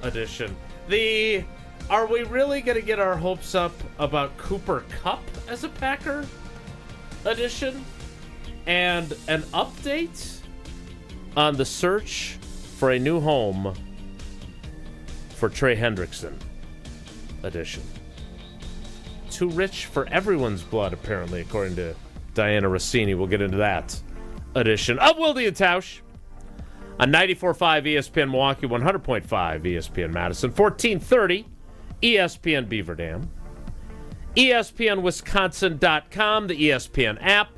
edition. Are we really going to get our hopes up about Cooper Kupp as a Packer edition? And an update on the search for a new home for Trey Hendrickson edition. Too rich for everyone's blood, apparently, according to Diana Rossini. We'll get into that edition of Wilde and Tausch on 94.5 ESPN Milwaukee, 100.5 ESPN Madison, 1430 ESPN Beaver Dam, ESPNWisconsin.com, the ESPN app,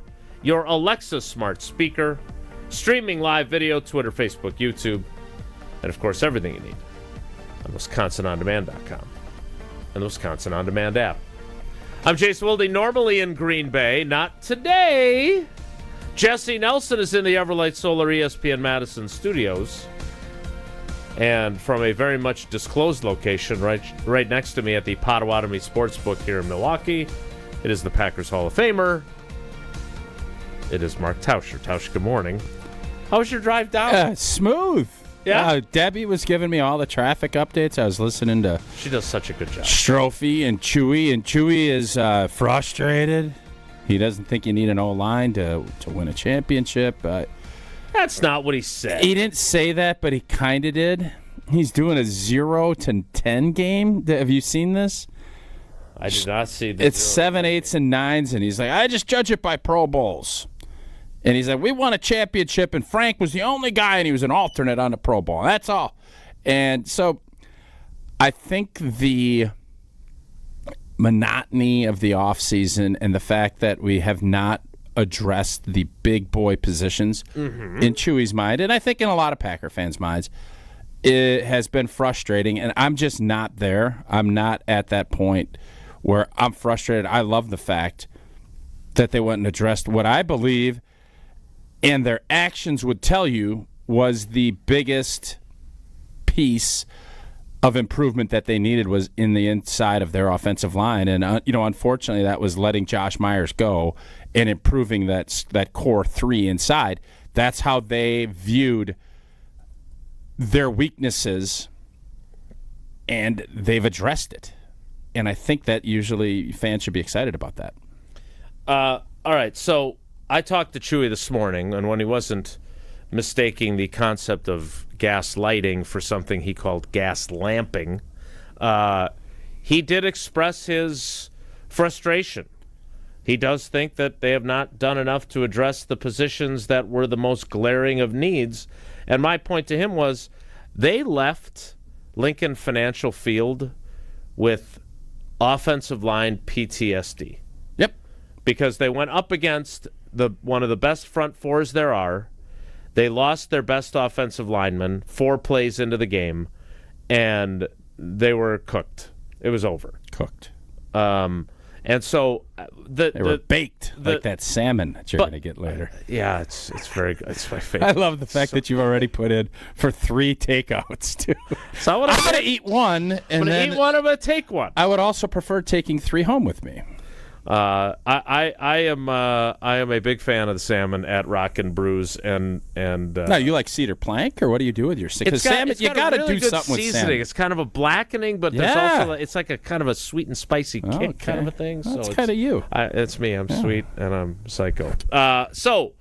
your Alexa smart speaker, streaming live video, Twitter, Facebook, YouTube, and, of course, everything you need on WisconsinOnDemand.com and the Wisconsin On Demand app. I'm Jason Wilde, normally in Green Bay. Not today. Jesse Nelson is in the Everlight Solar ESPN Madison studios. And from a very much disclosed location right next to me at the Potawatomi Sportsbook here in Milwaukee, it is the Packers Hall of Famer. It is Mark Tauscher. Tausch, good morning. How was your drive down? Smooth. Yeah? Debbie was giving me all the traffic updates. I was listening to She does such a good job. Strophy and Chewy is frustrated. He doesn't think you need an O-line to win a championship. That's not what he said. He didn't say that, but he kind of did. He's doing a 0-10 game. Have you seen this? I did not see the It's 7, 8s, and 9s, and he's like, I just judge it by Pro Bowls. And he's like, we won a championship, and Frank was the only guy, and he was an alternate on the Pro Bowl. That's all. And so I think the monotony of the offseason and the fact that we have not addressed the big boy positions in Chewy's mind, and I think in a lot of Packer fans' minds, it has been frustrating, and I'm just not there. I'm not at that point where I'm frustrated. I love the fact that they went and addressed what I believe and their actions would tell you was the biggest piece of improvement that they needed was in the inside of their offensive line. And, unfortunately, that was letting Josh Myers go and improving that core three inside. That's how they viewed their weaknesses, and they've addressed it. And I think that usually fans should be excited about that. All right, so I talked to Chewy this morning, and when he wasn't mistaking the concept of gas lighting for something he called gas lamping, he did express his frustration. He does think that they have not done enough to address the positions that were the most glaring of needs. And my point to him was they left Lincoln Financial Field with offensive line PTSD. Yep. Because they went up against one of the best front fours there are. They lost their best offensive lineman 4 plays into the game, and they were cooked. It was over. Cooked. And so they were baked like that salmon that you're going to get later. Yeah, it's very good. It's my favorite. I love the fact that you've already put in for 3 takeouts too. So I'm going to eat one, and then eat one. I'm going to take one. I would also prefer taking 3 home with me. I am a big fan of the salmon at Rock and Brews and No, you like cedar plank, or what do you do with your salmon? Salmon, you got to really do something seasoning. with salmon. It's kind of a blackening, but there's also it's like a kind of a sweet and spicy kick kind of a thing. That's so kind of you. It's me. I'm sweet and I'm psycho. So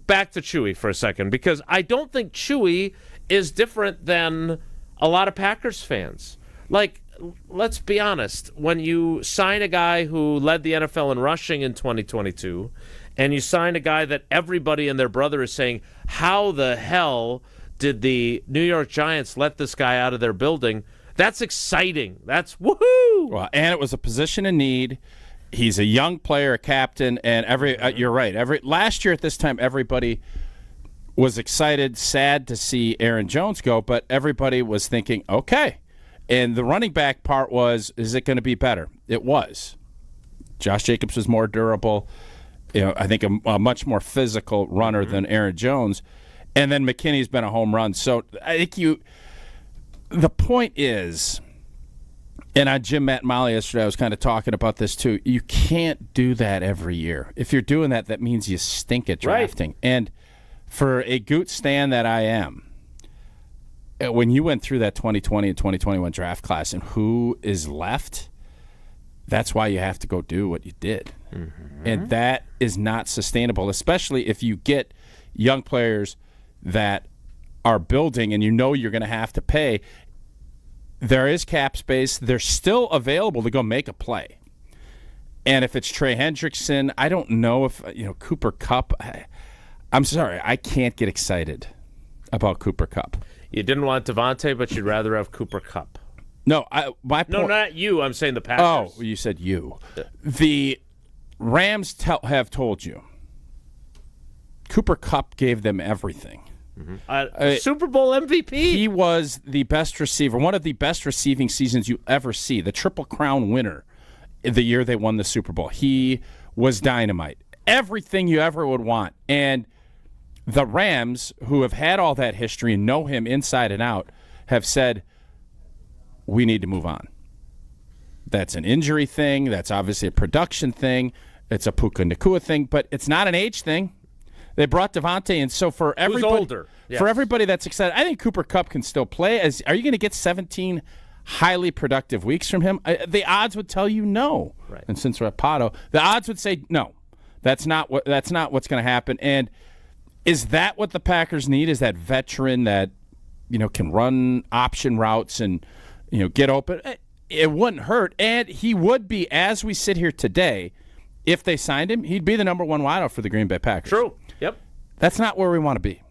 back to Chewy for a second, because I don't think Chewy is different than a lot of Packers fans. Like, let's be honest. When you sign a guy who led the NFL in rushing in 2022, and you sign a guy that everybody and their brother is saying, how the hell did the New York Giants let this guy out of their building? That's exciting. That's woohoo! Well, and it was a position of need. He's a young player, a captain, and you're right. Last year at this time, everybody was excited, sad to see Aaron Jones go, but everybody was thinking, okay. And the running back part was, is it going to be better? It was. Josh Jacobs was more durable. I think a much more physical runner than Aaron Jones. And then McKinney's been a home run. So I think the point is, and on Jim Matt and Molly yesterday, I was kind of talking about this too, you can't do that every year. If you're doing that, that means you stink at drafting. Right. And for a Goot stan that I am, when you went through that 2020 and 2021 draft class and who is left, that's why you have to go do what you did. Mm-hmm. And that is not sustainable, especially if you get young players that are building and you know you're going to have to pay. There is cap space. They're still available to go make a play. And if it's Trey Hendrickson, I don't know if, Cooper Kupp. I'm sorry, I can't get excited about Cooper Kupp. You didn't want Devontae, but you'd rather have Cooper Kupp. No, no, not you. I'm saying the Packers. Oh, you said you. The Rams have told you Cooper Kupp gave them everything. Mm-hmm. Super Bowl MVP. He was the best receiver, one of the best receiving seasons you ever see. The Triple Crown winner the year they won the Super Bowl. He was dynamite. Everything you ever would want. And the Rams, who have had all that history and know him inside and out, have said, we need to move on. That's an injury thing. That's obviously a production thing. It's a Puka Nacua thing, but it's not an age thing. They brought Devontae in, so for everybody, who's older. Yes. For everybody that's excited, I think Cooper Kupp can still play. Are you going to get 17 highly productive weeks from him? The odds would tell you no. Right. And since we're at Pato, the odds would say no. That's not what's going to happen. And is that what the Packers need? Is that veteran that can run option routes and get open? It wouldn't hurt, and he would be, as we sit here today, if they signed him, he'd be the number one wideout for the Green Bay Packers. True. Yep. That's not where we want to be.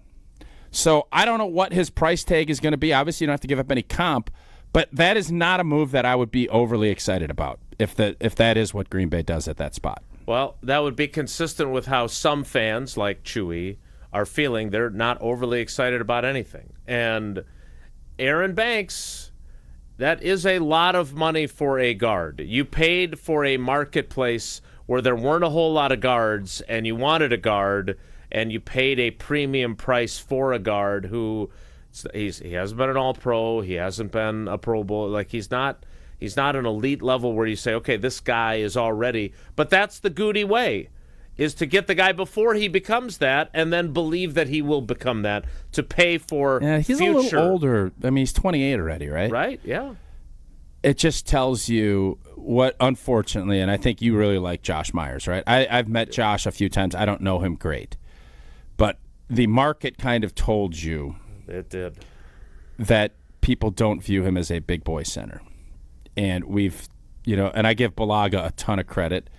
So I don't know what his price tag is going to be. Obviously, you don't have to give up any comp, but that is not a move that I would be overly excited about if that is what Green Bay does at that spot. Well, that would be consistent with how some fans, like Chewy, are feeling. They're not overly excited about anything. And Aaron Banks, that is a lot of money for a guard. You paid for a marketplace where there weren't a whole lot of guards, and you wanted a guard, and you paid a premium price for a guard who he hasn't been an All-Pro, he hasn't been a Pro Bowl. Like he's not an elite level where you say, okay, this guy is already. But that's the Goody way, is to get the guy before he becomes that, and then believe that he will become that, to pay for he's future. A little older. I mean, he's 28 already, right? Right, yeah. It just tells you what, unfortunately, and I think you really like Josh Myers, right? I've met Josh a few times. I don't know him great. But the market kind of told you it did that people don't view him as a big boy center. And we've, and I give Balaga a ton of credit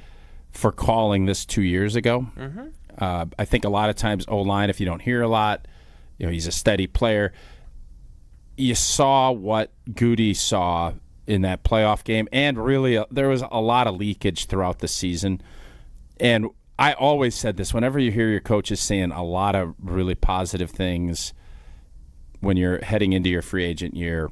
for calling this 2 years ago. Mm-hmm. I think a lot of times O-line, if you don't hear a lot, he's a steady player. You saw what Goody saw in that playoff game, and really there was a lot of leakage throughout the season. And I always said this, whenever you hear your coaches saying a lot of really positive things when you're heading into your free agent year,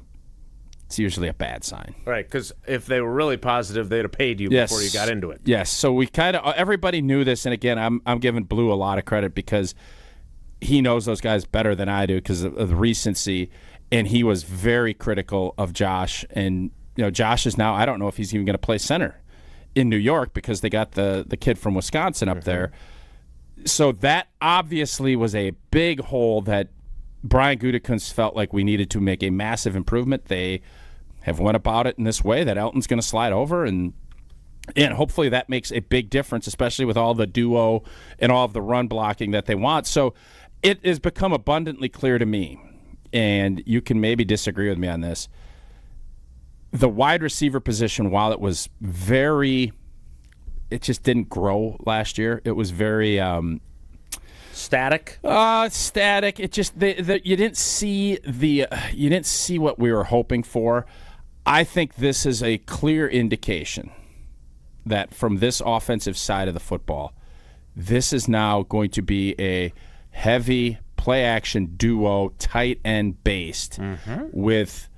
it's usually a bad sign. Right, because if they were really positive, they'd have paid you before you got into it. Yes, so we kind of everybody knew this, and again, I'm giving Blue a lot of credit because he knows those guys better than I do because of the recency, and he was very critical of Josh. And Josh is now, I don't know if he's even going to play center in New York because they got the kid from Wisconsin up there. So that obviously was a big hole that Brian Gutekunst felt like we needed to make a massive improvement. They have went about it in this way that Elton's going to slide over, and hopefully that makes a big difference, especially with all the duo and all of the run blocking that they want. So it has become abundantly clear to me, and you can maybe disagree with me on this, the wide receiver position, while it was it just didn't grow last year. It was very static. Static. It just you didn't see what we were hoping for. I think this is a clear indication that from this offensive side of the football, this is now going to be a heavy play action duo, tight end based, with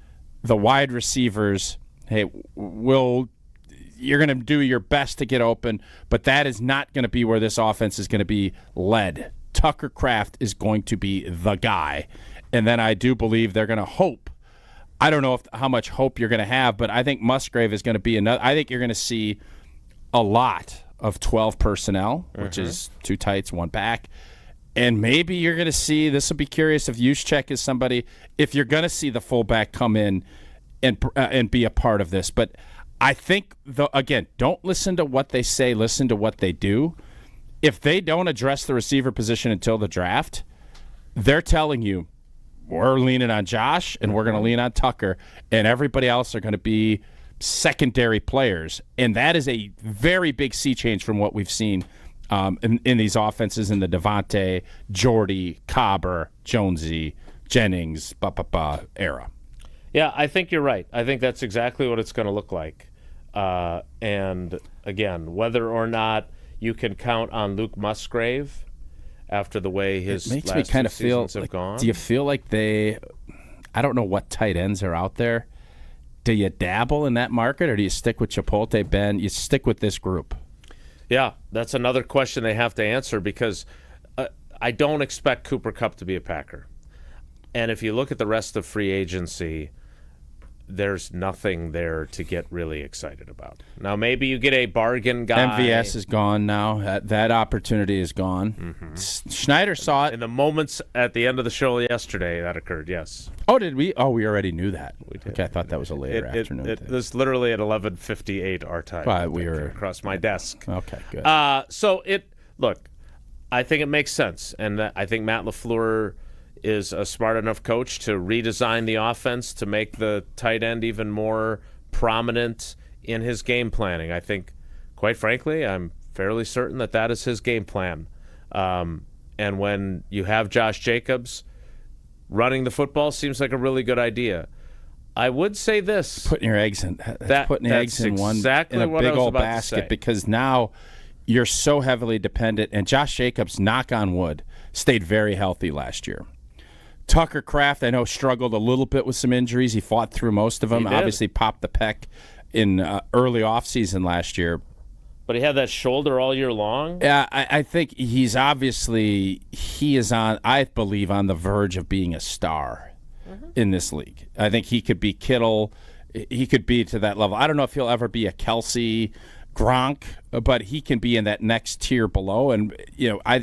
the wide receivers. Hey, you're going to do your best to get open, but that is not going to be where this offense is going to be led. Tucker Kraft is going to be the guy. And then I do believe they're going to hope. I don't know how much hope you're going to have, but I think Musgrave is going to be another. I think you're going to see a lot of 12 personnel, which is 2 tights, 1 back. And maybe you're going to see, this will be curious if Juszczyk is somebody, if you're going to see the fullback come in and be a part of this. But I think, again, don't listen to what they say, listen to what they do. If they don't address the receiver position until the draft, they're telling you, we're leaning on Josh and we're going to lean on Tucker, and everybody else are going to be secondary players. And that is a very big sea change from what we've seen in these offenses in the Devontae, Jordy, Cobber, Jonesy, Jennings, era. Yeah, I think you're right. I think that's exactly what it's going to look like. And again, whether or not you can count on Luke Musgrave after the way his last two seasons have gone. Do you feel like I don't know what tight ends are out there. Do you dabble in that market, or do you stick with Chipotle, Ben? You stick with this group. Yeah, that's another question they have to answer, because I don't expect Cooper Kupp to be a Packer. And if you look at the rest of free agency, there's nothing there to get really excited about. Now, maybe you get a bargain guy. MVS is gone now. That opportunity is gone. Mm-hmm. Schneider saw it. In the moments at the end of the show yesterday, that occurred, yes. Oh, did we? Oh, we already knew that. We did. Okay, I thought that was a later afternoon. It was literally at 11:58 our time. But we were across my desk. Okay, good. Look, I think it makes sense. And I think Matt LaFleur is a smart enough coach to redesign the offense to make the tight end even more prominent in his game planning. I think, quite frankly, I'm fairly certain that is his game plan. And when you have Josh Jacobs, running the football seems like a really good idea. I would say this. Putting your eggs in exactly a what big I was old about basket, to say. because now you're so heavily dependent. And Josh Jacobs, knock on wood, stayed very healthy last year. Tucker Kraft, I know, struggled a little bit with some injuries. He fought through most of them. Obviously popped the pec in early offseason last year. But he had that shoulder all year long? Yeah, I think he is on, I believe, on the verge of being a star in this league. I think he could be Kittle. He could be to that level. I don't know if he'll ever be a Kelsey, Gronk, but he can be in that next tier below. And,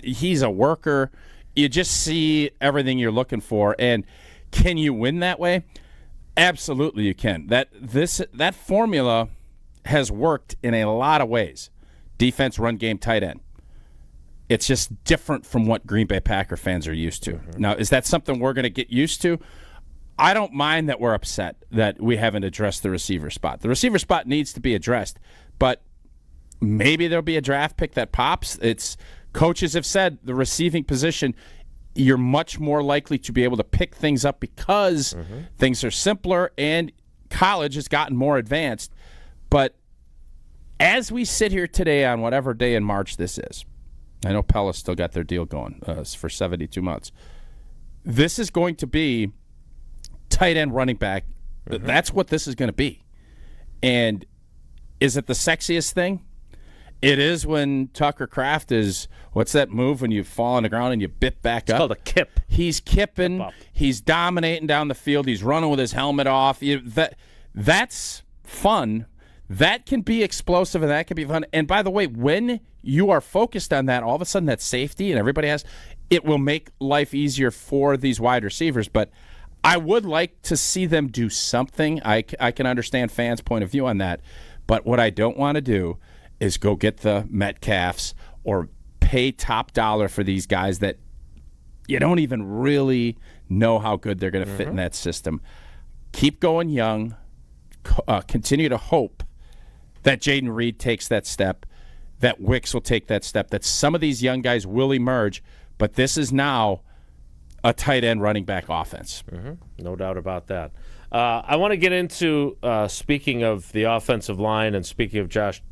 he's a worker. You just see everything you're looking for. And can you win that way? Absolutely you can. That formula has worked in a lot of ways. Defense, run game, tight end. It's just different from what Green Bay Packer fans are used to. Mm-hmm. Now, is that something we're going to get used to? I don't mind that we're upset that we haven't addressed the receiver spot. The receiver spot needs to be addressed, but maybe there'll be a draft pick that pops. Coaches have said the receiving position, you're much more likely to be able to pick things up because things are simpler and college has gotten more advanced. But as we sit here today on whatever day in March this is, I know Pella's still got their deal going for 72 months. This is going to be tight end, running back. That's what this is going to be. And is it the sexiest thing? It is when Tucker Kraft is, what's that move when you fall on the ground and you bit back up? It's called a kip. He's kipping. He's dominating down the field. He's running with his helmet off. That's fun. That can be explosive, and that can be fun. And by the way, when you are focused on that, all of a sudden that safety and everybody it will make life easier for these wide receivers. But I would like to see them do something. I can understand fans' point of view on that. But what I don't want to do is go get the Metcalfs or pay top dollar for these guys that you don't even really know how good they're going to fit in that system. Keep going young. Continue to hope that Jaden Reed takes that step, that Wicks will take that step, that some of these young guys will emerge, but this is now a tight end running back offense. No doubt about that. I want to get into, speaking of the offensive line and speaking of Josh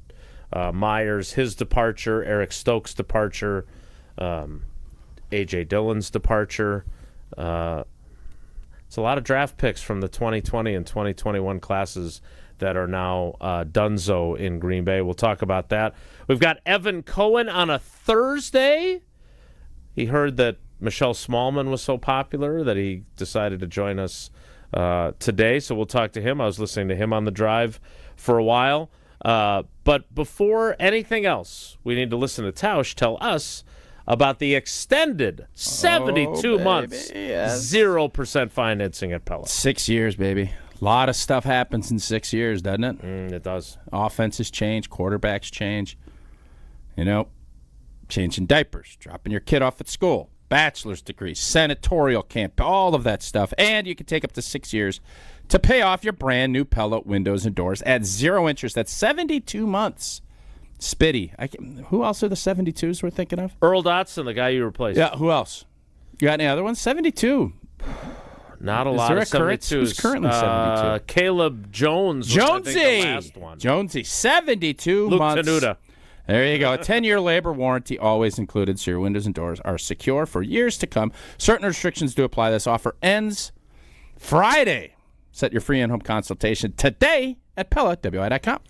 Myers, his departure, Eric Stokes' departure, A.J. Dillon's departure. It's a lot of draft picks from the 2020 and 2021 classes that are now donezo in Green Bay. We'll talk about that. We've got Evan Cohen on a Thursday. He heard that Michelle Smallman was so popular that he decided to join us today, so we'll talk to him. I was listening to him on the drive for a while. But before anything else, we need to listen to Tausch tell us about the extended 72 months, 0% financing at Pella. 6 years, baby. A lot of stuff happens in 6 years, doesn't it? It does. Offenses change, quarterbacks change. Changing diapers, dropping your kid off at school, bachelor's degree, senatorial camp, all of that stuff. And you can take up to 6 years to pay off your brand new Pella windows and doors at 0 interest. That's 72 months. Spitty. Who else are the 72s we're thinking of? Earl Dotson, the guy you replaced. Yeah, who else? You got any other ones? 72. Not a lot of 72s. Who's currently 72? Caleb Jones. Jonesy. The last one. Jonesy. 72 Luke months. Tenuta. There you go. A 10-year labor warranty always included, so your windows and doors are secure for years to come. Certain restrictions do apply. This offer ends Friday. Set your free in-home consultation today at PellaWI.com.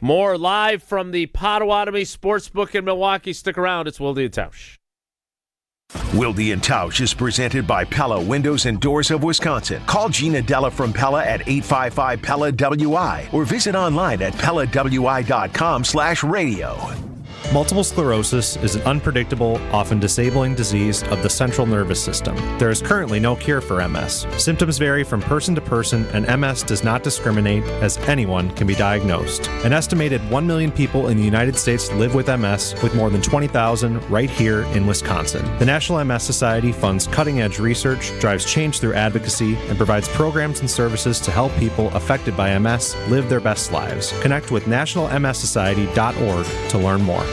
More live from the Potawatomi Sportsbook in Milwaukee. Stick around. It's Wilde and Tausch. Wilde and Tausch is presented by Pella Windows and Doors of Wisconsin. Call Gina Della from Pella at 855-PELLA-WI or visit online at PellaWI.com/radio. Multiple sclerosis is an unpredictable, often disabling disease of the central nervous system. There is currently no cure for MS. Symptoms vary from person to person, and MS does not discriminate, as anyone can be diagnosed. An estimated 1 million people in the United States live with MS, with more than 20,000 right here in Wisconsin. The National MS Society funds cutting-edge research, drives change through advocacy, and provides programs and services to help people affected by MS live their best lives. Connect with nationalmssociety.org to learn more.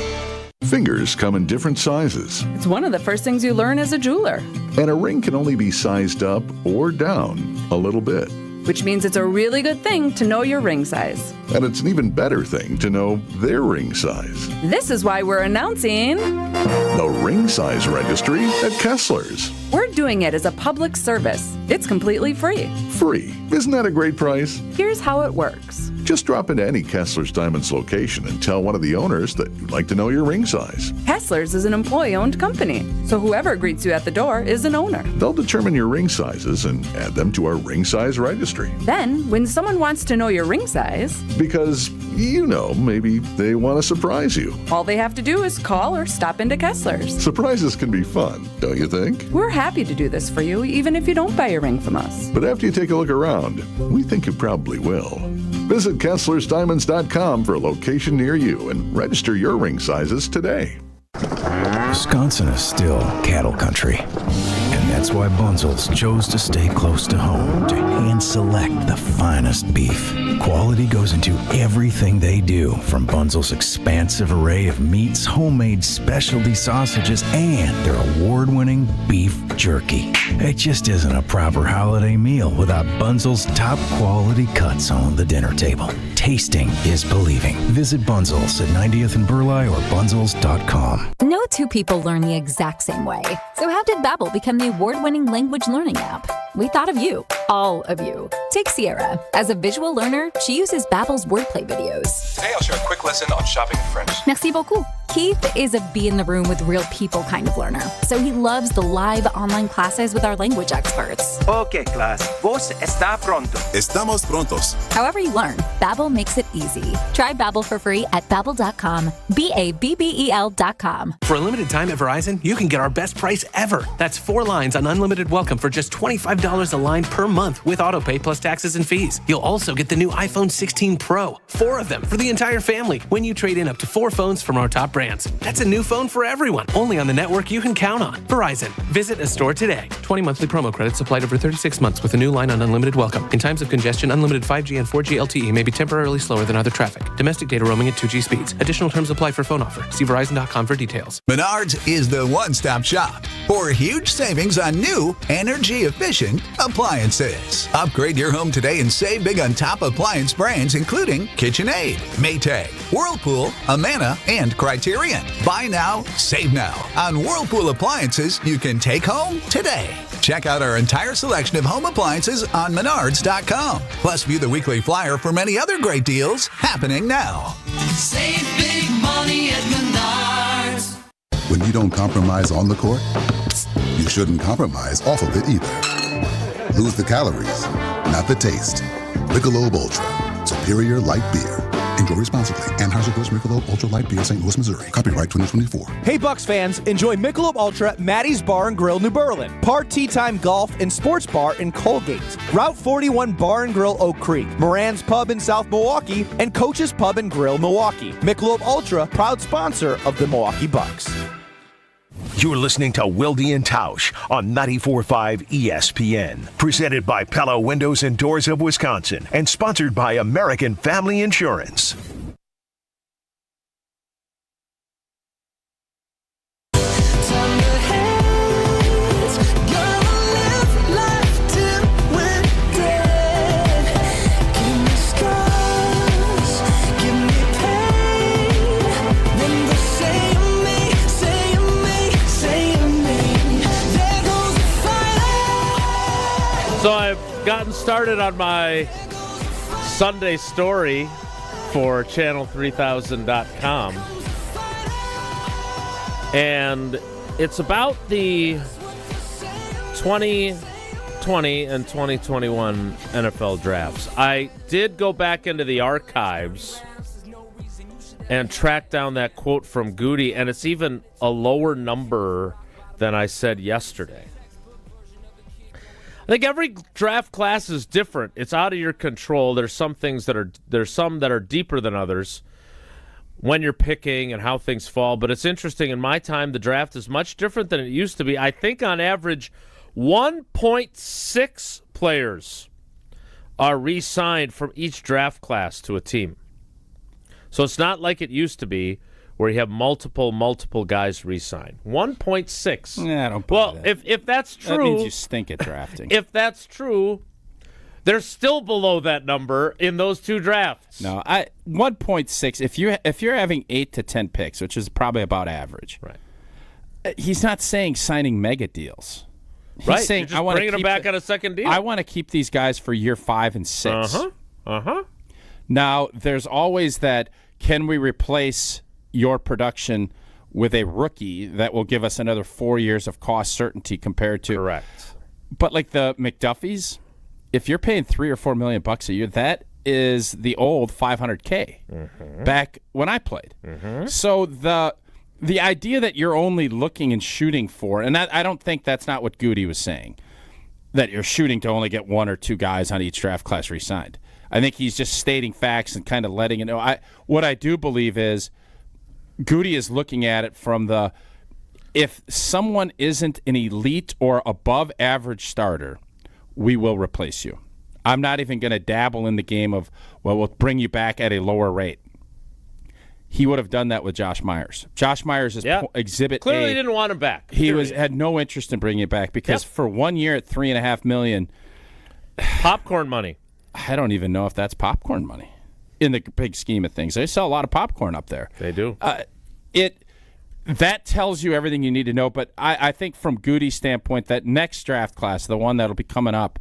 Fingers come in different sizes. It's one of the first things you learn as a jeweler. And a ring can only be sized up or down a little bit. Which means it's a really good thing to know your ring size. And it's an even better thing to know their ring size. This is why we're announcing the Ring Size Registry at Kessler's. We're doing it as a public service. It's completely free. Free. Isn't that a great price? Here's how it works. Just drop into any Kessler's Diamonds location and tell one of the owners that you'd like to know your ring size. Kessler's is an employee-owned company, so whoever greets you at the door is an owner. They'll determine your ring sizes and add them to our Ring Size Registry. Then, when someone wants to know your ring size... Because, maybe they want to surprise you. All they have to do is call or stop into Kessler's. Surprises can be fun, don't you think? We're happy to do this for you, even if you don't buy a ring from us. But after you take a look around, we think you probably will. Visit KesslersDiamonds.com for a location near you and register your ring sizes today. Wisconsin is still cattle country. And that's why Bunzel's chose to stay close to home to hand select the finest beef. Quality goes into everything they do, from Bunzel's expansive array of meats, homemade specialty sausages, and their award-winning beef jerky. It just isn't a proper holiday meal without Bunzel's top quality cuts on the dinner table. Tasting is believing. Visit Bunzel's at 90th and Burleigh or bunzels.com. No two people learn the exact same way. So how did Babbel become the award-winning language learning app? We thought of you, all of you. Take Sierra. As a visual learner, she uses Babbel's wordplay videos. Today I'll share a quick lesson on shopping in French. Merci beaucoup. Keith is a be in the room with real people kind of learner, so he loves the live online classes with our language experts. Okay, class. Vos está pronto. Estamos prontos. However you learn, Babbel makes it easy. Try Babbel for free at Babbel.com. Babbel.com. For a limited time at Verizon, you can get our best price ever. That's 4 lines on unlimited welcome for just $25 a line per month with autopay plus taxes and fees. You'll also get the new iPhone 16 Pro, 4 of them for the entire family when you trade in up to 4 phones from our top brands. That's a new phone for everyone, only on the network you can count on. Verizon. Visit a store today. 20 monthly promo credits applied over 36 months with a new line on unlimited welcome. In times of congestion, unlimited 5G and 4G LTE may be temporarily slower than other traffic. Domestic data roaming at 2G speeds. Additional terms apply for phone offer. See Verizon.com for details. Menards is the one-stop shop for huge savings on new, energy-efficient appliances. Upgrade your home today and save big on top appliance brands including KitchenAid, Maytag, Whirlpool, Amana, and Criterion. Buy now, save now on Whirlpool appliances you can take home today. Check out our entire selection of home appliances on Menards.com. Plus, view the weekly flyer for many other great deals happening now. Save big money at Menards. When you don't compromise on the court, you shouldn't compromise off of it either. Lose the calories, not the taste. Michelob Ultra, superior light beer. Enjoy responsibly. Anheuser-Busch Michelob Ultra Light Beer, St. Louis, Missouri. Copyright 2024. Hey, Bucks fans, enjoy Michelob Ultra, Maddie's Bar and Grill, New Berlin, Par Tea Time Golf and Sports Bar in Colgate, Route 41 Bar and Grill, Oak Creek, Moran's Pub in South Milwaukee, and Coach's Pub and Grill, Milwaukee. Michelob Ultra, proud sponsor of the Milwaukee Bucks. You're listening to Wilde and Tausch on 94.5 ESPN. Presented by Pella Windows and Doors of Wisconsin and sponsored by American Family Insurance. So I've gotten started on my Sunday story for channel3000.com. And it's about the 2020 and 2021 NFL drafts. I did go back into the archives and track down that quote from Goody, and it's even a lower number than I said yesterday. I think every draft class is different. It's out of your control. There's some that are deeper than others when you're picking and how things fall. But it's interesting. In my time, the draft is much different than it used to be. I think on average, 1.6 players are re-signed from each draft class to a team. So it's not like it used to be, where you have multiple guys re-sign. 1.6. Yeah, I don't buy that. If that's true... That means you stink at drafting. If that's true, they're still below that number in those two drafts. No, 1.6, if you're having 8 to 10 picks, which is probably about average, right? He's not saying signing mega deals. He's right, saying, you're just bringing them back on a second deal. I want to keep these guys for year 5 and 6. Now, there's always that, can we replace your production with a rookie that will give us another 4 years of cost certainty compared to... Correct. But like the McDuffies, if you're paying $3 or $4 million a year, that is the old $500K back when I played. So the idea that you're only looking and shooting for, and that, I don't think that's not what Goody was saying, that you're shooting to only get 1 or 2 guys on each draft class re-signed. I think he's just stating facts and kind of letting it know. What I do believe is Goody is looking at it from the, if someone isn't an elite or above average starter, we will replace you. I'm not even going to dabble in the game of, well, we'll bring you back at a lower rate. He would have done that with Josh Myers. Josh Myers is exhibit Clearly A. didn't want him back. He had no interest in bringing it back because for 1 year at $3.5 million, popcorn money. I don't even know if that's popcorn money in the big scheme of things. They sell a lot of popcorn up there. They do. That tells you everything you need to know. But I think from Goody's standpoint, that next draft class, the one that'll be coming up,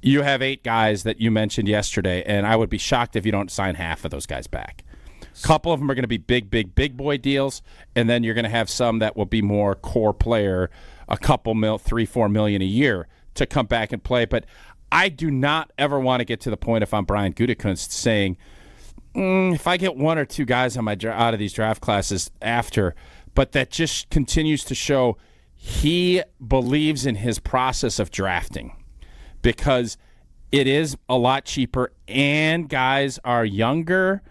you have 8 guys that you mentioned yesterday, and I would be shocked if you don't sign half of those guys back. A couple of them are going to be big boy deals, and then you're going to have some that will be more core player, a couple $3-4 million a year to come back and play. But I do not ever want to get to the point, if I'm Brian Gutekunst, saying, if I get 1 or 2 guys on out of these draft classes after, but that just continues to show he believes in his process of drafting because it is a lot cheaper and guys are younger.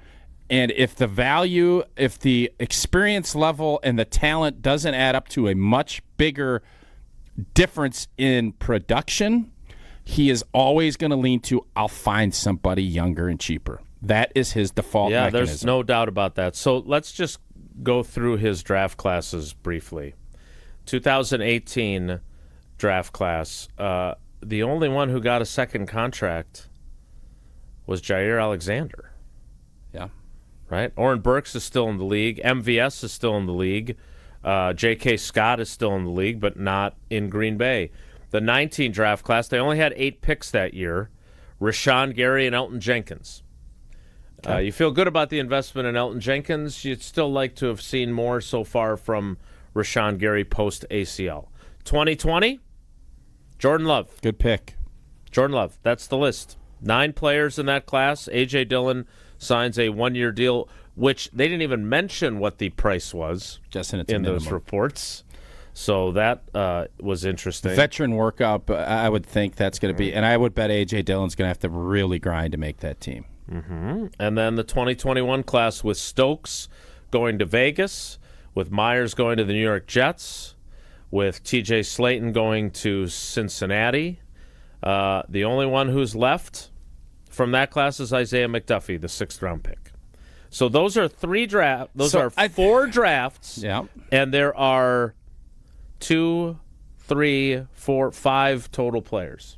And if the value, if the experience level and the talent doesn't add up to a much bigger difference in production, he is always going to lean to, I'll find somebody younger and cheaper. That is his default mechanism. Yeah, there's no doubt about that. So let's just go through his draft classes briefly. 2018 draft class. The only one who got a second contract was Jair Alexander. Yeah. Right? Oren Burks is still in the league. MVS is still in the league. J.K. Scott is still in the league, but not in Green Bay. The 19 draft class, they only had 8 picks that year. Rashawn Gary and Elton Jenkins. You feel good about the investment in Elton Jenkins. You'd still like to have seen more so far from Rashawn Gary post-ACL. 2020, Jordan Love. Good pick. Jordan Love. That's the list. 9 players in that class. A.J. Dillon signs a 1-year deal, which they didn't even mention what the price was just in those reports. So that was interesting. Veteran workup, I would think that's going to be, and I would bet A.J. Dillon's going to have to really grind to make that team. Mm-hmm. And then the 2021 class with Stokes going to Vegas, with Myers going to the New York Jets, with T.J. Slayton going to Cincinnati. The only one who's left from that class is Isaiah McDuffie, the 6th-round pick. So those are 4 drafts. Yeah. And there are 2, 3, 4, 5 total players.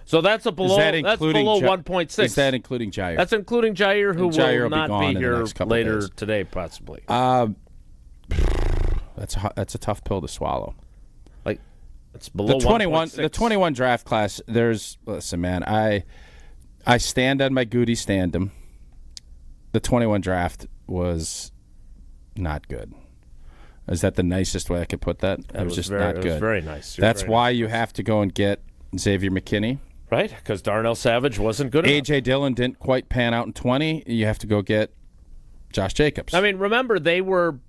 So that's below 1.6. Is that including Jair? That's including Jair, who will not be here later days. today, possibly. That's a tough pill to swallow. Like, it's below 1.6. The 21 draft class. Listen, man. I stand on my Goody stand-em. The 21 draft was not good. Is that the nicest way I could put that? It was just not good. It was very nice. That's why you have to go and get Xavier McKinney. Right, because Darnell Savage wasn't good enough. A.J. Dillon didn't quite pan out in 20. You have to go get Josh Jacobs. I mean, remember, they were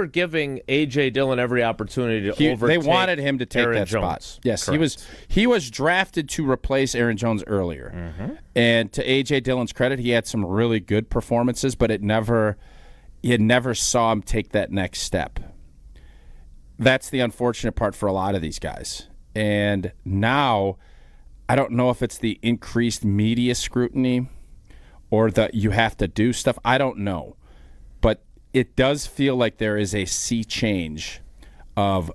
giving A.J. Dillon every opportunity to overtake They wanted him to take Aaron that Jones. spot. Yes, Correct. he was drafted to replace Aaron Jones earlier. Mm-hmm. And to A.J. Dillon's credit, he had some really good performances, but you never saw him take that next step. That's the unfortunate part for a lot of these guys. And now, I don't know if it's the increased media scrutiny or that you have to do stuff. I don't know. But it does feel like there is a sea change of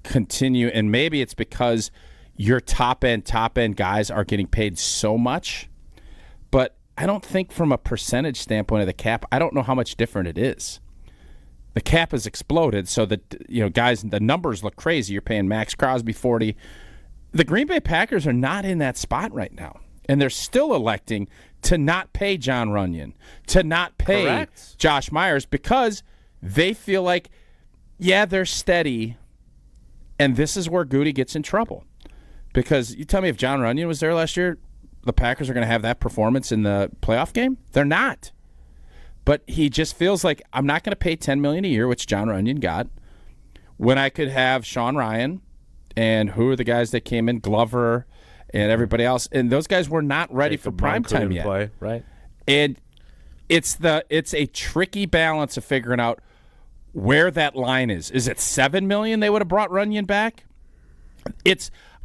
continue, and maybe it's because your top end guys are getting paid so much. But I don't think from a percentage standpoint of the cap, I don't know how much different it is. The cap has exploded, so that guys, the numbers look crazy. You're paying Max Crosby $40. The Green Bay Packers are not in that spot right now, and they're still electing to not pay John Runyon, to not pay Josh Myers, because they feel like, they're steady, and this is where Goody gets in trouble. Because you tell me if John Runyon was there last year, the Packers are going to have that performance in the playoff game? They're not. But he just feels like, I'm not going to pay $10 million a year, which John Runyon got, when I could have Sean Ryan and who are the guys that came in, Glover and everybody else, and those guys were not ready for prime time yet. Play, right? And it's a tricky balance of figuring out where that line is. Is it $7 million they would have brought Runyon back?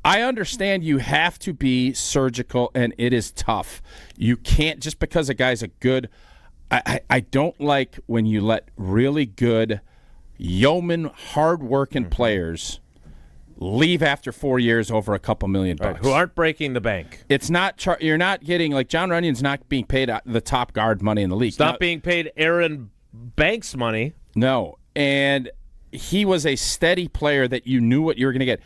I understand you have to be surgical, and it is tough. You can't, just because a guy's a good. I don't like when you let really good, yeoman, hard-working players leave after 4 years over a couple $1 million. Right, who aren't breaking the bank. It's not. You're not getting, like, John Runyon's not being paid the top guard money in the league. He's not being paid Aaron Banks money. No, and he was a steady player that you knew what you were going to get.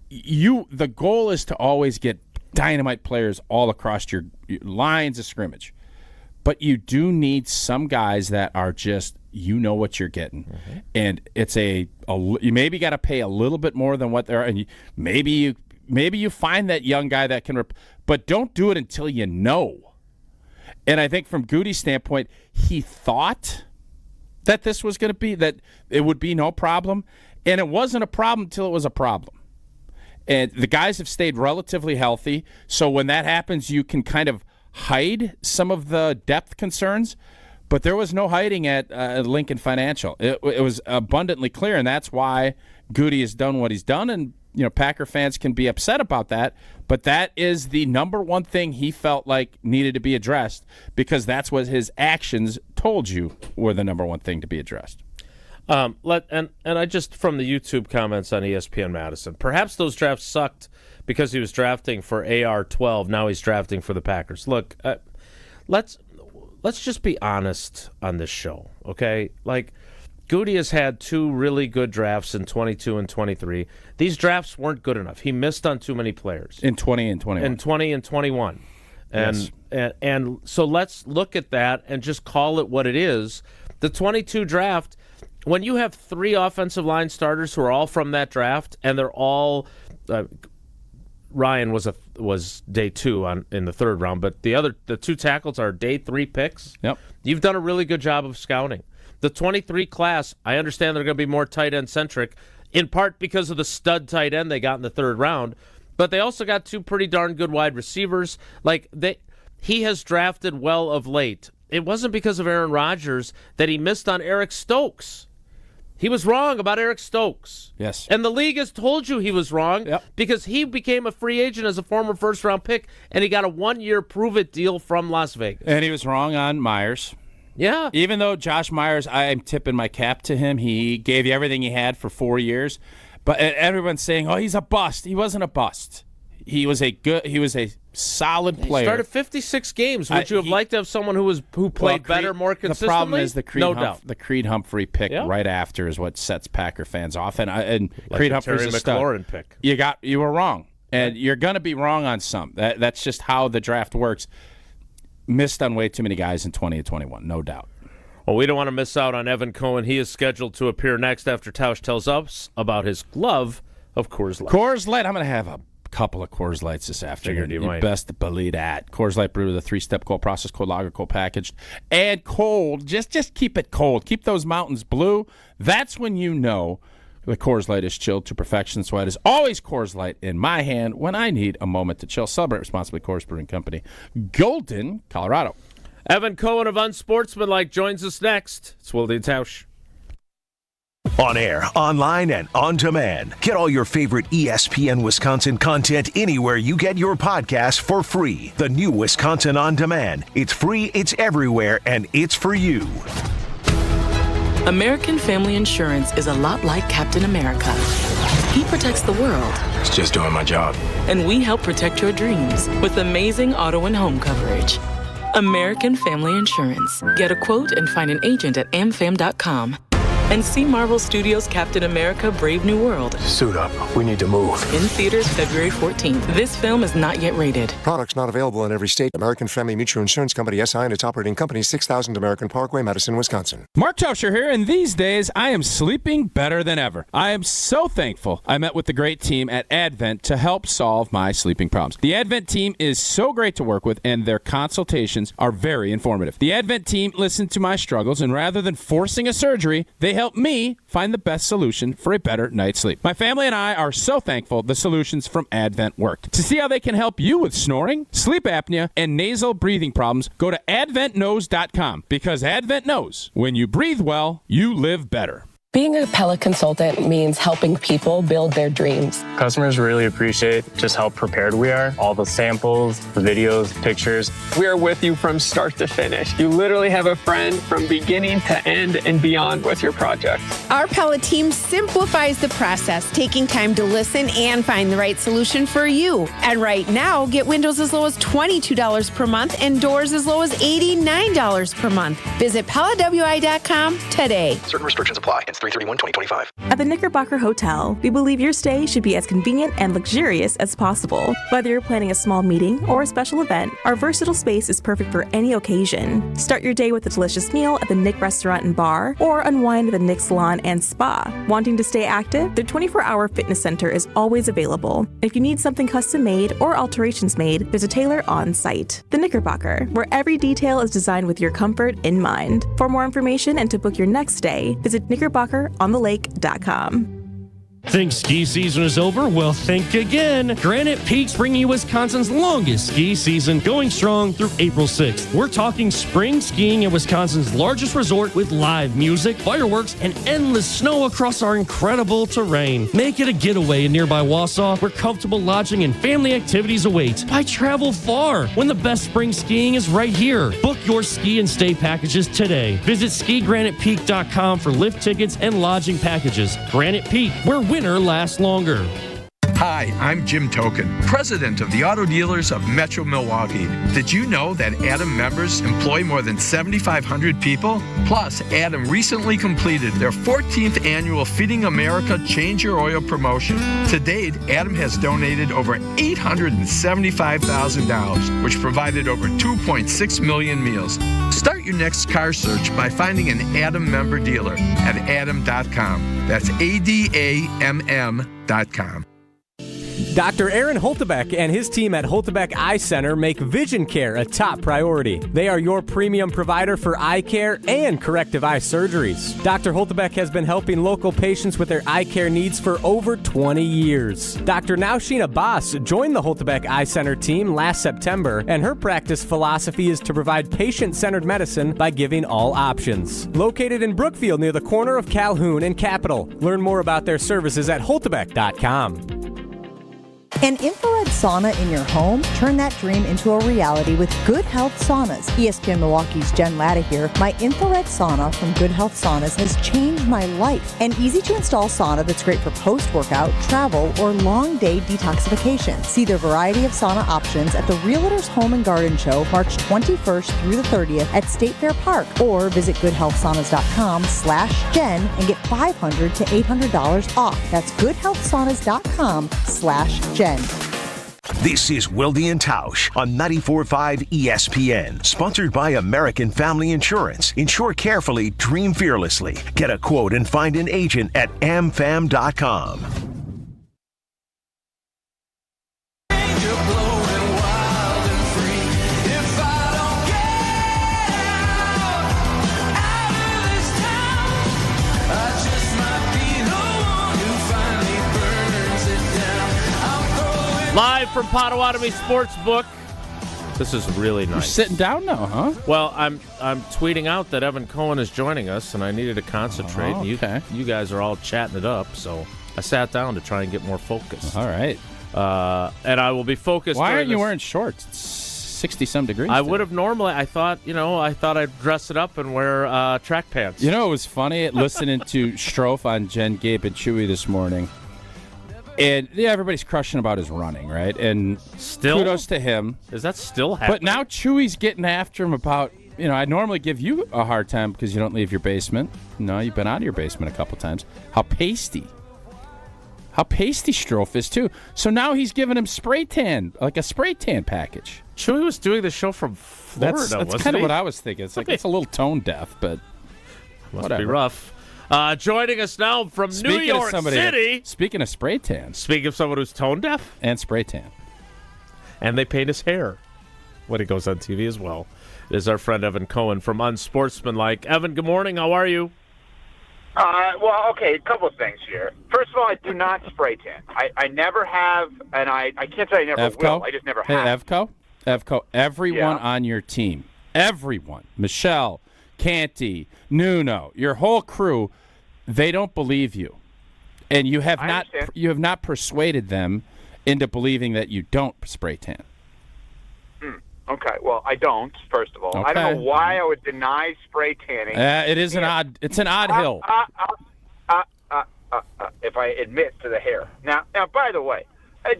The goal is to always get dynamite players all across your lines of scrimmage. But you do need some guys that are just, what you're getting. Mm-hmm. And it's you maybe got to pay a little bit more than what they're, and maybe you find that young guy that can, but don't do it until you know. And I think from Goody's standpoint, he thought that this was going to be, that it would be no problem. And it wasn't a problem until it was a problem. And the guys have stayed relatively healthy. So when that happens, you can kind of hide some of the depth concerns, but there was no hiding at Lincoln Financial. It was abundantly clear, and that's why Goody has done what he's done, and Packer fans can be upset about that, but that is the number one thing he felt like needed to be addressed, because that's what his actions told you were the number one thing to be addressed. And I just, from the YouTube comments on ESPN Madison, perhaps those drafts sucked because he was drafting for AR-12. Now he's drafting for the Packers. Look, let's just be honest on this show, okay? Like, Goody has had 2 really good drafts in 22 and 23. These drafts weren't good enough. He missed on too many players. In 20 and 21. In 20 and 21. Yes. And so let's look at that and just call it what it is. The 22 draft, when you have 3 offensive line starters who are all from that draft, and they're all Ryan was day 2 in the third round, but the 2 tackles are day 3 picks. Yep. You've done a really good job of scouting. The 23 class, I understand they're going to be more tight end centric, in part because of the stud tight end they got in the third round, but they also got 2 pretty darn good wide receivers. He has drafted well of late. It wasn't because of Aaron Rodgers that he missed on Eric Stokes. He was wrong about Eric Stokes. Yes. And the league has told you he was wrong because he became a free agent as a former first-round pick, and he got a 1-year prove-it deal from Las Vegas. And he was wrong on Myers. Yeah. Even though Josh Myers, I'm tipping my cap to him. He gave you everything he had for 4 years. But everyone's saying, he's a bust. He wasn't a bust. He was a solid player. He started 56 games. Would you have liked to have someone who played better, more consistently? The problem is the Creed Humphrey pick Yeah. right after is what sets Packer fans off. And Creed Humphrey's Terry a stud. McLaurin pick. You were wrong. And you're going to be wrong on some. That's just how the draft works. Missed on way too many guys in 20 and 21, no doubt. Well, we don't want to miss out on Evan Cohen. He is scheduled to appear next after Tausch tells us about his love of Coors Light. Coors Light, I'm going to have a couple of Coors Lights this afternoon. Figured you might. Best believe that. Coors Light brewed with a 3-step cold process, cold lager, cold packaged, and cold. Just keep it cold. Keep those mountains blue. That's when you know the Coors Light is chilled to perfection. So it is always Coors Light in my hand when I need a moment to chill. Celebrate responsibly. Coors Brewing Company, Golden, Colorado. Evan Cohen of Unsportsmanlike joins us next. It's Wilde and Tausch. On air, online, and on demand. Get all your favorite ESPN Wisconsin content anywhere you get your podcasts for free. The new Wisconsin On Demand. It's free, it's everywhere, and it's for you. American Family Insurance is a lot like Captain America. He protects the world. It's just doing my job. And we help protect your dreams with amazing auto and home coverage. American Family Insurance. Get a quote and find an agent at amfam.com. And see Marvel Studios' Captain America: Brave New World. Suit up. We need to move. In theaters February 14th. This film is not yet rated. Products not available in every state. American Family Mutual Insurance Company, SI, and its operating company, 6000 American Parkway, Madison, Wisconsin. Mark Tauscher here, and these days I am sleeping better than ever. I am so thankful I met with the great team at Advent to help solve my sleeping problems. The Advent team is so great to work with, and their consultations are very informative. The Advent team listened to my struggles, and rather than forcing a surgery, they helped me find the best solution for a better night's sleep. My family and I are so thankful the solutions from Advent worked. To see how they can help you with snoring, sleep apnea, and nasal breathing problems, go to adventknows.com, because Advent knows when you breathe well, you live better. Being a Pella consultant means helping people build their dreams. Customers really appreciate just how prepared we are. All the samples, the videos, pictures. We are with you from start to finish. You literally have a friend from beginning to end and beyond with your project. Our Pella team simplifies the process, taking time to listen and find the right solution for you. And right now, get windows as low as $22 per month and doors as low as $89 per month. Visit PellaWI.com today. Certain restrictions apply. It's 3/31/2025. At the Knickerbocker Hotel, we believe your stay should be as convenient and luxurious as possible. Whether you're planning a small meeting or a special event, our versatile space is perfect for any occasion. Start your day with a delicious meal at the Knick Restaurant and Bar, or unwind at the Knick Salon and Spa. Wanting to stay active? Their 24-hour fitness center is always available. If you need something custom made or alterations made, there's a tailor on site. The Knickerbocker, where every detail is designed with your comfort in mind. For more information and to book your next stay, visit knickerbockeronthelake.com. Think ski season is over? Well, think again. Granite Peak's bringing you Wisconsin's longest ski season, going strong through April 6th. We're talking spring skiing at Wisconsin's largest resort with live music, fireworks, and endless snow across our incredible terrain. Make it a getaway in nearby Wausau, where comfortable lodging and family activities await. Why travel far when the best spring skiing is right here? Book your ski and stay packages today. Visit skigranitepeak.com for lift tickets and lodging packages. Granite Peak, where winter lasts longer. Hi, I'm Jim Token, president of the Auto Dealers of Metro Milwaukee. Did you know that Adam members employ more than 7,500 people? Plus, Adam recently completed their 14th annual Feeding America Change Your Oil promotion. To date, Adam has donated over $875,000, which provided over 2.6 million meals. Start your next car search by finding an Adam member dealer at adam.com. That's ADAMM.com. Dr. Aaron Holtebeck and his team at Holtebeck Eye Center make vision care a top priority. They are your premium provider for eye care and corrective eye surgeries. Dr. Holtebeck has been helping local patients with their eye care needs for over 20 years. Dr. Nausheen Abbas joined the Holtebeck Eye Center team last September, and her practice philosophy is to provide patient-centered medicine by giving all options. Located in Brookfield near the corner of Calhoun and Capitol. Learn more about their services at holtebeck.com. An infrared sauna in your home? Turn that dream into a reality with Good Health Saunas. ESPN Milwaukee's Jen Latta here. My infrared sauna from Good Health Saunas has changed my life. An easy-to-install sauna that's great for post-workout, travel, or long-day detoxification. See their variety of sauna options at the Realtors Home and Garden Show, March 21st through the 30th at State Fair Park, or visit goodhealthsaunas.com/Jen and get $500 to $800 off. That's goodhealthsaunas.com/Jen. This is Wilde and Tausch on 94.5 ESPN. Sponsored by American Family Insurance. Insure carefully, dream fearlessly. Get a quote and find an agent at amfam.com. Live from Potawatomi Sportsbook. This is really nice. You're sitting down now, huh? Well, I'm tweeting out that Evan Cohen is joining us, and I needed to concentrate. Oh, okay. You guys are all chatting it up, so I sat down to try and get more focused. All right. And I will be focused. Why aren't you wearing shorts? It's 60-some degrees. I would have normally. I thought I'd dress it up and wear track pants. You know, it was funny listening to Strofe on Jen, Gabe, and Chewy this morning. And yeah, everybody's crushing about his running, right? And still, kudos to him. Is that still happening? But now Chewy's getting after him about, I normally give you a hard time because you don't leave your basement. No, you've been out of your basement a couple times. How pasty Strofe is, too. So now he's giving him spray tan, like a spray tan package. Chewy was doing the show from Florida, That's kind of what I was thinking. It's like it's a little tone deaf, but must be rough. Joining us now from New York City. Speaking of spray tan. Speaking of someone who's tone deaf. And spray tan. And they paint his hair when he goes on TV as well. It is our friend Evan Cohen from Unsportsmanlike. Evan, good morning. How are you? Well, okay, a couple of things here. First of all, I do not spray tan. I never have, and I can't say I never will. I just never have. Evco, everyone on your team, everyone, Michelle, Canty, Nuno, your whole crew, they don't believe you, and you have not persuaded them into believing that you don't spray tan. Okay, well, I don't. First of all, okay. I don't know why I would deny spray tanning. It's an odd hill. If I admit to the hair. Now, by the way,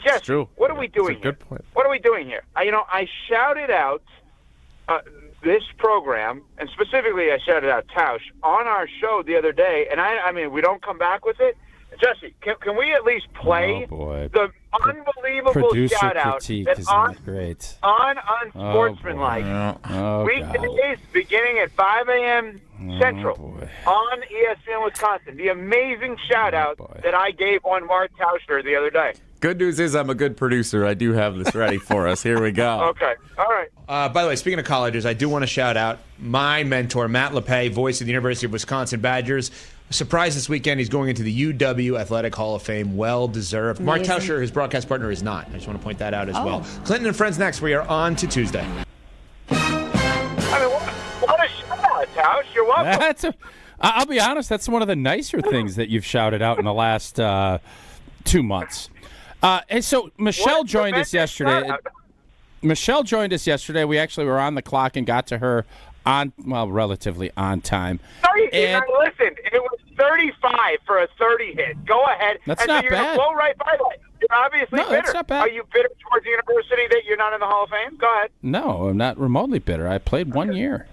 Jesse, what are we doing here? Good point. What are we doing here? I shouted out this program, and specifically I shouted out Tausch, on our show the other day, and I mean, we don't come back with it. Jesse, can we at least play the unbelievable shout-out great. on Unsportsmanlike weekdays beginning at 5 a.m. Central on ESPN Wisconsin? The amazing shout-out that I gave on Mark Tauscher the other day. Good news is I'm a good producer. I do have this ready for us. Here we go. Okay. All right. By the way, speaking of colleges, I do want to shout out my mentor, Matt LePay, voice of the University of Wisconsin Badgers. Surprise this weekend, he's going into the UW Athletic Hall of Fame. Well-deserved. Mark Tauscher, his broadcast partner, is not. I just want to point that out as well. Clinton and Friends next. We are on to Tuesday. I mean, what a shout-out, Tausch. You're welcome. I'll be honest, that's one of the nicer things that you've shouted out in the last 2 months. And so Michelle joined us yesterday. We actually were on the clock and got to her relatively on time. Listen, it was 35 for a 30 hit. Go ahead. That's and not so you're bad. Blow right by that. You're obviously bitter. That's not bad. Are you bitter towards the university that you're not in the Hall of Fame? Go ahead. No, I'm not remotely bitter. I played 1 year.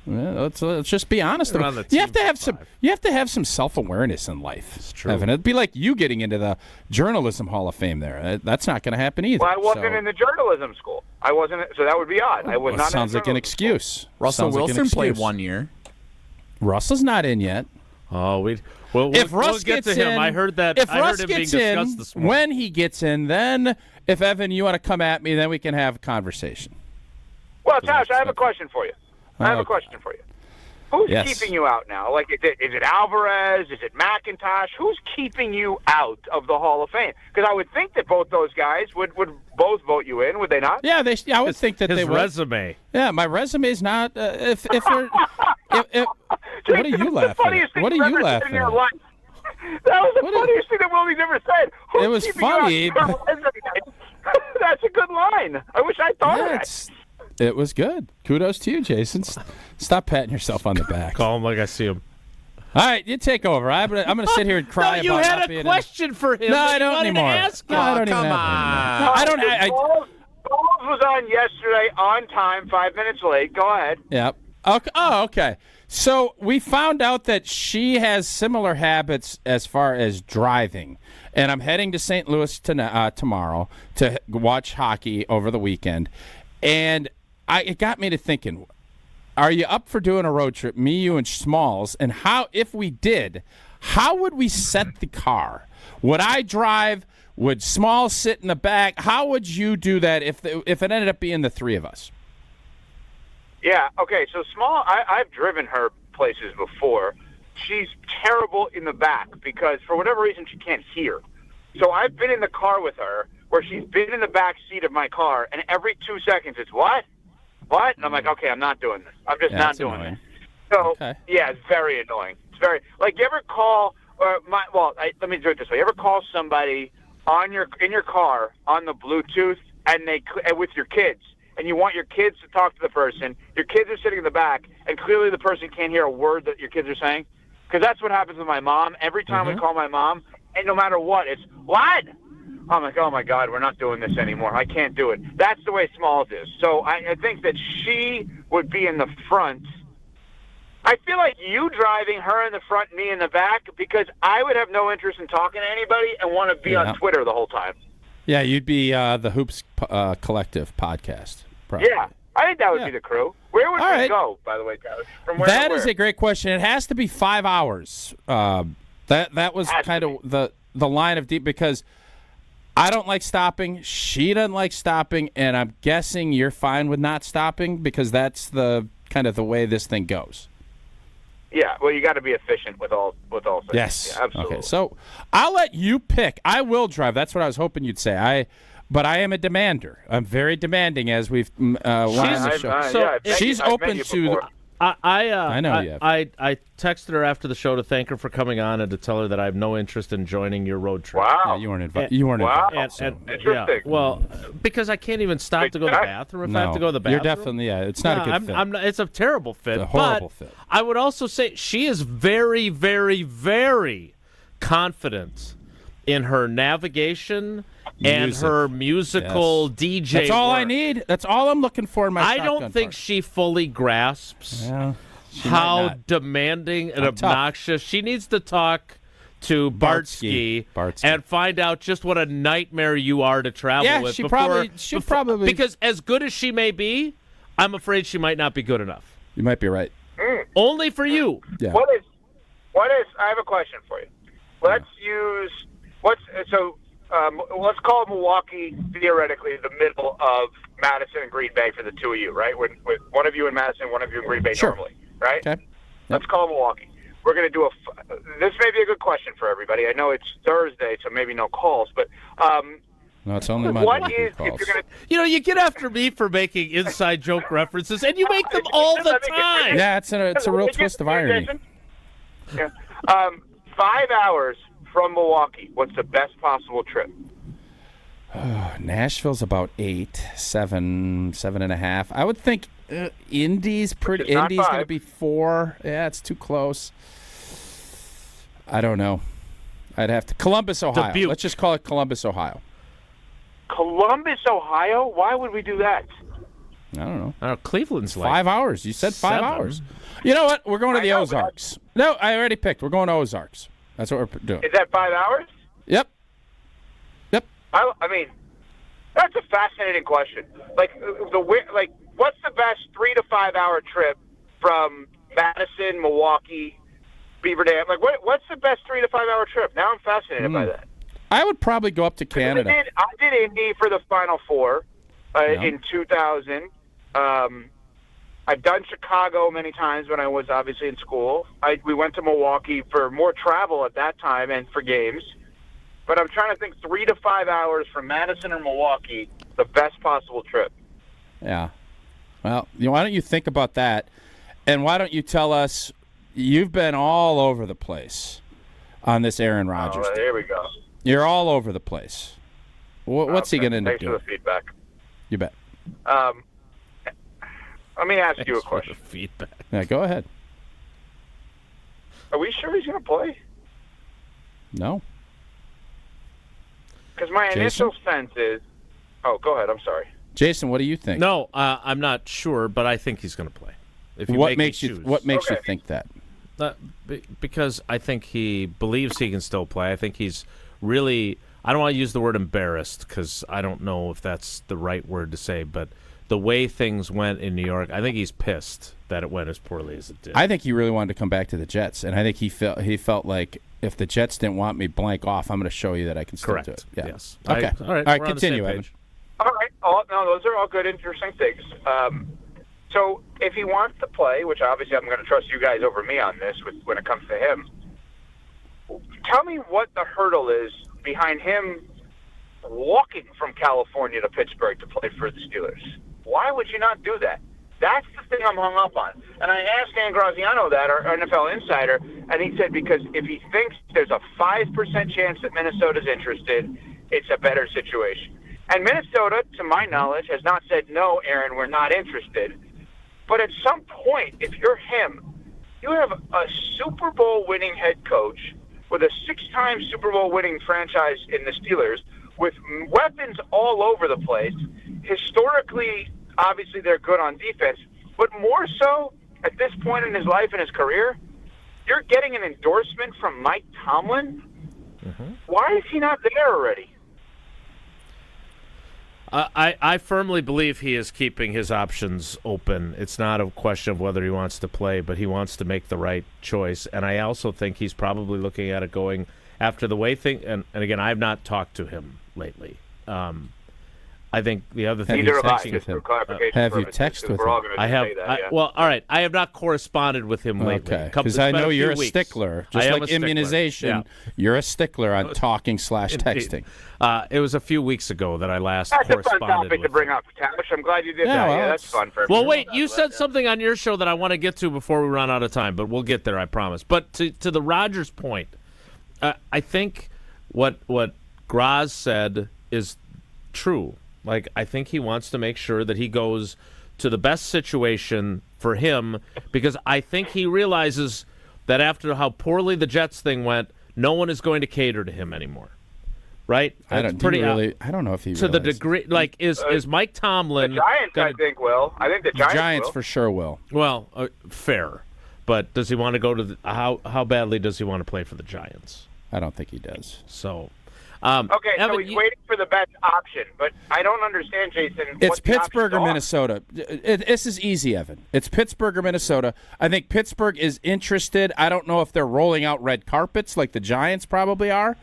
Let's just be honest. You have to have some self-awareness in life. It's true. Evan. It'd be like you getting into the Journalism Hall of Fame there. That's not going to happen either. Well, I wasn't in the journalism school. I wasn't, so that would be odd. I was not. Sounds like an excuse. Russell Wilson played 1 year. Russell's not in yet. Oh, if we'll Russ get gets to him. in, I heard that. If I heard Russ him being gets discussed in, this morning. when he gets in, then if Evan, you want to come at me, then we can have a conversation. Well, Tausch, I have a question for you. Who's Yes. keeping you out now? Like, is it Alvarez? Is it McIntosh? Who's keeping you out of the Hall of Fame? Because I would think that both those guys would both vote you in, would they not? Yeah, I would think that they would. His resume. Yeah, my resume is not. If you're, what are you laughing at? What are you laughing at? That was the funniest thing that Willie's ever said. Who's It was keeping funny, you out of your resume? That's a good line. I wish I thought of that. It was good. Kudos to you, Jason. Stop patting yourself on the back. Call him like I see him. All right, you take over. I'm gonna sit here and cry No, you about had not a being question for him. No, that I you don't wanted anymore. To ask No, him. I don't even Come have on. I don't. Balls was on yesterday on time, 5 minutes late. Go ahead. Yeah. Okay. Oh, okay. So we found out that she has similar habits as far as driving, and I'm heading to St. Louis tomorrow to watch hockey over the weekend, and it got me to thinking: are you up for doing a road trip, me, you, and Smalls? And how, if we did, how would we set the car? Would I drive? Would Smalls sit in the back? How would you do that if it ended up being the three of us? Yeah, okay, so I've driven her places before. She's terrible in the back because for whatever reason she can't hear. So I've been in the car with her where she's been in the back seat of my car, and every 2 seconds it's, what? What? And I'm like, okay, I'm not doing this. I'm just not doing this. So, yeah, it's very annoying. It's very, like, you ever call, let me do it this way. You ever call somebody in your car on the Bluetooth and with your kids, and you want your kids to talk to the person, your kids are sitting in the back, and clearly the person can't hear a word that your kids are saying? Because that's what happens with my mom. Every time we call my mom, and no matter what, it's, what? I'm like, oh, my God, we're not doing this anymore. I can't do it. That's the way Smalls is. So I think that she would be in the front. I feel like you driving, her in the front, me in the back, because I would have no interest in talking to anybody and want to be on Twitter the whole time. Yeah, you'd be the Hoops Collective podcast. Probably. Yeah, I think that would be the crew. Where would we go, by the way, Tausch? From where That to where? is a great question. It has to be 5 hours. That was kind of the line of deep, because I don't like stopping. She doesn't like stopping, and I'm guessing you're fine with not stopping because that's the kind of the way this thing goes. Yeah, well, you got to be efficient with all things. Yes. Yeah, absolutely. Okay, so I'll let you pick. I will drive. That's what I was hoping you'd say. But I am a demander. I'm very demanding, as we've won on the show. She's open to. I know you have. I texted her after the show to thank her for coming on and to tell her that I have no interest in joining your road trip. Wow. Yeah, you weren't invited. You weren't invited. Interesting. Well, because I can't even stop to go to the bathroom if I have to go to the bathroom. You're definitely, it's not a good fit. It's a terrible fit. It's a horrible fit. I would also say she is very, very, very confident in her navigation and her musical DJ. That's all work. I need. That's all I'm looking for in my I shotgun don't think part. she fully grasps how demanding and obnoxious. She needs to talk to Bartsky and find out just what a nightmare you are to travel with. She'll probably because as good as she may be, I'm afraid she might not be good enough. You might be right. Only for you. Yeah. What is? I have a question for you. Let's call Milwaukee theoretically the middle of Madison and Green Bay for the two of you, right? With one of you in Madison, one of you in Green Bay normally, right? Okay. Let's call Milwaukee. We're going to do this may be a good question for everybody. I know it's Thursday, so maybe no calls, but no, it's only Monday. What is, if you're going to... you get after me for making inside joke references, and you make them all the time. Yeah, it's a real twist of irony. Yeah. 5 hours from Milwaukee, what's the best possible trip? Nashville's about 7.5. I would think Indy's going to be 4. Yeah, it's too close. I don't know. I'd have to. Columbus, Ohio. Dubuque. Let's just call it Columbus, Ohio. Columbus, Ohio? Why would we do that? I don't know. Cleveland's 5 hours. You said 5 hours. You know what? We're going to the Ozarks. No, I already picked. We're going to Ozarks. That's what we're doing. Is that 5 hours? Yep. I mean, that's a fascinating question. What's the best 3 to 5 hour trip from Madison, Milwaukee Beaver Dam. Like, what's the best 3 to 5 hour trip? Now I'm fascinated by that. I would probably go up to Canada. I did Indy for the Final Four in 2000. I've done Chicago many times when I was obviously in school. We went to Milwaukee for more travel at that time and for games. But I'm trying to think 3 to 5 hours from Madison or Milwaukee, the best possible trip. Yeah. Well, why don't you think about that? And why don't you tell us, you've been all over the place on this Aaron Rodgers. Oh, there we go. You're all over the place. What's he going to end up doing? Thanks for the feedback. You bet. Let me ask you a question. Feedback. Yeah, go ahead. Are we sure he's going to play? No. Because my initial sense is... Oh, go ahead. I'm sorry. Jason, what do you think? No, I'm not sure, but I think he's going to play. What makes you think that? Because I think he believes he can still play. I think he's really... I don't want to use the word embarrassed because I don't know if that's the right word to say, but the way things went in New York, I think he's pissed that it went as poorly as it did. I think he really wanted to come back to the Jets, and I think he felt like if the Jets didn't want me blank off, I'm going to show you that I can still do it. Yeah. Yes. Okay. All right. Continue, Evan. All right. No, those are all good, interesting things. So if he wants to play, which obviously I'm going to trust you guys over me on this when it comes to him, tell me what the hurdle is behind him walking from California to Pittsburgh to play for the Steelers. Why would you not do that? That's the thing I'm hung up on. And I asked Dan Graziano that, our NFL insider, and he said because if he thinks there's a 5% chance that Minnesota's interested, it's a better situation. And Minnesota, to my knowledge, has not said, no, Aaron, we're not interested. But at some point, if you're him, you have a Super Bowl winning head coach with a 6-time Super Bowl winning franchise in the Steelers with weapons all over the place. Historically, obviously, they're good on defense. But more so, at this point in his life and his career, you're getting an endorsement from Mike Tomlin. Mm-hmm. Why is he not there already? I firmly believe he is keeping his options open. It's not a question of whether he wants to play, but he wants to make the right choice. And I also think he's probably looking at it going after the way and again, I have not talked to him lately. I think the other thing Neither he's have texting I, with him. Have you texted with him? I have. Well, all right. I have not corresponded with him lately. Okay, because I know you're a stickler. Just like immunization, yeah. You're a stickler on talking/texting. It was a few weeks ago that I last corresponded with him. That's a fun topic to bring up, Tausch. I'm glad you did that. Well, yeah, that's fun for everyone. Well, wait. You said something on your show that I want to get to before we run out of time, but we'll get there, I promise. But to the Rodgers point, I think what Graz said is true. Like, I think he wants to make sure that he goes to the best situation for him because I think he realizes that after how poorly the Jets thing went, no one is going to cater to him anymore. Right? I don't know if he to the degree like is Mike Tomlin the Giants I think will. I think the Giants will. For sure will. Well, fair. But does he want to go to how badly does he want to play for the Giants? I don't think he does. So okay, Evan, so he's waiting for the best option, but I don't understand, Jason. It's Pittsburgh or Minnesota. This is easy, Evan. It's Pittsburgh or Minnesota. I think Pittsburgh is interested. I don't know if they're rolling out red carpets like the Giants probably are.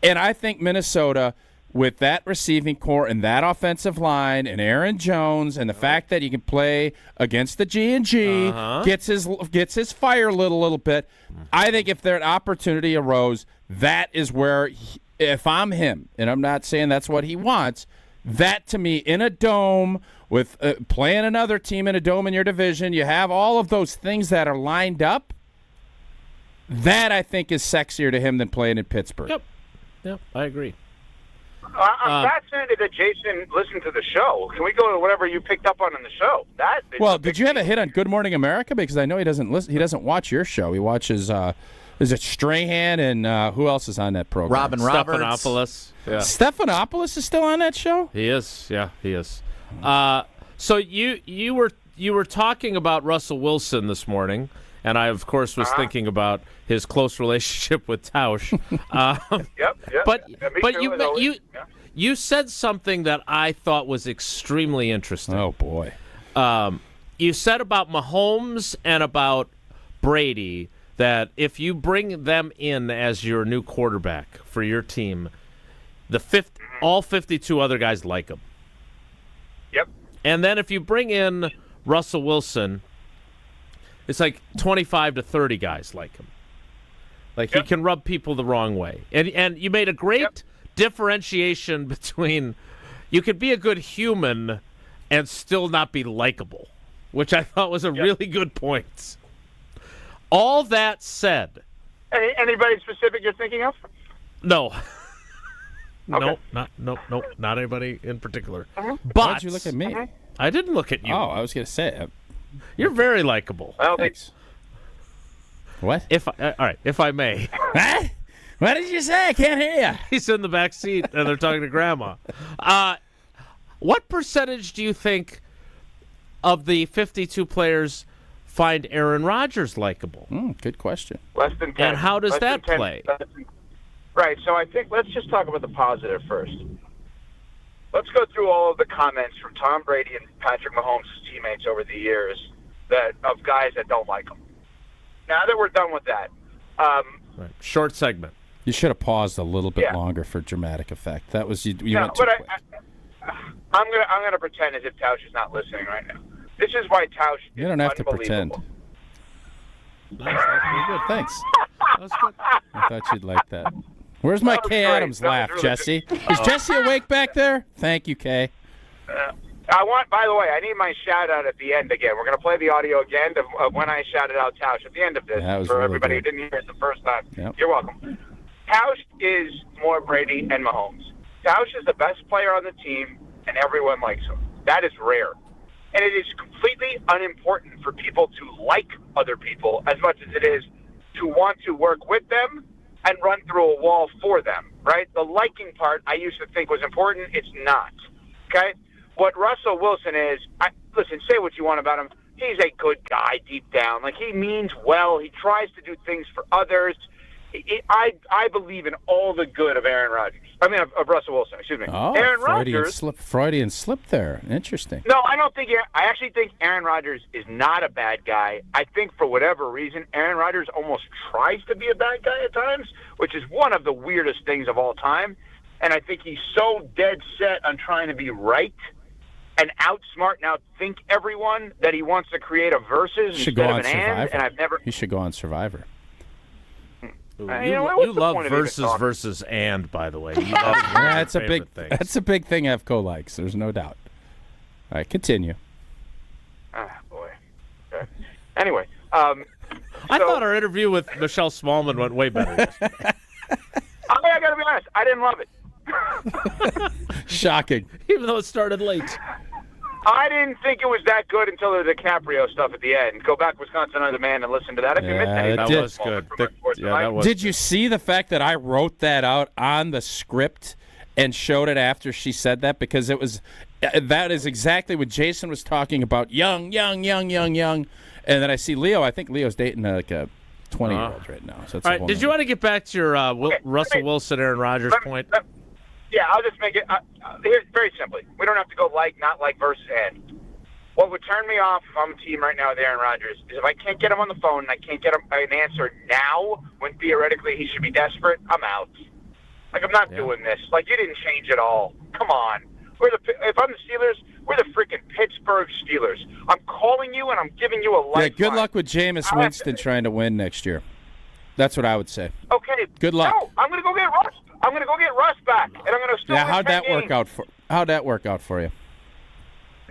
And I think Minnesota, with that receiving core and that offensive line and Aaron Jones and the fact that you can play against the G&G, gets his fire lit a little bit. I think if an opportunity arose, that is where if I'm him, and I'm not saying that's what he wants, that to me in a dome with playing another team in a dome in your division, you have all of those things that are lined up. That I think is sexier to him than playing in Pittsburgh. Yep, I agree. I'm fascinated that Jason listened to the show. Can we go to whatever you picked up on in the show? Did you have a hit on Good Morning America? Because I know he doesn't listen. He doesn't watch your show. He watches. Is it Strahan and who else is on that program? Robin Roberts. Stephanopoulos. Yeah. Stephanopoulos is still on that show? He is. Yeah, he is. So you were talking about Russell Wilson this morning, and I of course was thinking about his close relationship with Tausch. Yep. But you said something that I thought was extremely interesting. Oh boy. You said about Mahomes and about Brady that if you bring them in as your new quarterback for your team, all 52 other guys like him. Yep. And then if you bring in Russell Wilson, it's like 25 to 30 guys like him. Like he can rub people the wrong way. And you made a great differentiation between you could be a good human and still not be likable, which I thought was a really good point. All that said. Anybody specific you're thinking of? No. Okay. Not anybody in particular. Why But did you look at me? I didn't look at you. Oh, I was going to say it. You're very likable. Thanks. What? All right, if I may. What did you say? I can't hear you. He's in the back seat, and they're talking to Grandma. What percentage do you think of the 52 players find Aaron Rodgers likable? Good question. Less than 10. And how does Less that than 10. play? Right, so I think let's just talk about the positive first. Let's go through all of the comments from Tom Brady and Patrick Mahomes' teammates over the years of guys that don't like him. Now that we're done with that. Right. Short segment. You should have paused a little bit longer for dramatic effect. That was you went too quick. I'm gonna pretend as if Tausch is not listening right now. This is why Tausch is You don't have to pretend. That's good. Thanks. That's good. I thought you'd like that. Where's my Kay Adams laugh, really Jesse? good. Is Jesse awake back there? Thank you, Kay. By the way, I need my shout out at the end again. We're going to play the audio again of when I shouted out Tausch at the end of this for really everybody good. who didn't hear it the first time. Yep. You're welcome. Tausch is more Brady and Mahomes. Tausch is the best player on the team, and everyone likes him. That is rare. And it is completely unimportant for people to like other people as much as it is to want to work with them and run through a wall for them, right? The liking part I used to think was important. It's not, okay? What Russell Wilson is, listen, say what you want about him. He's a good guy deep down. Like, he means well. He tries to do things for others. I believe in all the good of Aaron Rodgers. I mean, of Russell Wilson, excuse me. Oh, Aaron Rodgers. Freudian slip there. Interesting. No, I don't think. I actually think Aaron Rodgers is not a bad guy. I think for whatever reason, Aaron Rodgers almost tries to be a bad guy at times, which is one of the weirdest things of all time. And I think he's so dead set on trying to be right and outsmart and outthink everyone that he wants to create a versus instead of an and. And I've never. He should go on Survivor. You love versus and, by the way. That's a big thing Evco likes. There's no doubt. All right, continue. Ah, boy. Okay. Anyway, I thought our interview with Michelle Smallman went way better. I got to be honest. I didn't love it. Shocking. Even though it started late. I didn't think it was that good until the DiCaprio stuff at the end. Go back Wisconsin on Demand and listen to that. If you missed anything, that was good. Did you see the fact that I wrote that out on the script and showed it after she said that? Because that is exactly what Jason was talking about. Young. And then I see Leo. I think Leo's dating like a 20-year-old right now. So all right. Did you want to get back to your Russell Wilson, Aaron Rodgers point? Yeah, I'll just make it here's very simply. We don't have to go not like versus and. What would turn me off if I'm a team right now with Aaron Rodgers is if I can't get him on the phone and I can't get him an answer now when theoretically he should be desperate, I'm out. Like, I'm not doing this. Like, you didn't change it all. Come on. If I'm the Steelers, we're the freaking Pittsburgh Steelers. I'm calling you and I'm giving you a lifeline. Yeah, good luck with Jameis Winston trying to win next year. That's what I would say. Okay. Good luck. No, I'm going to go get Russ. I'm going to go get Russ back, and I'm going to still win how'd that 10 work games. out for? How'd that work out for you?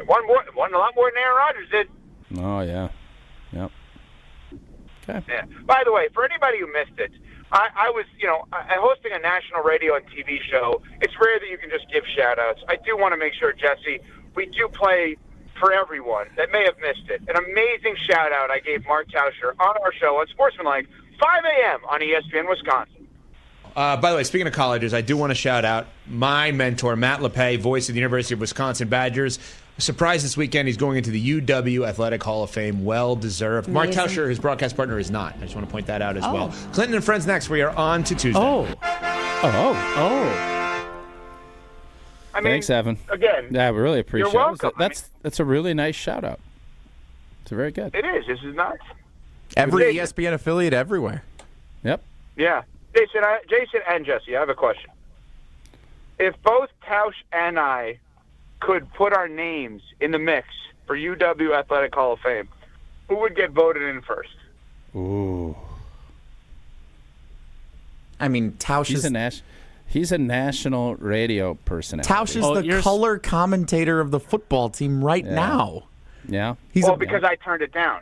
One a lot more than Aaron Rodgers did. Oh yeah, yep. Okay. Yeah. By the way, for anybody who missed it, I was, hosting a national radio and TV show. It's rare that you can just give shout-outs. I do want to make sure, Jesse, we do play for everyone that may have missed it. An amazing shout-out I gave Mark Tauscher on our show on Sportsmanlike, 5 a.m. on ESPN Wisconsin. By the way, speaking of colleges, I do want to shout out my mentor, Matt LePay, voice of the University of Wisconsin Badgers. Surprise this weekend, he's going into the UW Athletic Hall of Fame. Well-deserved. Mark Tauscher, his broadcast partner, is not. I just want to point that out as well. Clinton and Friends next. We are on to Tuesday. I mean, thanks, Evan. Again, yeah, we really appreciate you're welcome. it. That's a really nice shout-out. It's very good. It is. This is not. Every ESPN affiliate everywhere. Yep. Yeah. Jason and Jesse, I have a question. If both Tausch and I could put our names in the mix for UW Athletic Hall of Fame, who would get voted in first? Ooh. I mean, Tausch he's a national radio personality. Tausch is the color commentator of the football team now. Yeah. Because I turned it down.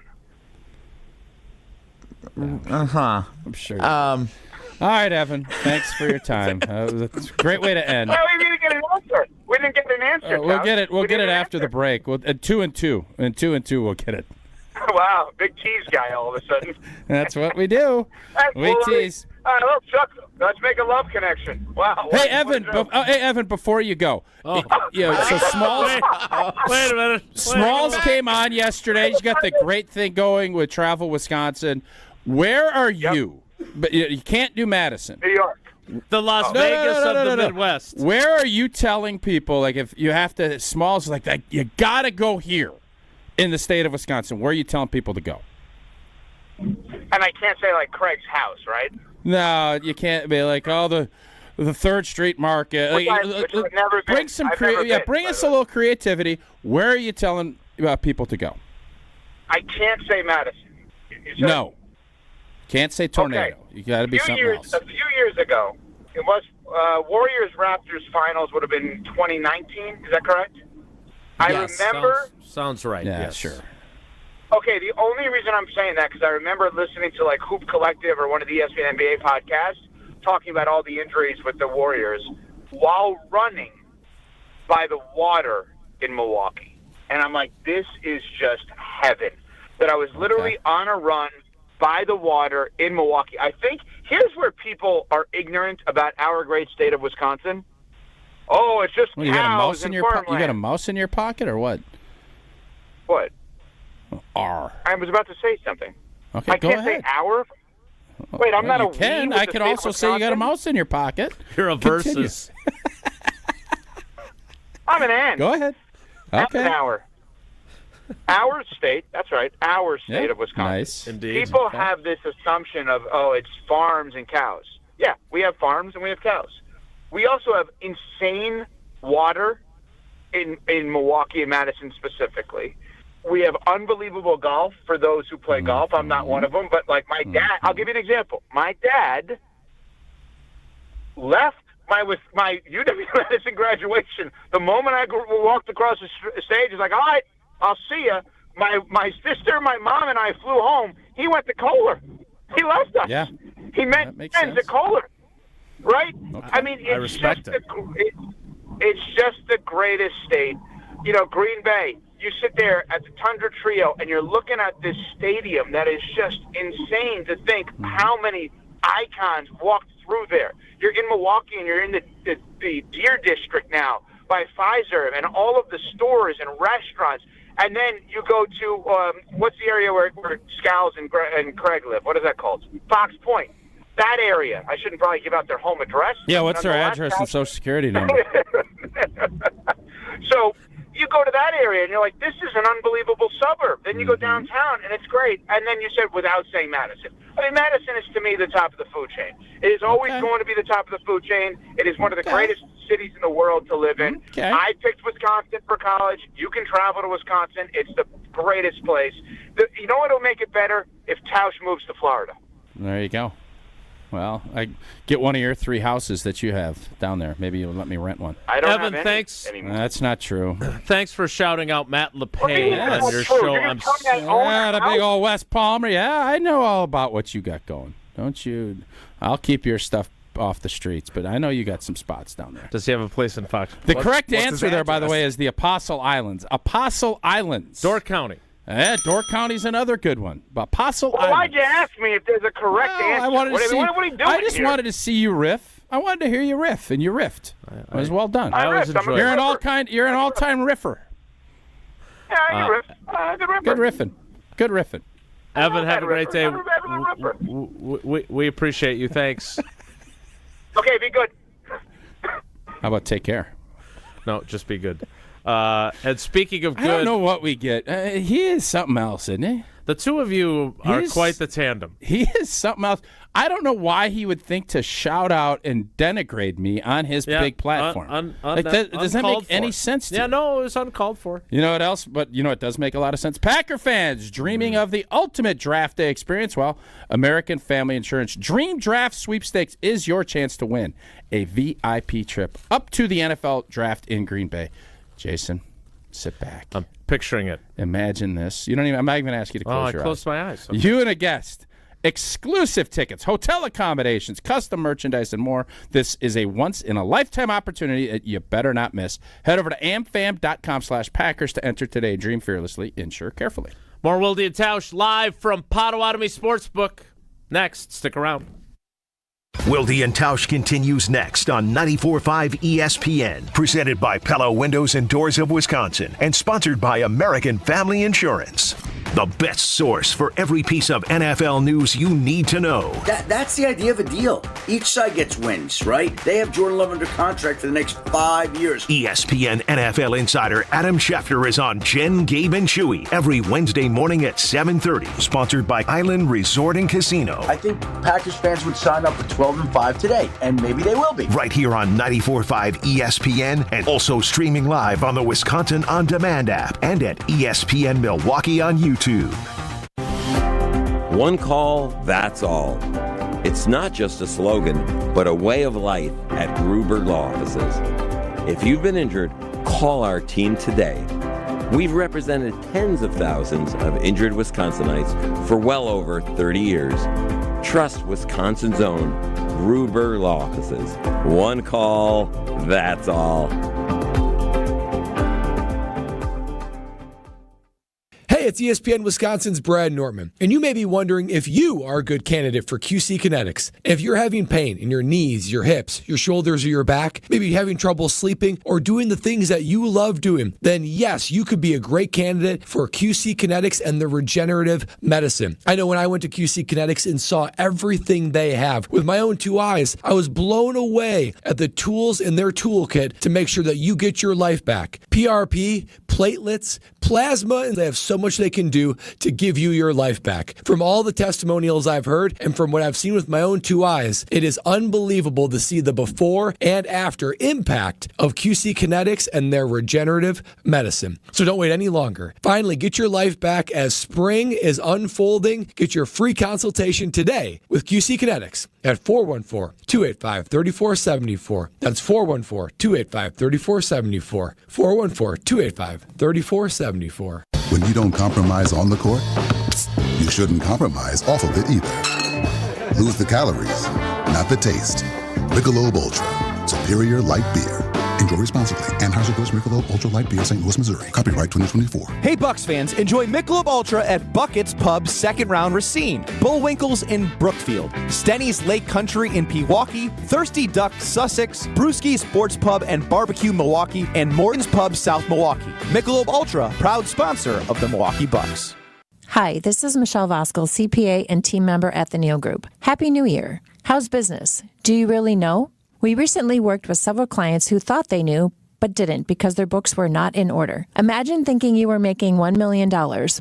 Uh-huh. I'm sure. All right, Evan. Thanks for your time. It's a great way to end. Well, we didn't get an answer. We didn't get an answer. We'll get it. We'll get it after the break. We'll 2 and 2. And 2 and 2, we'll get it. Wow, big tease guy all of a sudden. That's what we do. We tease. All right, well, Chuck, let's make a love connection. Wow. Hey, Evan, before you go. So Smalls. Wait a minute. Smalls came on yesterday. He's got the great thing going with Travel Wisconsin. Where are you? But you can't do Madison. New York. The Las Vegas of the Midwest. Where are you telling people, like, if you have to, Smalls, like, that you got to go here in the state of Wisconsin? Where are you telling people to go? And I can't say, like, Craig's house, right? No, you can't be like, the 3rd Street Market. Bring some bring us a little creativity. Where are you telling people to go? I can't say Madison. No. Can't say Tornado. Okay. You got to be something else. A few years ago, it was Warriors-Raptors finals would have been 2019. Is that correct? I remember. Sounds right. Yeah, yes. sure. Okay, the only reason I'm saying that because I remember listening to like Hoop Collective or one of the ESPN NBA podcasts talking about all the injuries with the Warriors while running by the water in Milwaukee. And I'm like, this is just heaven. That I was literally on a run by the water in Milwaukee. I think here's where people are ignorant about our great state of Wisconsin. Oh, it's just you got a mouse in your farmland. You got a mouse in your pocket or what? What? R. I was about to say something. Okay, I go can't ahead. say our. Wait, I'm not a. You can. I could also say you got a mouse in your pocket. You're a versus. I'm an ant. Go ahead. Okay. An hour. Our state, that's right, our state of Wisconsin. Nice. Indeed. People have this assumption of, it's farms and cows. Yeah, we have farms and we have cows. We also have insane water in Milwaukee and Madison specifically. We have unbelievable golf for those who play golf. I'm not one of them, but like my dad, I'll give you an example. My dad left my UW-Madison graduation. The moment I walked across the stage, he's like, all right, I'll see you. My sister, my mom, and I flew home. He went to Kohler. He left us. Yeah. He met friends at Kohler. Right? Okay. I mean, I respect it. It's just the greatest state. You know, Green Bay, you sit there at the Tundra Trio, and you're looking at this stadium that is just insane to think how many icons walked through there. You're in Milwaukee, and you're in the Deer District now by Pfizer, and all of the stores and restaurants. And then you go to, what's the area where Scowls and Craig live? What is that called? Fox Point. That area. I shouldn't probably give out their home address. Yeah, what's their address and social security number? So you go to that area, and you're like, this is an unbelievable suburb. Then you go downtown, and it's great. And then you said, without saying Madison. I mean, Madison is, to me, the top of the food chain. It is always going to be the top of the food chain. It is one of the greatest cities in the world to live in. Okay. I picked Wisconsin for college. You can travel to Wisconsin. It's the greatest place. You know what will make it better? If Tausch moves to Florida. There you go. Well, I get one of your 3 houses that you have down there. Maybe you'll let me rent one. I don't Evan, have any thanks. anymore. That's not true. Thanks for shouting out Matt LePay on your true. show. You're I'm gonna tell me I own Yeah, a the big house? old West Palmer. Yeah, I know all about what you got going. Don't you? I'll keep your stuff off the streets, but I know you got some spots down there. Does he have a place in Fox? The correct answer there, by the way, is the Apostle Islands. Apostle Islands. Door County. Yeah, Door County's another good one. Apostle Well, Islands. why'd you ask me if there's a correct answer? I wanted to see. What are you doing I just here? wanted to see you riff. I wanted to hear you riff, and you riffed. It was well done. I always riffed. I'm a enjoy You're it. You're an all-time riffer. Yeah, you riff. Good riffer. Good riffing. Evan, have a great day. I'm a ripper. We appreciate you. Thanks. Okay, be good. How about take care? No, just be good. And speaking of good, I don't know what we get. He is something else, isn't he? The two of you are quite the tandem. He is something else. I don't know why he would think to shout out and denigrate me on his big platform. Does that make any sense to you? Yeah, no, it was uncalled for. You know what else? But you know what does make a lot of sense? Packer fans dreaming of the ultimate draft day experience? Well, American Family Insurance Dream Draft Sweepstakes is your chance to win a VIP trip up to the NFL draft in Green Bay. Jason, sit back. I'm picturing it. Imagine this. I'm not even going to ask you to close your eyes. I closed my eyes. Okay. You and a guest. Exclusive tickets, hotel accommodations, custom merchandise, and more. This is a once-in-a-lifetime opportunity that you better not miss. Head over to amfam.com/Packers to enter today. Dream fearlessly, insure carefully. More Wilde and Tausch live from Potawatomi Sportsbook. Next, stick around. Wilde and Tausch continues next on 94.5 ESPN, presented by Pella Windows and Doors of Wisconsin, and sponsored by American Family Insurance. The best source for every piece of NFL news you need to know. That's the idea of a deal. Each side gets wins, right? They have Jordan Love under contract for the next 5 years. ESPN NFL insider Adam Schefter is on Jen, Gabe, and Chewy every Wednesday morning at 7:30. Sponsored by Island Resort and Casino. I think Packers fans would sign up for 12-5 today, and maybe they will be. Right here on 94.5 ESPN, and also streaming live on the Wisconsin On Demand app and at ESPN Milwaukee on YouTube. One call, that's all. It's not just a slogan, but a way of life at Gruber Law Offices. If you've been injured, call our team today. We've represented tens of thousands of injured Wisconsinites for well over 30 years. Trust Wisconsin's own Gruber Law Offices. One call, that's all. Hey, it's ESPN Wisconsin's Brad Nortman, and you may be wondering if you are a good candidate for QC Kinetics. If you're having pain in your knees, your hips, your shoulders, or your back, maybe you're having trouble sleeping or doing the things that you love doing, then yes, you could be a great candidate for QC Kinetics and the regenerative medicine. I know when I went to QC Kinetics and saw everything they have with my own two eyes, I was blown away at the tools in their toolkit to make sure that you get your life back. PRP, platelets, plasma, and they have so much they can do to give you your life back. From all the testimonials I've heard and from what I've seen with my own two eyes, it is unbelievable to see the before and after impact of QC Kinetics and their regenerative medicine. So don't wait any longer. Finally, get your life back as spring is unfolding. Get your free consultation today with QC Kinetics at 414-285-3474. That's 414-285-3474. 414-285-3474. When you don't compromise on the court, you shouldn't compromise off of it either. Lose the calories, not the taste. Michelob Ultra, superior light beer. Enjoy responsibly. Anheuser-Busch Michelob Ultra Light Beer, St. Louis, Missouri. Copyright 2024. Hey, Bucks fans, enjoy Michelob Ultra at Bucket's Pub Second Round Racine, Bullwinkle's in Brookfield, Stenny's Lake Country in Pewaukee, Thirsty Duck Sussex, Brewski Sports Pub and Barbecue Milwaukee, and Morton's Pub South Milwaukee. Michelob Ultra, proud sponsor of the Milwaukee Bucks. Hi, this is Michelle Voskel, CPA and team member at the Neal Group. Happy New Year. How's business? Do you really know? We recently worked with several clients who thought they knew, but didn't because their books were not in order. Imagine thinking you were making $1 million,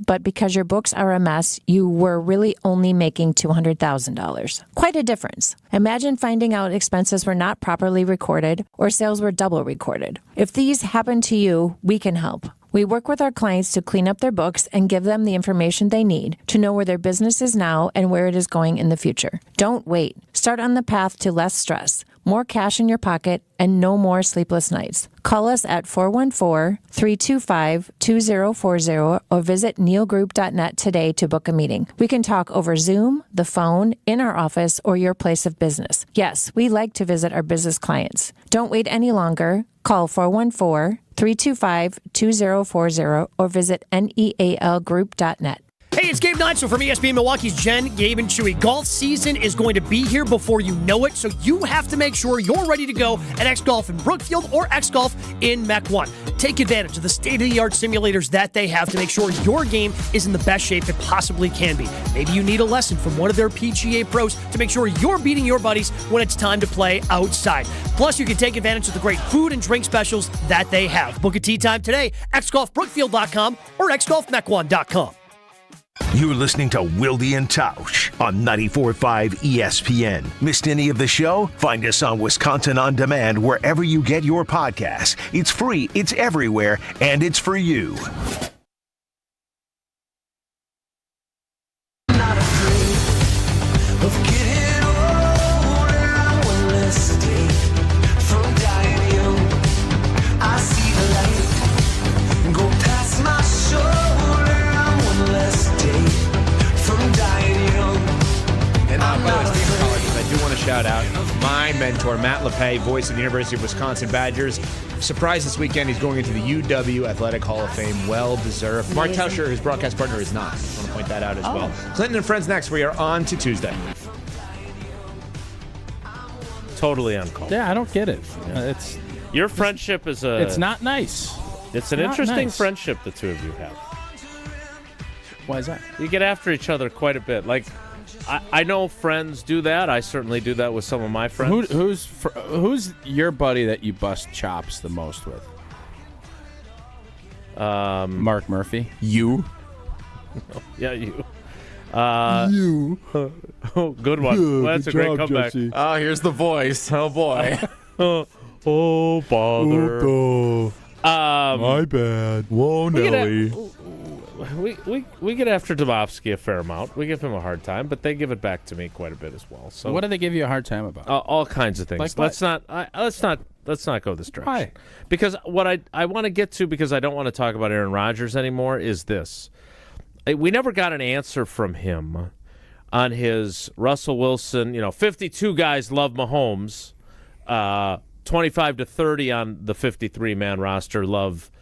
but because your books are a mess, you were really only making $200,000. Quite a difference. Imagine finding out expenses were not properly recorded or sales were double recorded. If these happen to you, we can help. We work with our clients to clean up their books and give them the information they need to know where their business is now and where it is going in the future. Don't wait. Start on the path to less stress, more cash in your pocket, and no more sleepless nights. Call us at 414-325-2040 or visit nealgroup.net today to book a meeting. We can talk over Zoom, the phone, in our office, or your place of business. Yes, we like to visit our business clients. Don't wait any longer. Call 414-325-2040 or visit nealgroup.net. Hey, it's Gabe Neitzel from ESPN Milwaukee's Jen, Gabe, and Chewy. Golf season is going to be here before you know it, so you have to make sure you're ready to go at X Golf in Brookfield or X Golf in Mech 1. Take advantage of the state-of-the-art simulators that they have to make sure your game is in the best shape it possibly can be. Maybe you need a lesson from one of their PGA pros to make sure you're beating your buddies when it's time to play outside. Plus, you can take advantage of the great food and drink specials that they have. Book a tee time today, xgolfbrookfield.com or xgolfmech1.com. You're listening to Wilde and Tausch on 94.5 ESPN. Missed any of the show? Find us on Wisconsin On Demand wherever you get your podcasts. It's free, it's everywhere, and it's for you. Shout out my mentor, Matt LePay, voice of the University of Wisconsin Badgers. Surprised this weekend, he's going into the UW Athletic Hall of Fame. Well deserved. Mark Tauscher, his broadcast partner, is not. I want to point that out as well. Clinton and Friends next. We are on to Tuesday. Totally on call. Yeah, I don't get it. It's your friendship is It's not nice. It's an interesting friendship the two of you have. Why is that? You get after each other quite a bit. Like, I know friends do that. I certainly do that with some of my friends. Who's your buddy that you bust chops the most with? Mark Murphy. You. Yeah, you. You. Oh, good one. Well, that's a great comeback. Jesse. Oh, here's the voice. Oh boy. Oh, bother. My bad. Whoa, Nelly. We get after Domofsky a fair amount. We give him a hard time, but they give it back to me quite a bit as well. So what do they give you a hard time about? All kinds of things. Like let's not go this direction. Why? Because what I want to get to, because I don't want to talk about Aaron Rodgers anymore, is this. We never got an answer from him on his Russell Wilson. 52 guys love Mahomes. 25 to 30 on the 53-man roster love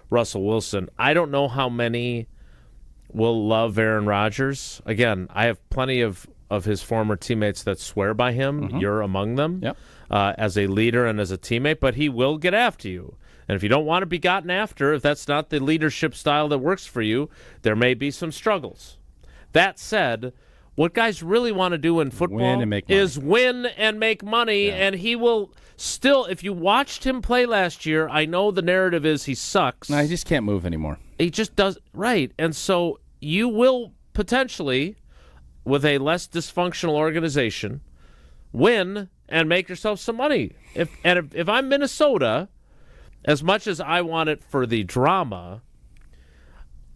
Russell Wilson. I don't know how many will love Aaron Rodgers. Again, I have plenty of his former teammates that swear by him. Mm-hmm. You're among them. Yep. As a leader and as a teammate, but he will get after you. And if you don't want to be gotten after, if that's not the leadership style that works for you, there may be some struggles. That said, what guys really want to do in football is win and make money, yeah. And he will still, if you watched him play last year, I know the narrative is he sucks. No, he just can't move anymore. He just does, right. And so you will potentially, with a less dysfunctional organization, win and make yourself some money. If I'm Minnesota, as much as I want it for the drama,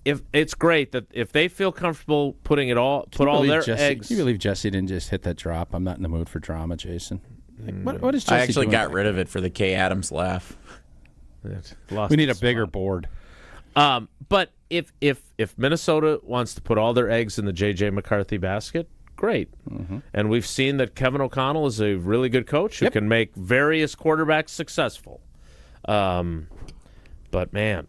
if it's great that if they feel comfortable putting it all, eggs. Can you believe Jesse didn't just hit that drop? I'm not in the mood for drama, Jason. What is Jesse I actually doing? got rid of it for the Kay Adams laugh. We need a bigger board. But if Minnesota wants to put all their eggs in the J.J. McCarthy basket, great. Mm-hmm. And we've seen that Kevin O'Connell is a really good coach who can make various quarterbacks successful. But, man,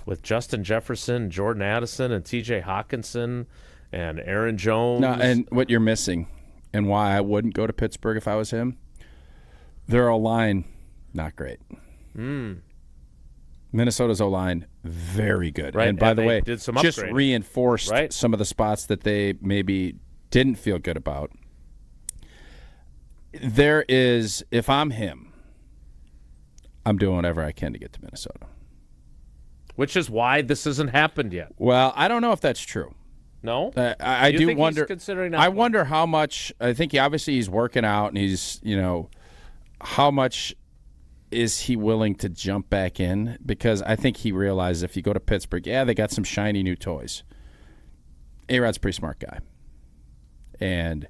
with Justin Jefferson, Jordan Addison, and T.J. Hawkinson, and Aaron Jones. No, and what you're missing, and why I wouldn't go to Pittsburgh if I was him, their O-line, not great. Minnesota's O-line, very good. Right. And by the way, did some just upgrading. reinforced some of the spots that they maybe didn't feel good about. There is, if I'm him, I'm doing whatever I can to get to Minnesota. Which is why this hasn't happened yet. Well, I don't know if that's true. No? I do think wonder. He's considering I wonder how much. I think he's working out, and he's, how much is he willing to jump back in? Because I think he realizes if you go to Pittsburgh, they got some shiny new toys. A-Rod's a pretty smart guy. And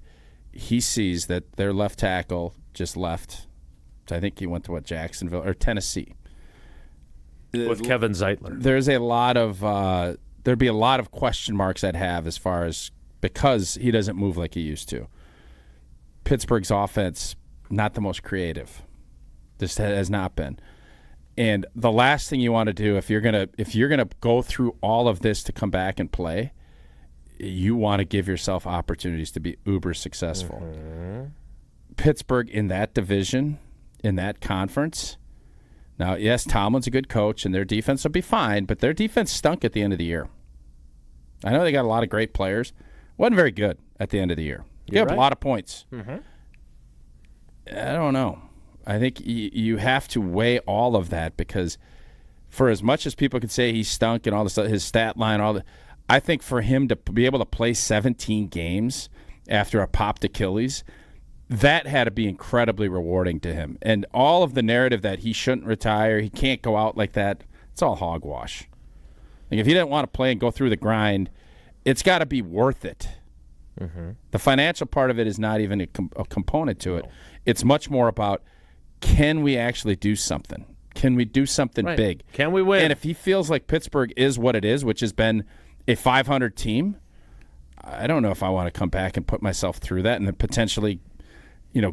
he sees that their left tackle just left. I think he went to Jacksonville or Tennessee. With Kevin Zeitler. There's a lot of there'd be a lot of question marks I'd have as far as because he doesn't move like he used to. Pittsburgh's offense, not the most creative. This has not been. And the last thing you want to do if you're gonna go through all of this to come back and play, you want to give yourself opportunities to be uber successful. Mm-hmm. Pittsburgh in that division, in that conference. Now, yes, Tomlin's a good coach, and their defense will be fine, but their defense stunk at the end of the year. I know they got a lot of great players. Wasn't very good at the end of the year. You have a lot of points. Mm-hmm. I don't know. I think you have to weigh all of that because for as much as people could say he stunk and all this stuff, his stat line, all that, I think for him to be able to play 17 games after a popped Achilles, that had to be incredibly rewarding to him. And all of the narrative that he shouldn't retire, he can't go out like that, it's all hogwash. Like if he didn't want to play and go through the grind, it's got to be worth it. Mm-hmm. The financial part of it is not even a component to it. It's much more about, can we actually do something? Can we do something big? Can we win? And if he feels like Pittsburgh is what it is, which has been a 500 team, I don't know if I want to come back and put myself through that and then potentially,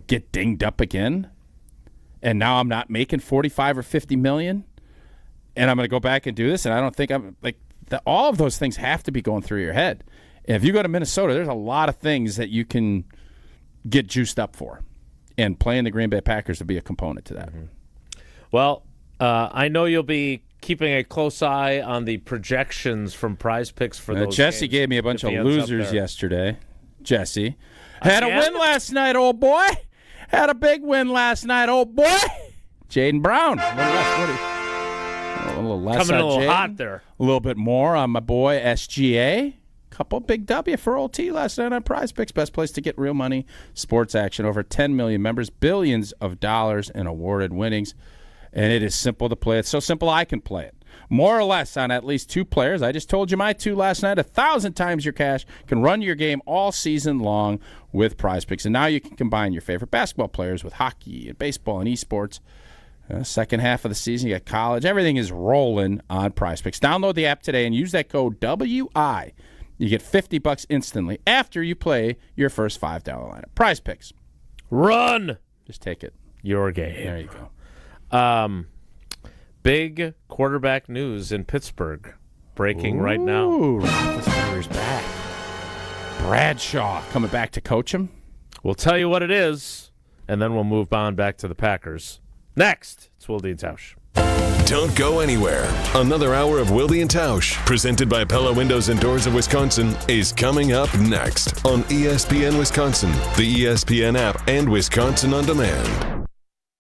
get dinged up again. And now I'm not making 45 or 50 million, and I'm going to go back and do this. And I don't think I'm like all of those things have to be going through your head. And if you go to Minnesota, there's a lot of things that you can get juiced up for, and playing the Green Bay Packers would be a component to that. Mm-hmm. Well, I know you'll be keeping a close eye on the projections from Prize Picks for those Jesse games gave me a bunch of losers yesterday. Jesse had a Again? win last night, old boy. Had a big win last night, old boy. Jaden Brown. A little less Coming on a little Jaden. hot there. A little bit more on my boy SGA. Couple big W for OT last night on Prize Picks. Best place to get real money, sports action. Over 10 million members, billions of dollars in awarded winnings. And it is simple to play. It's so simple I can play it. More or less on at least 2 players. I just told you my 2 last night. 1,000 times your cash. Can run your game all season long with Prize Picks. And now you can combine your favorite basketball players with hockey and baseball and esports. Second half of the season, you got college. Everything is rolling on Prize Picks. Download the app today and use that code WI. You get $50 instantly after you play your first $5 lineup. Prize Picks. Run! Just take it. Your game. There you go. Big quarterback news in Pittsburgh breaking right now. Roethlisberger's back. Bradshaw coming back to coach him. We'll tell you what it is, and then we'll move on back to the Packers. Next, it's Wilde and Tausch. Don't go anywhere. Another hour of Wilde and Tausch, presented by Pella Windows and Doors of Wisconsin, is coming up next on ESPN Wisconsin, the ESPN app, and Wisconsin On Demand.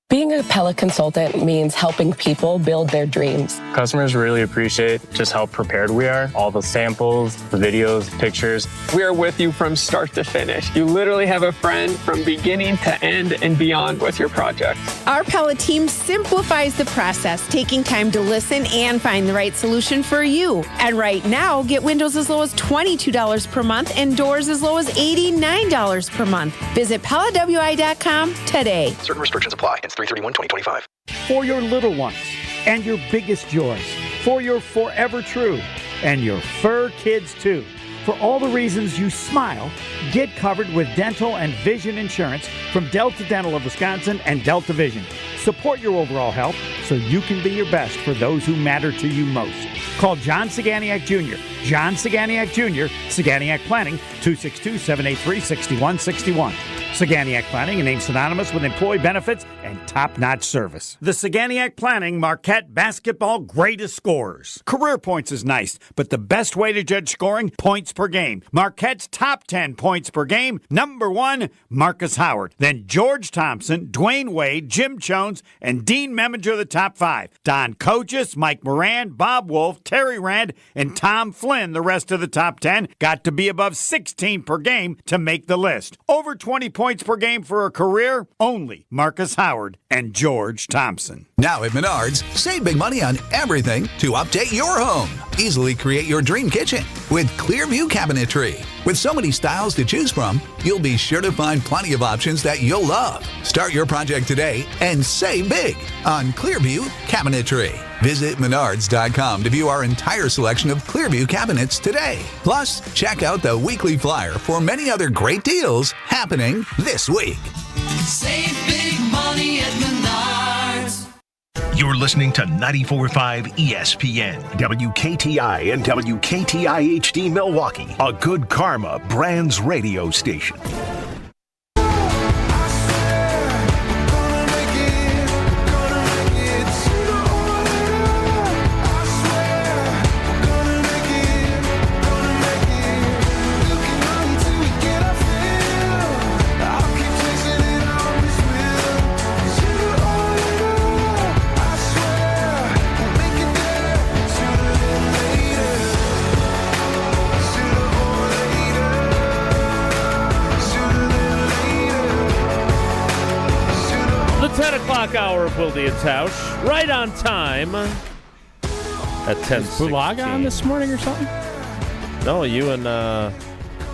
Being a Pella consultant means helping people build their dreams. Customers really appreciate just how prepared we are. All the samples, the videos, pictures. We are with you from start to finish. You literally have a friend from beginning to end and beyond with your project. Our Pella team simplifies the process, taking time to listen and find the right solution for you. And right now, get windows as low as $22 per month and doors as low as $89 per month. Visit PellaWI.com today. Certain restrictions apply. It's 3/31/2025. For your little ones and your biggest joys. For your forever true and your fur kids too. For all the reasons you smile, get covered with dental and vision insurance from Delta Dental of Wisconsin and Delta Vision. Support your overall health so you can be your best for those who matter to you most. Call John Saganiak Jr. John Saganiak Jr., Saganiak Planning, 262-783-6161. Saganiak Planning, a name synonymous with employee benefits and top-notch service. The Saganiak Planning Marquette Basketball Greatest Scorers. Career points is nice, but the best way to judge scoring, points per game. Marquette's top 10 points per game. Number 1, Marcus Howard. Then George Thompson, Dwayne Wade, Jim Jones, and Dean Meminger, the top 5. Don Kojas, Mike Moran, Bob Wolf, Terry Rand, and Tom Flynn, the rest of the top 10, got to be above 16 per game to make the list. Over 20 points per game for a career, only Marcus Howard and George Thompson. Now at Menards, save big money on everything to update your home. Easily create your dream kitchen with Clearview Cabinetry. With so many styles to choose from, you'll be sure to find plenty of options that you'll love. Start your project today and save big on Clearview Cabinetry. Visit Menards.com to view our entire selection of Clearview cabinets today. Plus, check out the weekly flyer for many other great deals happening this week. Save big money at Menards. You're listening to 94.5 ESPN, WKTI and WKTI HD Milwaukee, a Good Karma Brands radio station. o'clock hour of Wilde and Tausch. Right on time at 10:16. Is Bulaga on this morning or something? No, you and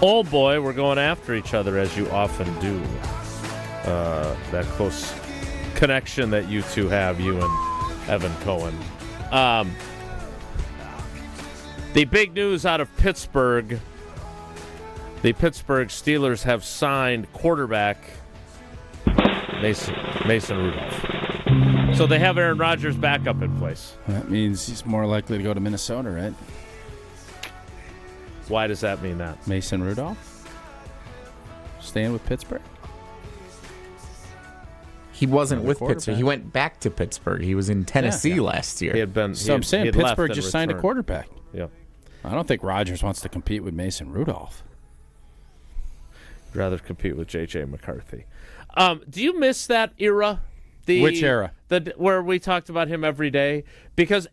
old boy were going after each other, as you often do. That close connection that you two have, you and Evan Cohen. The big news out of Pittsburgh. The Pittsburgh Steelers have signed quarterback Mason Rudolph. So they have Aaron Rodgers' backup in place. That means he's more likely to go to Minnesota, right? Why does that mean that? Mason Rudolph? Staying with Pittsburgh? He wasn't with Pittsburgh. He went back to Pittsburgh. He was in Tennessee last year. He had been. So I'm saying Pittsburgh just signed a quarterback. Yeah. I don't think Rodgers wants to compete with Mason Rudolph. I'd rather compete with J.J. McCarthy. Do you miss that era? Which era? Where we talked about him every day? Because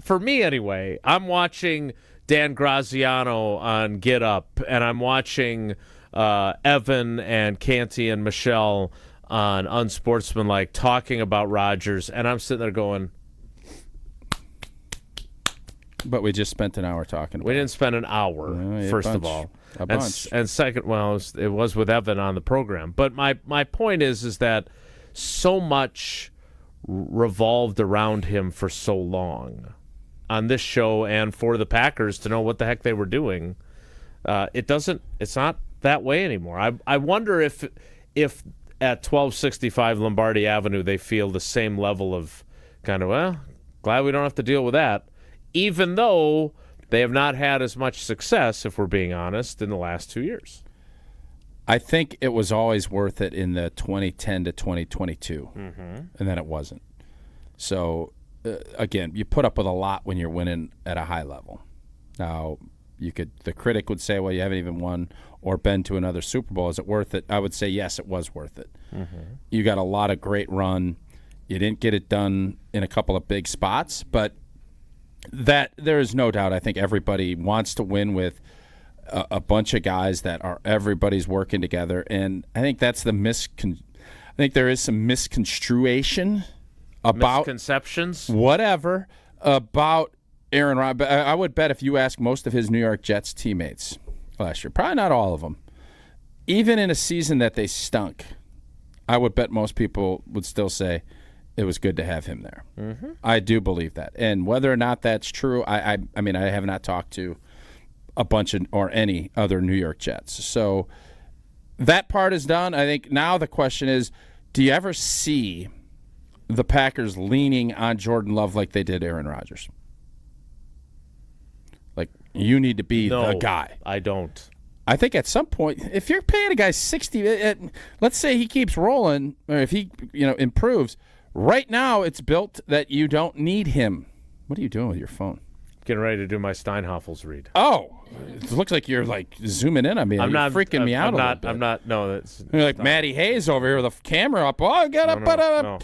for me anyway, I'm watching Dan Graziano on Get Up, and I'm watching Evan and Canty and Michelle on Unsportsmanlike talking about Rodgers, and I'm sitting there going... But we just spent an hour talking about it. We didn't spend an hour, first of all. A bunch. And second, well, it was with Evan on the program. But my point is that so much revolved around him for so long on this show and for the Packers to know what the heck they were doing. It's not that way anymore. I wonder if at 1265 Lombardi Avenue they feel the same level of kind of, well, glad we don't have to deal with that, even though they have not had as much success, if we're being honest, in the last 2 years. I think it was always worth it in the 2010 to 2022, and then it wasn't. So, again, you put up with a lot when you're winning at a high level. Now, the critic would say, well, you haven't even won or been to another Super Bowl. Is it worth it? I would say, yes, it was worth it. You got a lot of great run. You didn't get it done in a couple of big spots, but that there is no doubt. I think everybody wants to win with a bunch of guys that are everybody's working together, and I think that's I think there is some misconstruation about misconceptions, whatever, about Aaron Rodgers. I would bet if you ask most of his New York Jets teammates last year, probably not all of them, even in a season that they stunk, I would bet most people would still say it was good to have him there. I do believe that. And whether or not that's true, I mean, I have not talked to a bunch of or any other New York Jets. So that part is done. I think now the question is, do you ever see the Packers leaning on Jordan Love like they did Aaron Rodgers? Like, you need to be the guy. I don't. I think at some point, if you're paying a guy 60, let's say he keeps rolling, or if he improves, right now it's built that you don't need him. What are you doing with your phone? Getting ready to do my Steinhoffels read. Oh, it looks like you're like zooming in on me. You're freaking me out a little bit. I'm not. No, you're like Matty Hayes over here with a camera up. Oh, get up. No.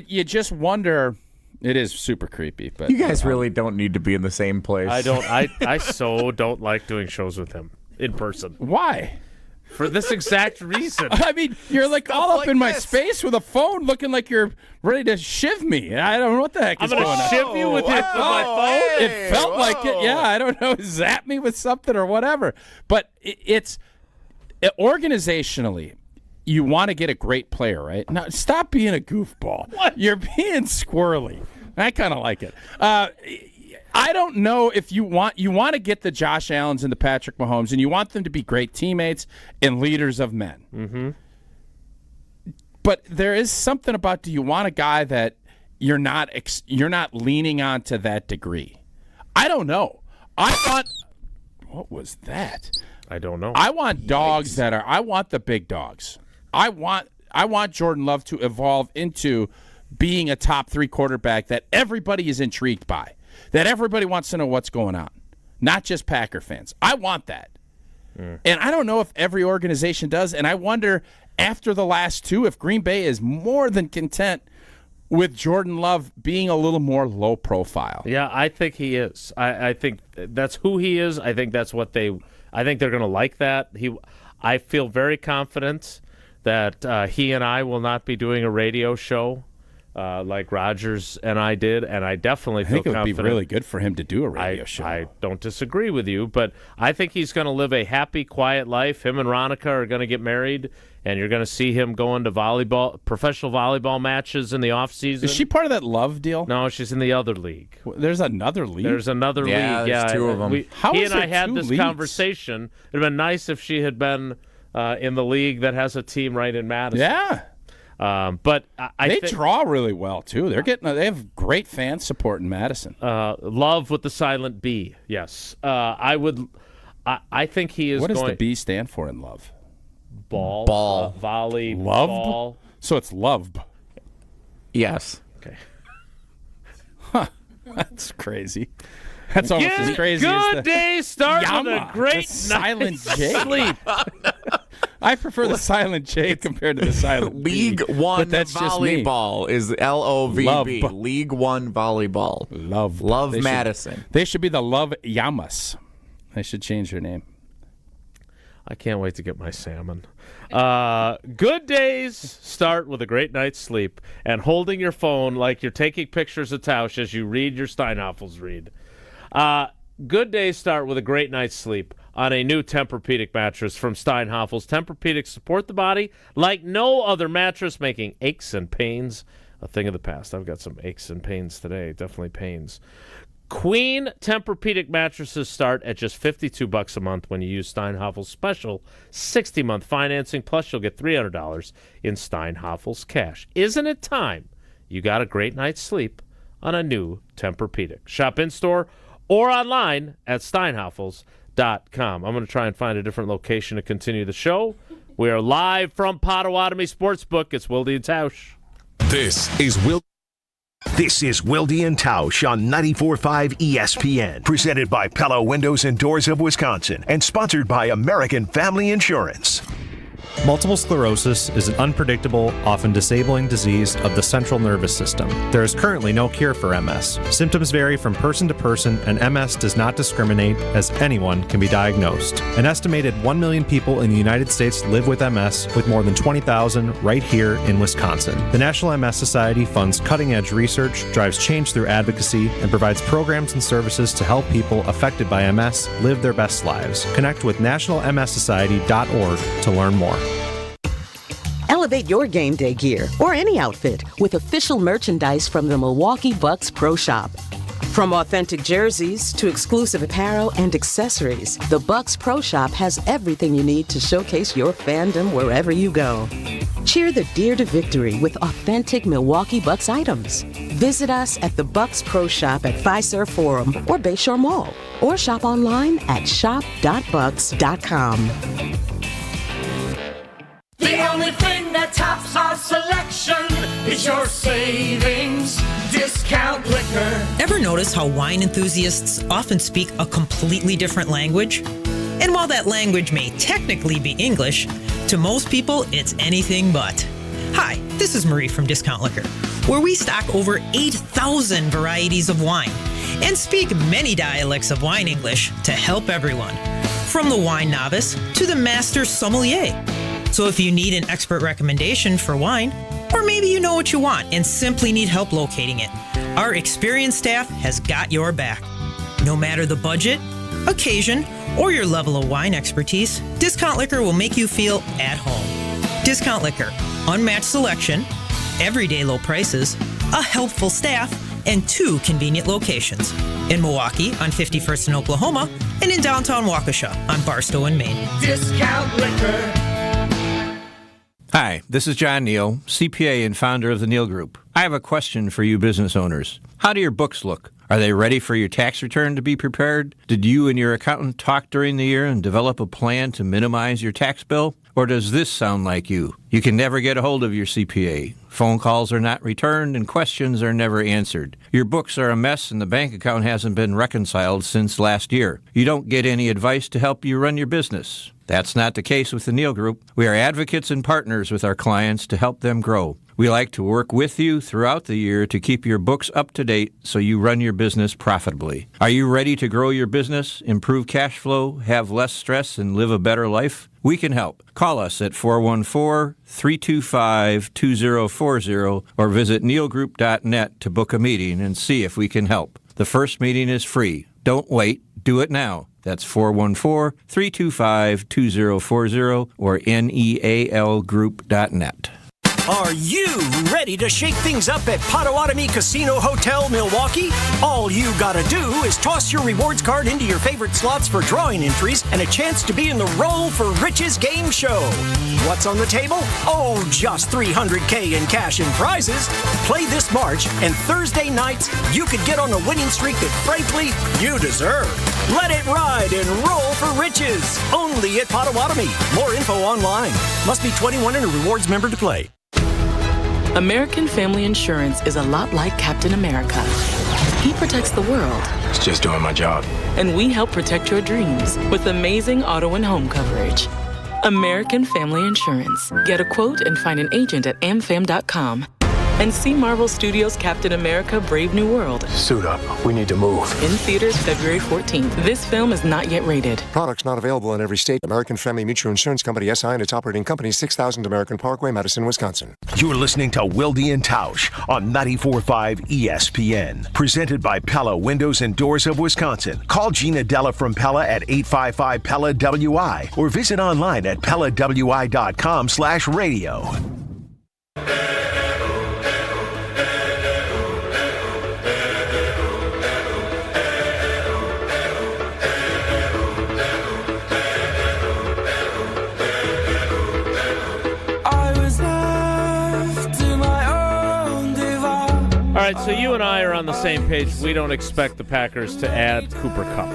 You just wonder. It is super creepy. But you guys really don't need to be in the same place. I don't. I so don't like doing shows with him in person. Why? For this exact reason. I mean, you're like all up in my space with a phone looking like you're ready to shiv me. I don't know what the heck is going on. I'm going to shiv you with my phone? It felt like it. Yeah, I don't know. Zap me with something or whatever. But it's organizationally, you want to get a great player, right? Now, stop being a goofball. What? You're being squirrely. I kind of like it. I don't know if you want to get the Josh Allens and the Patrick Mahomes, and you want them to be great teammates and leaders of men. But there is something about, do you want a guy that you're not leaning on to that degree? I don't know. What was that? I don't know. I want dogs I want the big dogs. I want Jordan Love to evolve into being a top 3 quarterback that everybody is intrigued by. That everybody wants to know what's going on, not just Packer fans. I want that. And I don't know if every organization does, and I wonder after the last 2 if Green Bay is more than content with Jordan Love being a little more low profile. Yeah, I think he is. I think that's who he is. I think that's what I think they're going to like that. I feel very confident that he and I will not be doing a radio show like Rogers and I did, and I definitely feel confident. I think it would be really good for him to do a radio show. I don't disagree with you, but I think he's going to live a happy, quiet life. Him and Ronica are going to get married, and you're going to see him going to professional volleyball matches in the off-season. Is she part of that Love deal? No, she's in the other league. There's another league? There's another league. There's two of them. He and I had this conversation. It would have been nice if she had been in the league that has a team right in Madison. Yeah. But they draw really well too. They have great fan support in Madison. Love with the silent B. Yes, I think he is. What does going, the B stand for in love? Ball. Volley. Love. Ball. So it's love. Yes. Okay. Huh. That's crazy. That's almost as crazy as good day start with a great silent J. sleep. I prefer the silent J compared to the silent League B, One but that's volleyball is LOVB. Love. League One volleyball. Love They Madison. They should be the Love Yamas. They should change their name. I can't wait to get my salmon. Good days start with a great night's sleep and holding your phone like you're taking pictures of Tausch as you read your Steinhoffels read. Good days start with a great night's sleep on a new Tempur-Pedic mattress from Steinhoffels. Tempur-Pedic support the body like no other mattress, making aches and pains a thing of the past. I've got some aches and pains today, definitely pains. Queen Tempur-Pedic mattresses start at just $52 a month when you use Steinhoffels' special 60-month financing, plus you'll get $300 in Steinhoffels cash. Isn't it time you got a great night's sleep on a new Tempur-Pedic? Shop in-store or online at steinhoffels.com. I'm going to try and find a different location to continue the show. We are live from Potawatomi Sportsbook. It's Wilde and Tausch. This is Wilde and Tausch on 94.5 ESPN. Presented by Pella Windows and Doors of Wisconsin and sponsored by American Family Insurance. Multiple sclerosis is an unpredictable, often disabling disease of the central nervous system. There is currently no cure for MS. Symptoms vary from person to person, and MS does not discriminate, as anyone can be diagnosed. An estimated 1 million people in the United States live with MS, with more than 20,000 right here in Wisconsin. The National MS Society funds cutting-edge research, drives change through advocacy, and provides programs and services to help people affected by MS live their best lives. Connect with nationalmssociety.org to learn more. Elevate your game day gear or any outfit with official merchandise from the Milwaukee Bucks Pro Shop. From authentic jerseys to exclusive apparel and accessories, the Bucks Pro Shop has everything you need to showcase your fandom wherever you go. Cheer the Deer to victory with authentic Milwaukee Bucks items. Visit us at the Bucks Pro Shop at Fiserv Forum or Bayshore Mall, or shop online at shop.bucks.com. The only thing that tops our selection is your savings discount liquor. Ever notice how wine enthusiasts often speak a completely different language? And while that language may technically be English, to most people it's anything but. Hi, this is Marie from Discount Liquor, where we stock over 8,000 varieties of wine and speak many dialects of wine English to help everyone, from the wine novice to the master sommelier. So if you need an expert recommendation for wine, or maybe you know what you want and simply need help locating it, our experienced staff has got your back. No matter the budget, occasion, or your level of wine expertise, Discount Liquor will make you feel at home. Discount Liquor, unmatched selection, everyday low prices, a helpful staff, and 2 convenient locations. In Milwaukee on 51st and Oklahoma, and in downtown Waukesha on Barstow and Maine. Discount Liquor. Hi, this is John Neal, CPA and founder of the Neal Group. I have a question for you business owners. How do your books look? Are they ready for your tax return to be prepared? Did you and your accountant talk during the year and develop a plan to minimize your tax bill? Or does this sound like you? You can never get a hold of your CPA. Phone calls are not returned and questions are never answered. Your books are a mess and the bank account hasn't been reconciled since last year. You don't get any advice to help you run your business. That's not the case with the Neal Group. We are advocates and partners with our clients to help them grow. We like to work with you throughout the year to keep your books up to date so you run your business profitably. Are you ready to grow your business, improve cash flow, have less stress, and live a better life? we can help. Call us at 414-325-2040 or visit neilgroup.net to book a meeting and see if we can help. The first meeting is free. Don't wait. Do it now. That's 414-325-2040 or nealgroup.net. Are you ready to shake things up at Potawatomi Casino Hotel, Milwaukee? All you gotta do is toss your rewards card into your favorite slots for drawing entries and a chance to be in the Roll for Riches game show. What's on the table? Oh, just $300K in cash and prizes. Play this March, and Thursday nights, you could get on a winning streak that, frankly, you deserve. Let it ride and Roll for Riches. Only at Potawatomi. More info online. Must be 21 and a rewards member to play. American Family Insurance is a lot like Captain America. He protects the world. It's just doing my job. And we help protect your dreams with amazing auto and home coverage. American Family Insurance. Get a quote and find an agent at amfam.com. And see Marvel Studios' Captain America: Brave New World. Suit up. We need to move. In theaters February 14th. This film is not yet rated. Products not available in every state. American Family Mutual Insurance Company, SI, and its operating company, 6000 American Parkway, Madison, Wisconsin. You're listening to Wilde and Tausch on 94.5 ESPN. Presented by Pella Windows and Doors of Wisconsin. Call Gina Della from Pella at 855-PELLA-WI or visit online at PellaWI.com/radio. All right, so you and I are on the same page. We don't expect the Packers to add Cooper Kupp.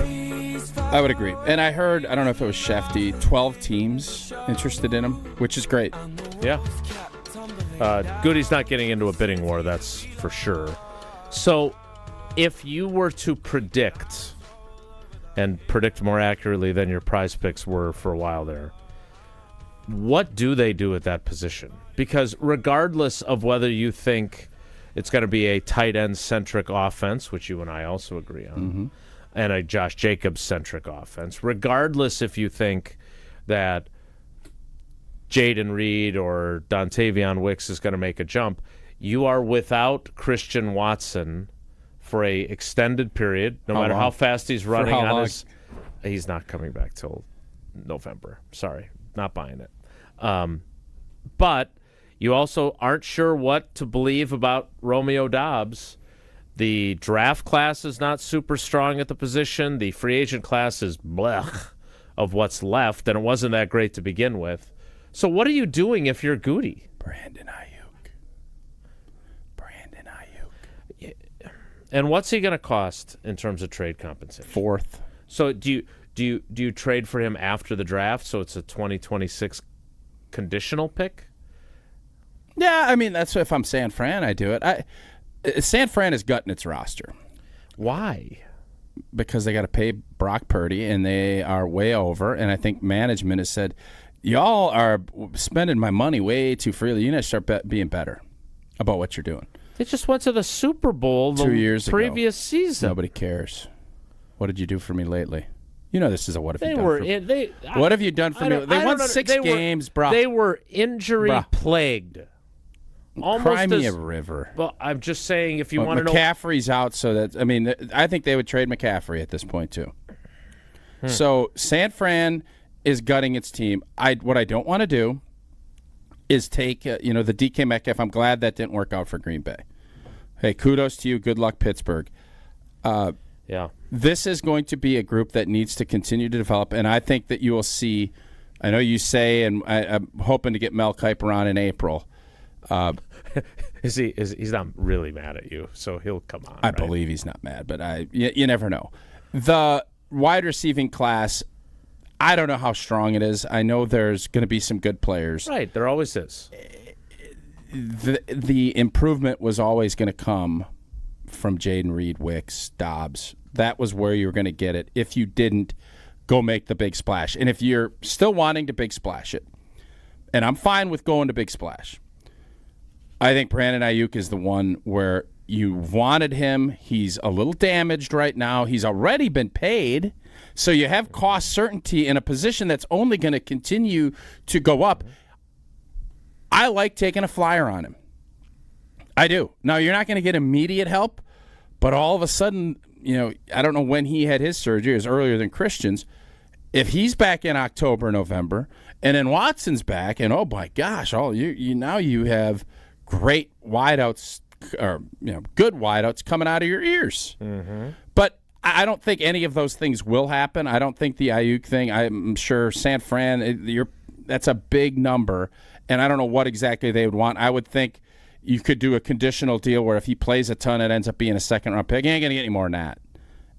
I would agree. And I heard, I don't know if it was Shefty, 12 teams interested in him, which is great. Yeah. Goody's not getting into a bidding war, that's for sure. So if you were to predict, and predict more accurately than your prize picks were for a while there, what do they do at that position? Because regardless of whether you think it's going to be a tight end-centric offense, which you and I also agree on, and a Josh Jacobs-centric offense, regardless if you think that Jaden Reed or Dontavion Wicks is going to make a jump, you are without Christian Watson for a extended period, no matter how fast he's running on his... He's not coming back till November. Sorry, not buying it. But you also aren't sure what to believe about Romeo Doubs. The draft class is not super strong at the position. The free agent class is blech of what's left, and it wasn't that great to begin with. So what are you doing if you're Goody? Brandon Ayuk. And what's he going to cost in terms of trade compensation? 4th. So do you trade for him after the draft, so it's a 2026 conditional pick? Yeah, I mean, that's if I'm San Fran, I do it. San Fran is gutting its roster. Why? Because they got to pay Brock Purdy, and they are way over. And I think management has said, y'all are spending my money way too freely. You need to start being better about what you're doing. They just went to the Super Bowl 2 years previous ago. season. Nobody cares. What did you do for me lately? You know this is a what have you done for me. What have you done for me? They won 6 games, bro. They were injury-plagued. Cry me a river. Well, I'm just saying if you want to know. McCaffrey's out, so that, I mean, I think they would trade McCaffrey at this point, too. So San Fran is gutting its team. What I don't want to do is take, the DK Metcalf. I'm glad that didn't work out for Green Bay. Hey, kudos to you. Good luck, Pittsburgh. Yeah. This is going to be a group that needs to continue to develop, and I think that you will see, I know you say, and I'm hoping to get Mel Kiper on in April. He's not really mad at you, so he'll come on. I believe he's not mad, but you never know. The wide receiving class, I don't know how strong it is. I know there's going to be some good players. Right, there always is. The improvement was always going to come from Jaden Reed, Wicks, Dobbs. That was where you were going to get it if you didn't go make the big splash. And if you're still wanting to big splash it, and I'm fine with going to big splash, I think Brandon Ayuk is the one where you wanted him. He's a little damaged right now. He's already been paid. So you have cost certainty in a position that's only going to continue to go up. I like taking a flyer on him. I do. Now, you're not going to get immediate help, but all of a sudden, I don't know when he had his surgery. It was earlier than Christian's. If he's back in October, November, and then Watson's back, and oh my gosh, now you have great wideouts, or good wideouts coming out of your ears. Mm-hmm. But I don't think any of those things will happen. I don't think the Ayuk thing. I'm sure San Fran, that's a big number, and I don't know what exactly they would want. I would think you could do a conditional deal where if he plays a ton, it ends up being a second-round pick. You ain't going to get any more than that.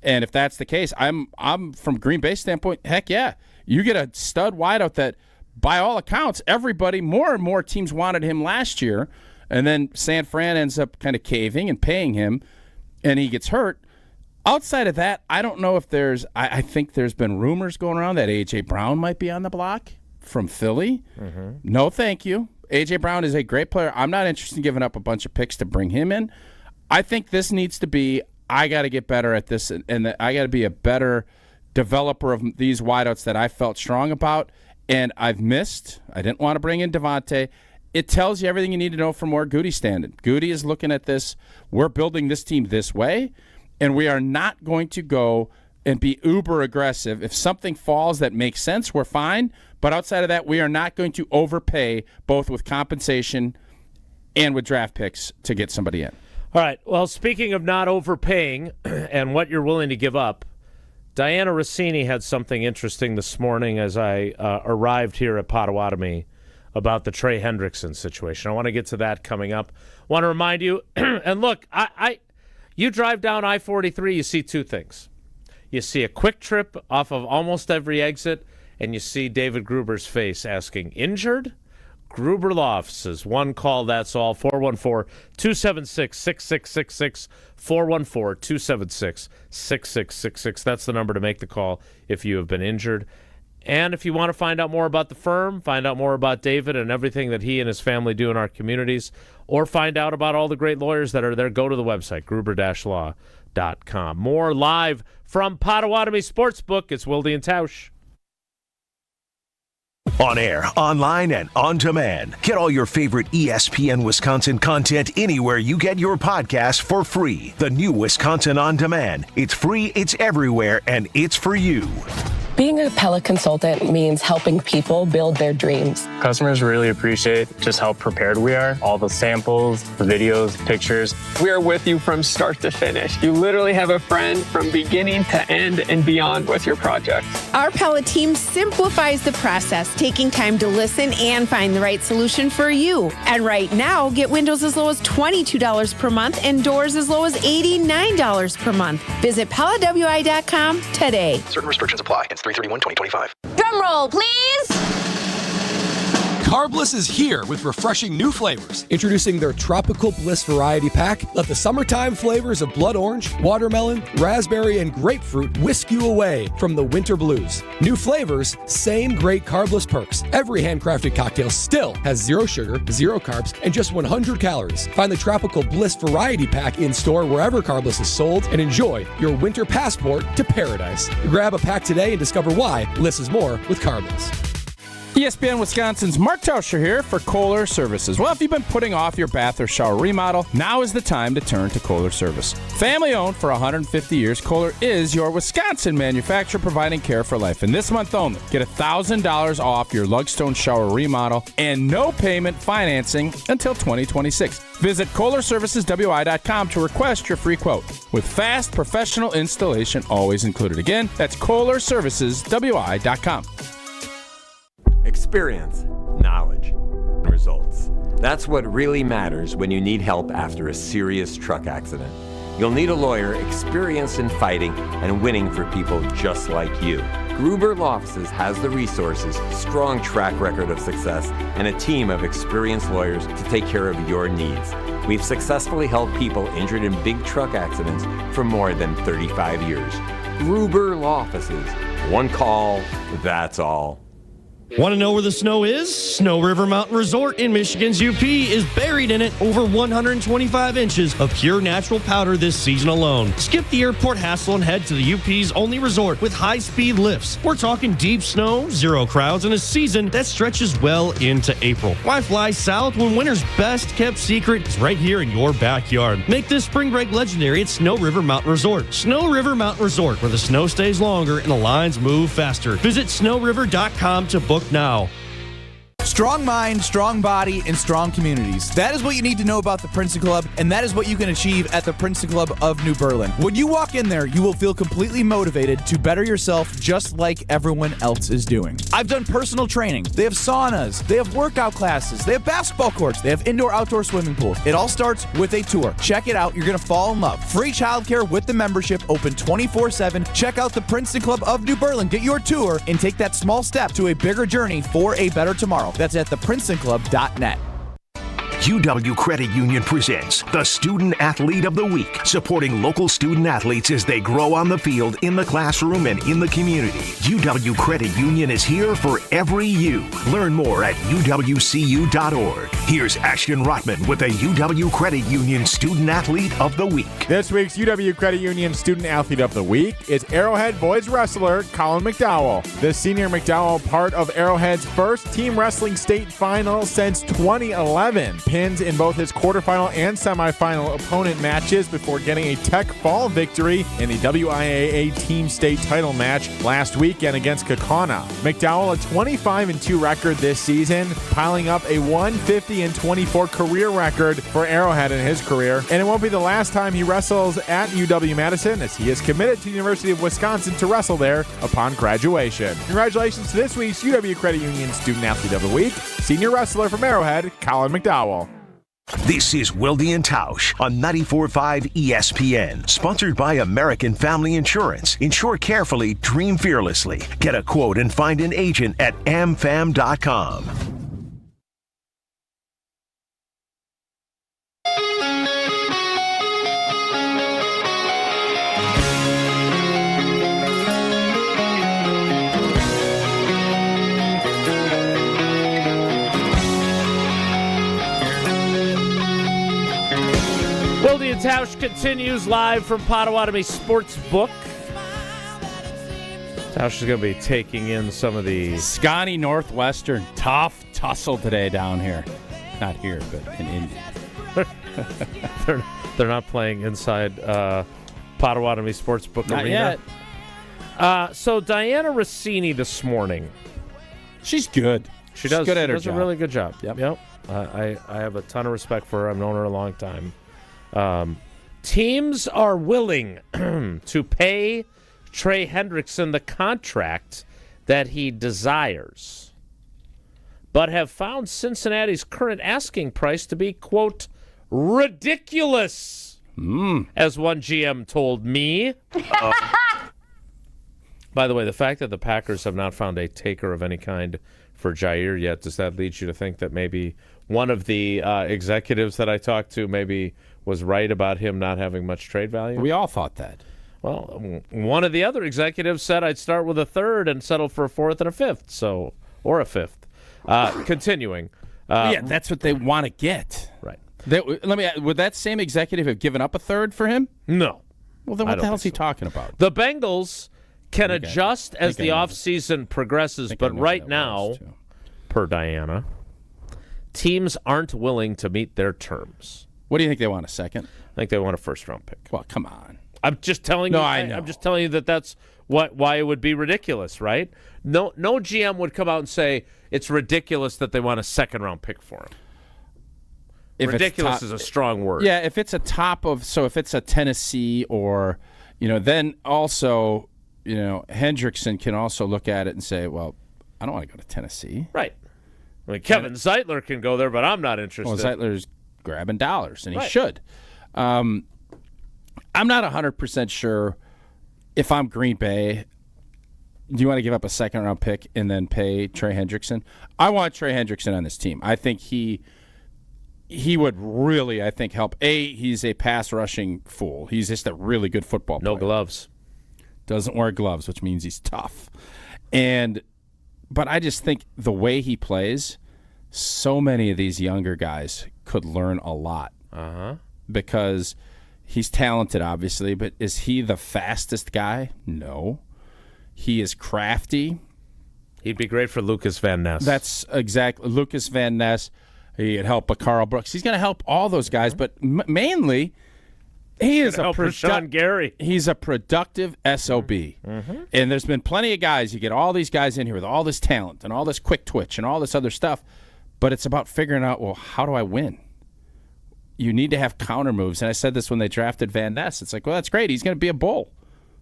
And if that's the case, I'm from Green Bay's standpoint, heck yeah. You get a stud wideout that, by all accounts, more and more teams wanted him last year, and then San Fran ends up kind of caving and paying him, and he gets hurt. Outside of that, I don't know if I think there's been rumors going around that A.J. Brown might be on the block from Philly. Mm-hmm. No, thank you. A.J. Brown is a great player. I'm not interested in giving up a bunch of picks to bring him in. I think this needs to be, I got to get better at this, and I got to be a better developer of these wideouts that I felt strong about, and I've missed. I didn't want to bring in Devontae. It tells you everything you need to know from where Goody's standing. Goody is looking at this. We're building this team this way, and we are not going to go and be uber aggressive. If something falls that makes sense, we're fine. But outside of that, we are not going to overpay both with compensation and with draft picks to get somebody in. All right. Well, speaking of not overpaying and what you're willing to give up, Diana Rossini had something interesting this morning as I arrived here at Potawatomi about the Trey Hendrickson situation. I want to get to that coming up. Want to remind you, and look, you drive down I-43, you see two things. You see a quick trip off of almost every exit, and you see David Gruber's face asking, injured? Gruber Law Offices, one call, that's all, 414-276-6666, 414-276-6666. That's the number to make the call if you have been injured. And if you want to find out more about the firm, find out more about David and everything that he and his family do in our communities, or find out about all the great lawyers that are there, go to the website, gruber-law.com. More live from Potawatomi Sportsbook. It's Wilde and Tausch. On air, online, and on demand. Get all your favorite ESPN Wisconsin content anywhere you get your podcast for free. The new Wisconsin On Demand. It's free, it's everywhere, and it's for you. Being a Pella consultant means helping people build their dreams. Customers really appreciate just how prepared we are. All the samples, the videos, pictures. We are with you from start to finish. You literally have a friend from beginning to end and beyond with your project. Our Pella team simplifies the process, taking time to listen and find the right solution for you. And right now, get windows as low as $22 per month and doors as low as $89 per month. Visit PellaWI.com today. Certain restrictions apply. It's 3/31/2025. Drum roll, please. Carbless is here with refreshing new flavors. Introducing their Tropical Bliss Variety Pack. Let the summertime flavors of blood orange, watermelon, raspberry, and grapefruit whisk you away from the winter blues. New flavors, same great Carbless perks. Every handcrafted cocktail still has 0 sugar, 0 carbs, and just 100 calories. Find the Tropical Bliss Variety Pack in store wherever Carbless is sold and enjoy your winter passport to paradise. Grab a pack today and discover why less is more with Carbless. ESPN Wisconsin's Mark Tauscher here for Kohler Services. Well, if you've been putting off your bath or shower remodel, now is the time to turn to Kohler Service. Family owned for 150 years, Kohler is your Wisconsin manufacturer providing care for life. And this month only, get $1,000 off your Lugstone shower remodel and no payment financing until 2026. Visit KohlerServicesWI.com to request your free quote with fast professional installation always included. Again, that's KohlerServicesWI.com. Experience, knowledge, results. That's what really matters when you need help after a serious truck accident. You'll need a lawyer experienced in fighting and winning for people just like you. Gruber Law Offices has the resources, strong track record of success, and a team of experienced lawyers to take care of your needs. We've successfully helped people injured in big truck accidents for more than 35 years. Gruber Law Offices. One call, that's all. Want to know where the snow is? Snow River Mountain Resort in Michigan's UP is buried in it over 125 inches of pure natural powder this season alone. Skip the airport hassle and head to the UP's only resort with high-speed lifts. We're talking deep snow, zero crowds, and a season that stretches well into April. Why fly south when winter's best-kept secret is right here in your backyard? Make this spring break legendary at Snow River Mountain Resort. Snow River Mountain Resort, where the snow stays longer and the lines move faster. Visit snowriver.com to book now. Strong mind, strong body, and strong communities. That is what you need to know about the Princeton Club, and that is what you can achieve at the Princeton Club of New Berlin. When you walk in there, you will feel completely motivated to better yourself just like everyone else is doing. I've done personal training. They have saunas. They have workout classes. They have basketball courts. They have indoor-outdoor swimming pools. It all starts with a tour. Check it out. You're going to fall in love. Free childcare with the membership, open 24/7. Check out the Princeton Club of New Berlin. Get your tour and take that small step to a bigger journey for a better tomorrow. That's at theprincetonclub.net. UW Credit Union presents the Student Athlete of the Week, supporting local student athletes as they grow on the field, in the classroom, and in the community. UW Credit Union is here for every you. Learn more at uwcu.org. Here's Ashton Rotman with the UW Credit Union Student Athlete of the Week. This week's UW Credit Union Student Athlete of the Week is Arrowhead boys wrestler Colin McDowell. The senior McDowell, part of Arrowhead's first team wrestling state final since 2011. Pins in both his quarterfinal and semifinal opponent matches before getting a Tech Fall victory in the WIAA team state title match last weekend against Kaukauna. McDowell, a 25-2 record this season, piling up a 150-24 career record for Arrowhead in his career. And it won't be the last time he wrestles at UW-Madison, as he is committed to the University of Wisconsin to wrestle there upon graduation. Congratulations to this week's UW Credit Union Student Athlete of the Week, senior wrestler from Arrowhead, Colin McDowell. This is Wilde and Tausch on 94.5 ESPN, sponsored by American Family Insurance. Insure carefully, dream fearlessly. Get a quote and find an agent at amfam.com. Wilde and Tausch continues live from Potawatomi Sportsbook. Tausch is going to be taking in some of the Scotty Northwestern tough tussle today down here. Not here, but in Indy. they're not playing inside Potawatomi Sportsbook Not Arena. Yet. So Diana Rossini this morning. She's good. She does. Good at she her does job. a really good job. Yep. I have a ton of respect for her. I've known her a long time. Teams are willing to pay Trey Hendrickson the contract that he desires, but have found Cincinnati's current asking price to be, quote, ridiculous, as one GM told me. By the way, the fact that the Packers have not found a taker of any kind for Jair yet, does that lead you to think that maybe one of the executives that I talked to maybe was right about him not having much trade value? We all thought that. Well, one of the other executives said I'd start with a third and settle for a fourth and a fifth, or a fifth. Continuing. Yeah, that's what they want to get. Right. Would that same executive have given up a third for him? No. Well, then what the hell is he talking about? The Bengals can adjust as the offseason progresses, but right now, per Diana, teams aren't willing to meet their terms. What do you think they want, a second? I think they want a first-round pick. Well, come on. I'm just telling you. I know. I'm just telling you that's why it would be ridiculous, right? No GM would come out and say it's ridiculous that they want a second-round pick for him. Ridiculous is a strong word. Yeah, if it's if it's a Tennessee or, then also, Hendrickson can also look at it and say, well, I don't want to go to Tennessee. Right. I mean, Kevin Zeitler can go there, but I'm not interested. Well, Zeitler's grabbing dollars, and he Right. should. I'm not 100% sure if I'm Green Bay. Do you want to give up a second-round pick and then pay Trey Hendrickson? I want Trey Hendrickson on this team. I think he would really, help. He's a pass-rushing fool. He's just a really good football player. No gloves. Doesn't wear gloves, which means he's tough. But I just think the way he plays, so many of these younger guys could learn a lot. Because he's talented, obviously, but is he the fastest guy? No. He is crafty. He'd be great for Lucas Van Ness. That's exactly Lucas Van Ness. He'd help a Carl Brooks. He's going to help all those guys, but mainly he is Sean Gary. He's a productive SOB. And there's been plenty of guys. You get all these guys in here with all this talent and all this quick twitch and all this other stuff, but it's about figuring out, well, how do I win? You need to have counter moves. And I said this when they drafted Van Ness. It's like, well, that's great. He's going to be a bull.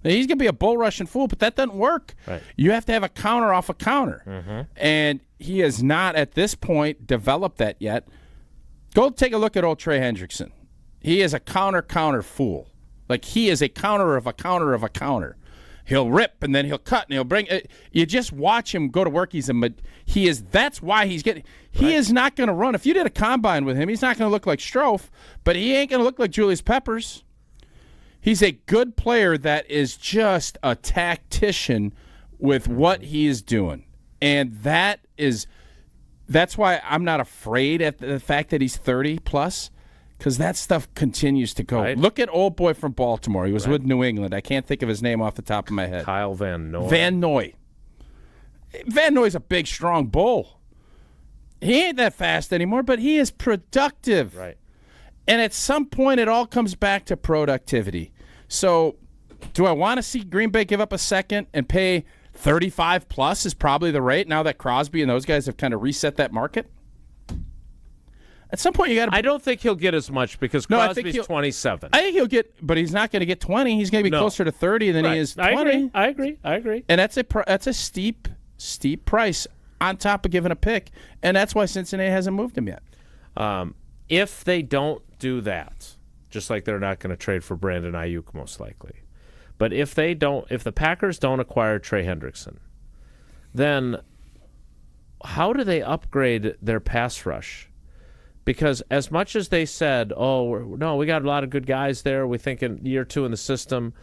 He's going to be a bull rushing fool, but that doesn't work. Right. You have to have a counter off a counter. And he has not, at this point, developed that yet. Go take a look at old Trey Hendrickson. He is a counter fool. Like, he is a counter of a counter of a counter. He'll rip, and then he'll cut, and he'll bring it. You just watch him go to work. That's why he's getting. He is not going to run. If you did a combine with him, he's not going to look like Strofe, but he ain't going to look like Julius Peppers. He's a good player that is just a tactician with what he is doing. And that's why I'm not afraid at the fact that he's 30 plus, because that stuff continues to go. Right. Look at old boy from Baltimore. He was with New England. I can't think of his name off the top of my head. Kyle Van Noy. Van Noy. Van Noy's a big, strong bull. He ain't that fast anymore, but he is productive. Right. And at some point, it all comes back to productivity. So do I want to see Green Bay give up a second and pay 35 plus is probably the rate now that Crosby and those guys have kind of reset that market? At some point, you got to. I don't think he'll get as much because Crosby's 27. I think he'll get, but he's not going to get 20. He's going to be closer to 30 than he is 20. I agree. And that's a steep price on top of giving a pick, and that's why Cincinnati hasn't moved him yet. If they don't do that, just like they're not going to trade for Brandon Ayuk most likely, but if the Packers don't acquire Trey Hendrickson, then how do they upgrade their pass rush? Because as much as they said, we got a lot of good guys there, we think in year 2 in the system,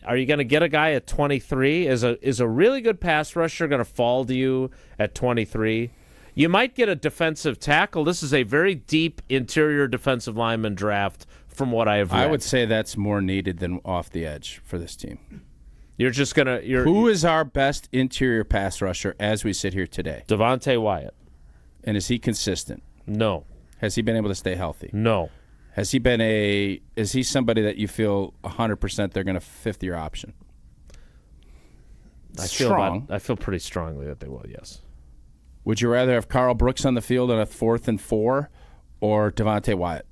are you going to get a guy at 23? Is a really good pass rusher going to fall to you at 23? You might get a defensive tackle. This is a very deep interior defensive lineman draft from what I have read. I would say that's more needed than off the edge for this team. Who is our best interior pass rusher as we sit here today? Devontae Wyatt. And is he consistent? No. Has he been able to stay healthy? No. Is he somebody that you feel 100% they're going to 5th-year option? I feel pretty strongly that they will, yes. Would you rather have Carl Brooks on the field on a 4th and 4 or Devontae Wyatt?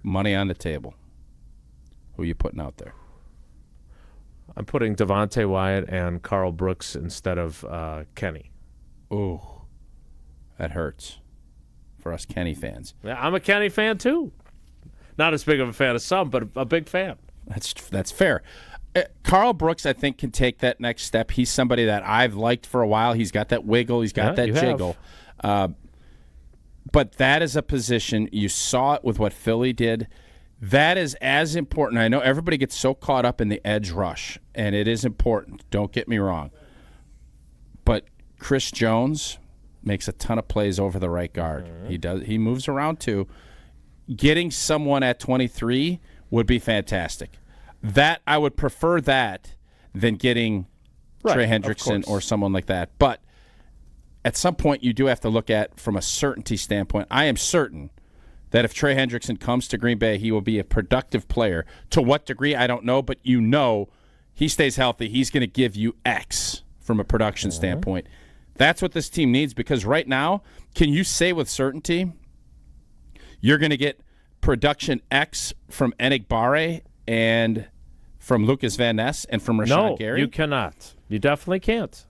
Money on the table. Who are you putting out there? I'm putting Devontae Wyatt and Carl Brooks instead of Kenny. Ooh, that hurts for us Kenny fans. Yeah, I'm a Kenny fan too. Not as big of a fan as some, but a big fan. That's fair. Carl Brooks, I think, can take that next step. He's somebody that I've liked for a while. He's got that wiggle. He's got that jiggle. But that is a position. You saw it with what Philly did. That is as important. I know everybody gets so caught up in the edge rush, and it is important. Don't get me wrong. But Chris Jones makes a ton of plays over the right guard. Mm-hmm. He moves around too. Getting someone at 23 would be fantastic. That I would prefer that than getting Trey Hendrickson or someone like that. But at some point, you do have to look at from a certainty standpoint. I am certain that if Trey Hendrickson comes to Green Bay, he will be a productive player. To what degree, I don't know, but he stays healthy. He's going to give you X from a production standpoint. That's what this team needs, because right now, can you say with certainty you're going to get production X from Enigbare and from Lucas Van Ness and from Rashawn Gary? No, you cannot. You definitely can't.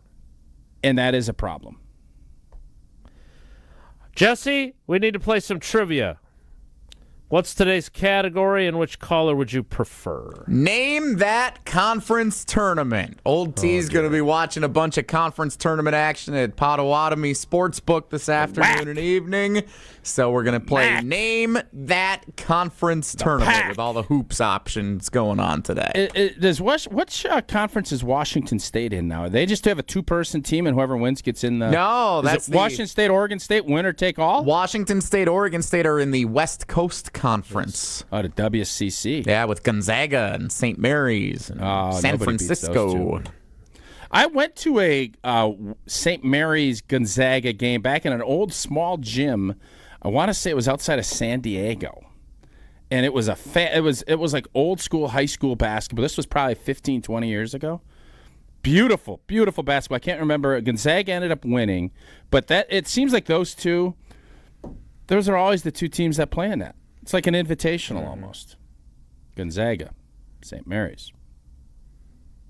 And that is a problem. Jesse, we need to play some trivia. What's today's category, and which caller would you prefer? Name that conference tournament. Old T's going to be watching a bunch of conference tournament action at Potawatomi Sportsbook this afternoon and evening. So we're going to play Name That Conference Tournament with all the hoops options going on today. Which conference is Washington State in now? They just have a two-person team, and whoever wins gets in the... No, that's Washington State, Oregon State, winner take all? Washington State, Oregon State are in the West Coast Conference. Oh, the WCC. Yeah, with Gonzaga and St. Mary's and San Francisco. I went to a St. Mary's Gonzaga game back in an old small gym. I want to say it was outside of San Diego. And it was it was like old school high school basketball. This was probably 15, 20 years ago. Beautiful, beautiful basketball. I can't remember. Gonzaga ended up winning, but it seems like those are always the two teams that play in that. It's like an invitational almost. Gonzaga, St. Mary's.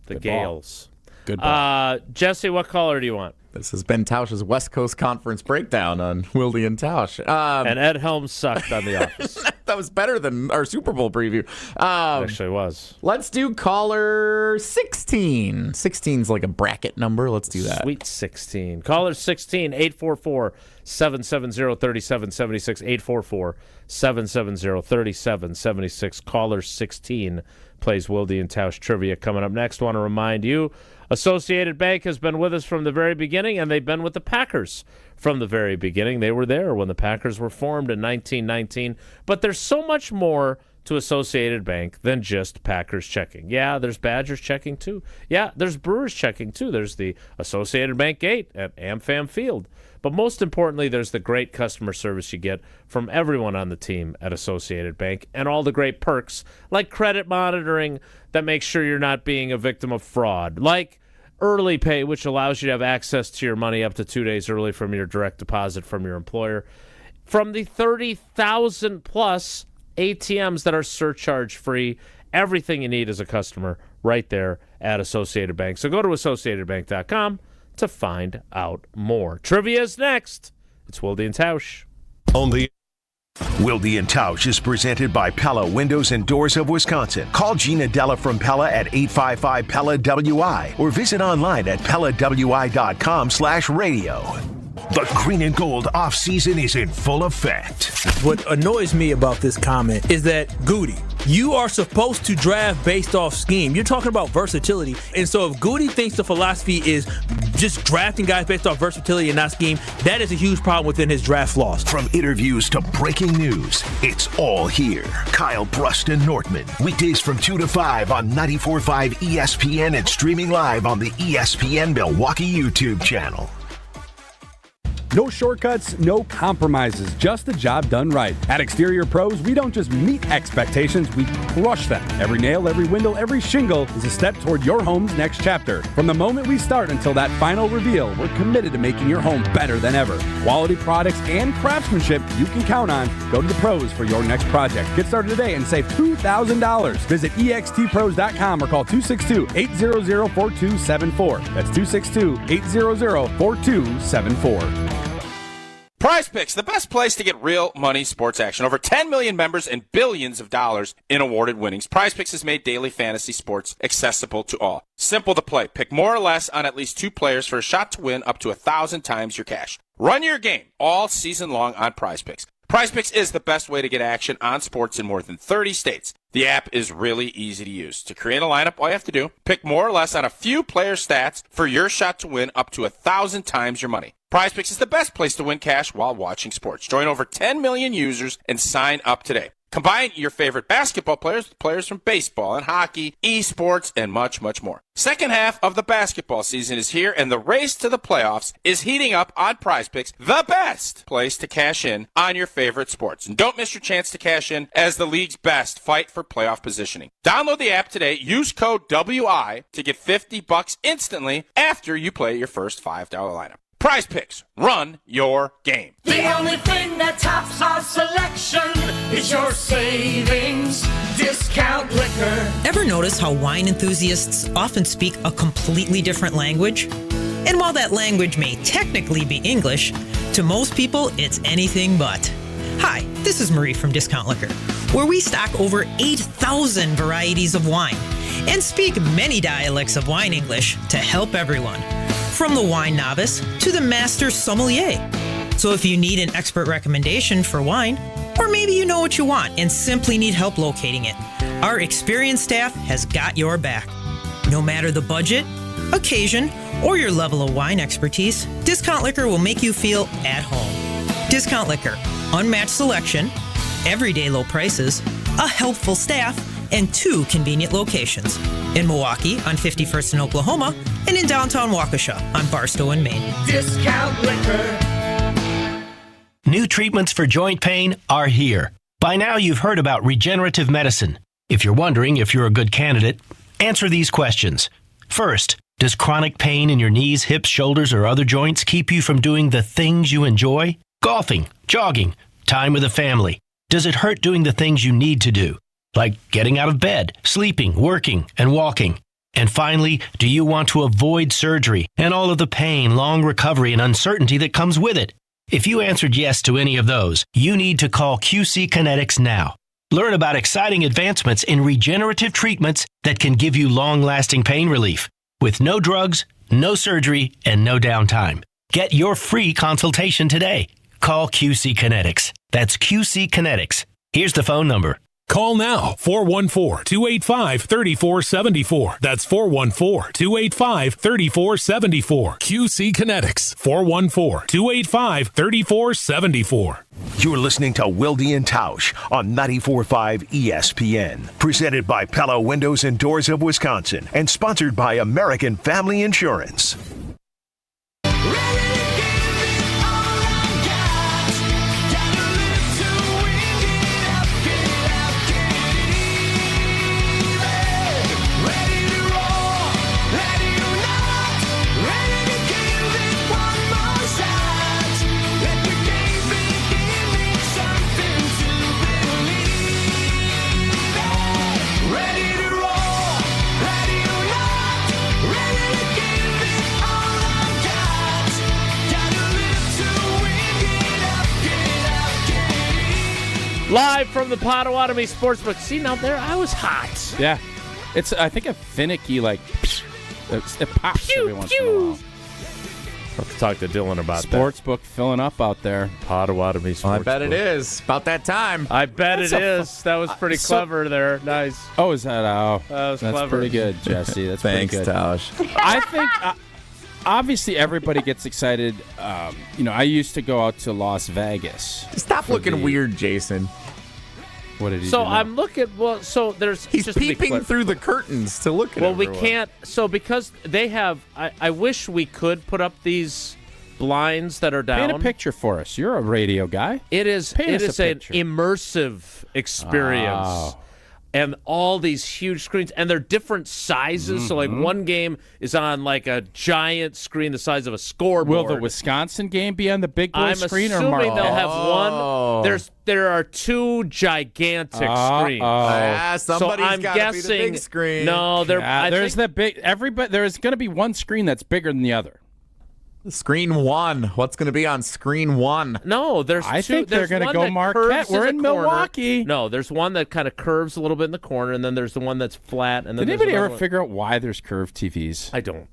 The Good Gales. Ball. Good ball. Jesse, what caller do you want? This has been Tausch's West Coast Conference breakdown on Wilde and Tausch. And Ed Helms sucked on The Office. That was better than our Super Bowl preview. It actually was. Let's do caller 16. 16's like a bracket number. Let's do that. Sweet 16. Caller 16, 844-770-3776, 844-770-3776. Caller 16 plays Wilde and Tausch Trivia. Coming up next, want to remind you, Associated Bank has been with us from the very beginning, and they've been with the Packers from the very beginning. They were there when the Packers were formed in 1919. But there's so much more to Associated Bank than just Packers checking. Yeah, there's Badgers checking too. Yeah, there's Brewers checking too. There's the Associated Bank gate at AmFam Field. But most importantly, there's the great customer service you get from everyone on the team at Associated Bank and all the great perks like credit monitoring that makes sure you're not being a victim of fraud, like early pay, which allows you to have access to your money up to 2 days early from your direct deposit from your employer, from the 30,000 plus ATMs that are surcharge free. Everything you need as a customer right there at Associated Bank. So go to AssociatedBank.com to find out more. Trivia is next. It's Wilde and Tausch. Only Wilde and Tausch is presented by Pella Windows and Doors of Wisconsin. Call Gina Della from Pella at 855-PELLA-WI or visit online at PellaWI.com/radio. The green and gold off-season is in full effect. What annoys me about this comment is that, Goody, you are supposed to draft based off scheme. You're talking about versatility. And so if Goody thinks the philosophy is just drafting guys based off versatility and not scheme, that is a huge problem within his draft flaws. From interviews to breaking news, it's all here. Kyle Brust and Nortman. Weekdays from 2 to 5 on 94.5 ESPN and streaming live on the ESPN Milwaukee YouTube channel. No shortcuts, no compromises, just the job done right. At Exterior Pros, we don't just meet expectations, we crush them. Every nail, every window, every shingle is a step toward your home's next chapter. From the moment we start until that final reveal, we're committed to making your home better than ever. Quality products and craftsmanship you can count on. Go to the pros for your next project. Get started today and save $2,000. Visit extpros.com or call 262-800-4274. That's 262-800-4274. PrizePicks, the best place to get real money sports action. Over 10 million members and billions of dollars in awarded winnings. PrizePicks has made daily fantasy sports accessible to all. Simple to play. Pick more or less on at least two players for a shot to win up to 1,000 times your cash. Run your game all season long on PrizePicks. PrizePicks is the best way to get action on sports in more than 30 states. The app is really easy to use. To create a lineup, all you have to do, pick more or less on a few player stats for your shot to win up to 1,000 times your money. PrizePicks is the best place to win cash while watching sports. Join over 10 million users and sign up today. Combine your favorite basketball players with players from baseball and hockey, esports, and much, much more. Second half of the basketball season is here, and the race to the playoffs is heating up on PrizePicks, the best place to cash in on your favorite sports. And don't miss your chance to cash in as the league's best fight for playoff positioning. Download the app today. Use code WI to get $50 instantly after you play your first $5 lineup. PrizePicks, run your game. The only thing that tops our selection is your savings discount liquor. Ever notice how wine enthusiasts often speak a completely different language? And while that language may technically be English, to most people it's anything but. Hi, this is Marie from Discount Liquor, where we stock over 8,000 varieties of wine and speak many dialects of wine English to help everyone, from the wine novice to the master sommelier. So if you need an expert recommendation for wine, or maybe you know what you want and simply need help locating it, our experienced staff has got your back. No matter the budget, occasion, or your level of wine expertise, Discount Liquor will make you feel at home. Discount Liquor, unmatched selection, everyday low prices, a helpful staff, and 2 convenient locations. In Milwaukee on 51st in Oklahoma, and in downtown Waukesha on Barstow and Maine. Discount Liquor. New treatments for joint pain are here. By now, you've heard about regenerative medicine. If you're wondering if you're a good candidate, answer these questions. First, does chronic pain in your knees, hips, shoulders, or other joints keep you from doing the things you enjoy? Golfing, jogging, time with the family. Does it hurt doing the things you need to do, like getting out of bed, sleeping, working, and walking? And finally, do you want to avoid surgery and all of the pain, long recovery, and uncertainty that comes with it? If you answered yes to any of those, you need to call QC Kinetics now. Learn about exciting advancements in regenerative treatments that can give you long-lasting pain relief with no drugs, no surgery, and no downtime. Get your free consultation today. Call QC Kinetics. That's QC Kinetics. Here's the phone number. Call now, 414-285-3474. That's 414-285-3474. QC Kinetics, 414-285-3474. You're listening to Wilde and Tausch on 94.5 ESPN. Presented by Pella Windows and Doors of Wisconsin and sponsored by American Family Insurance. Live from the Potawatomi Sportsbook. See, now there, I was hot. Yeah. It's, I think, a finicky, like, it pops every once in a while. I'll have to talk to Dylan about Sportsbook filling up out there. Potawatomi Sportsbook. I bet it is. About that time. I bet it is. That was pretty clever there. Nice. Oh, is that how? That was That's clever. pretty good, Jesse. That's Thanks, pretty good. Tausch. I think, obviously, everybody gets excited. I used to go out to Las Vegas. Stop looking weird, Jason. What did he do? So now? I'm looking. Well, so there's. He's just to be peeping clear. through the curtains to look at Well, we everyone. can't. So because they have, I wish we could put up these blinds that are down. Paint a picture for us. You're a radio guy. It is. Paint It us is a an picture. immersive experience. Oh. And all these huge screens, and they're different sizes. So, like, one game is on, like, a giant screen the size of a scoreboard. Will the Wisconsin game be on the big boy I'm screen or assuming Marquette? they'll have one. There are 2 gigantic screens. Somebody's so I'm gotta guessing, be the big screen. No, there's the big. Everybody, there's going to be one screen that's bigger than the other. Screen 1. What's going to be on screen 1? No, there's I two. think they're going to go Marquette. We're in Milwaukee. No, there's one that kind of curves a little bit in the corner, and then there's the one that's flat. And then Did anybody there's ever another one. figure out why there's curved TVs? I don't.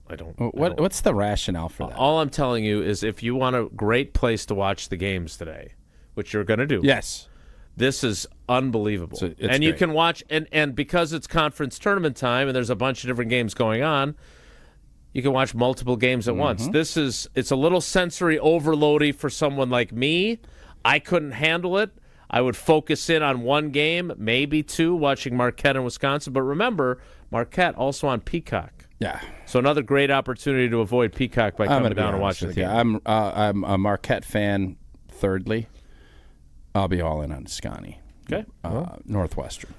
What's the rationale for that? All I'm telling you is if you want a great place to watch the games today, which you're going to do. Yes. This is unbelievable. It's and you great. can watch, and because it's conference tournament time and there's a bunch of different games going on, you can watch multiple games at once. It's a little sensory overloady for someone like me. I couldn't handle it. I would focus in on one game, maybe 2, watching Marquette and Wisconsin. But remember, Marquette also on Peacock. Yeah. So another great opportunity to avoid Peacock by coming down and watching the game. I'm a Marquette fan. Thirdly, I'll be all in on Scotty. Okay. Northwestern.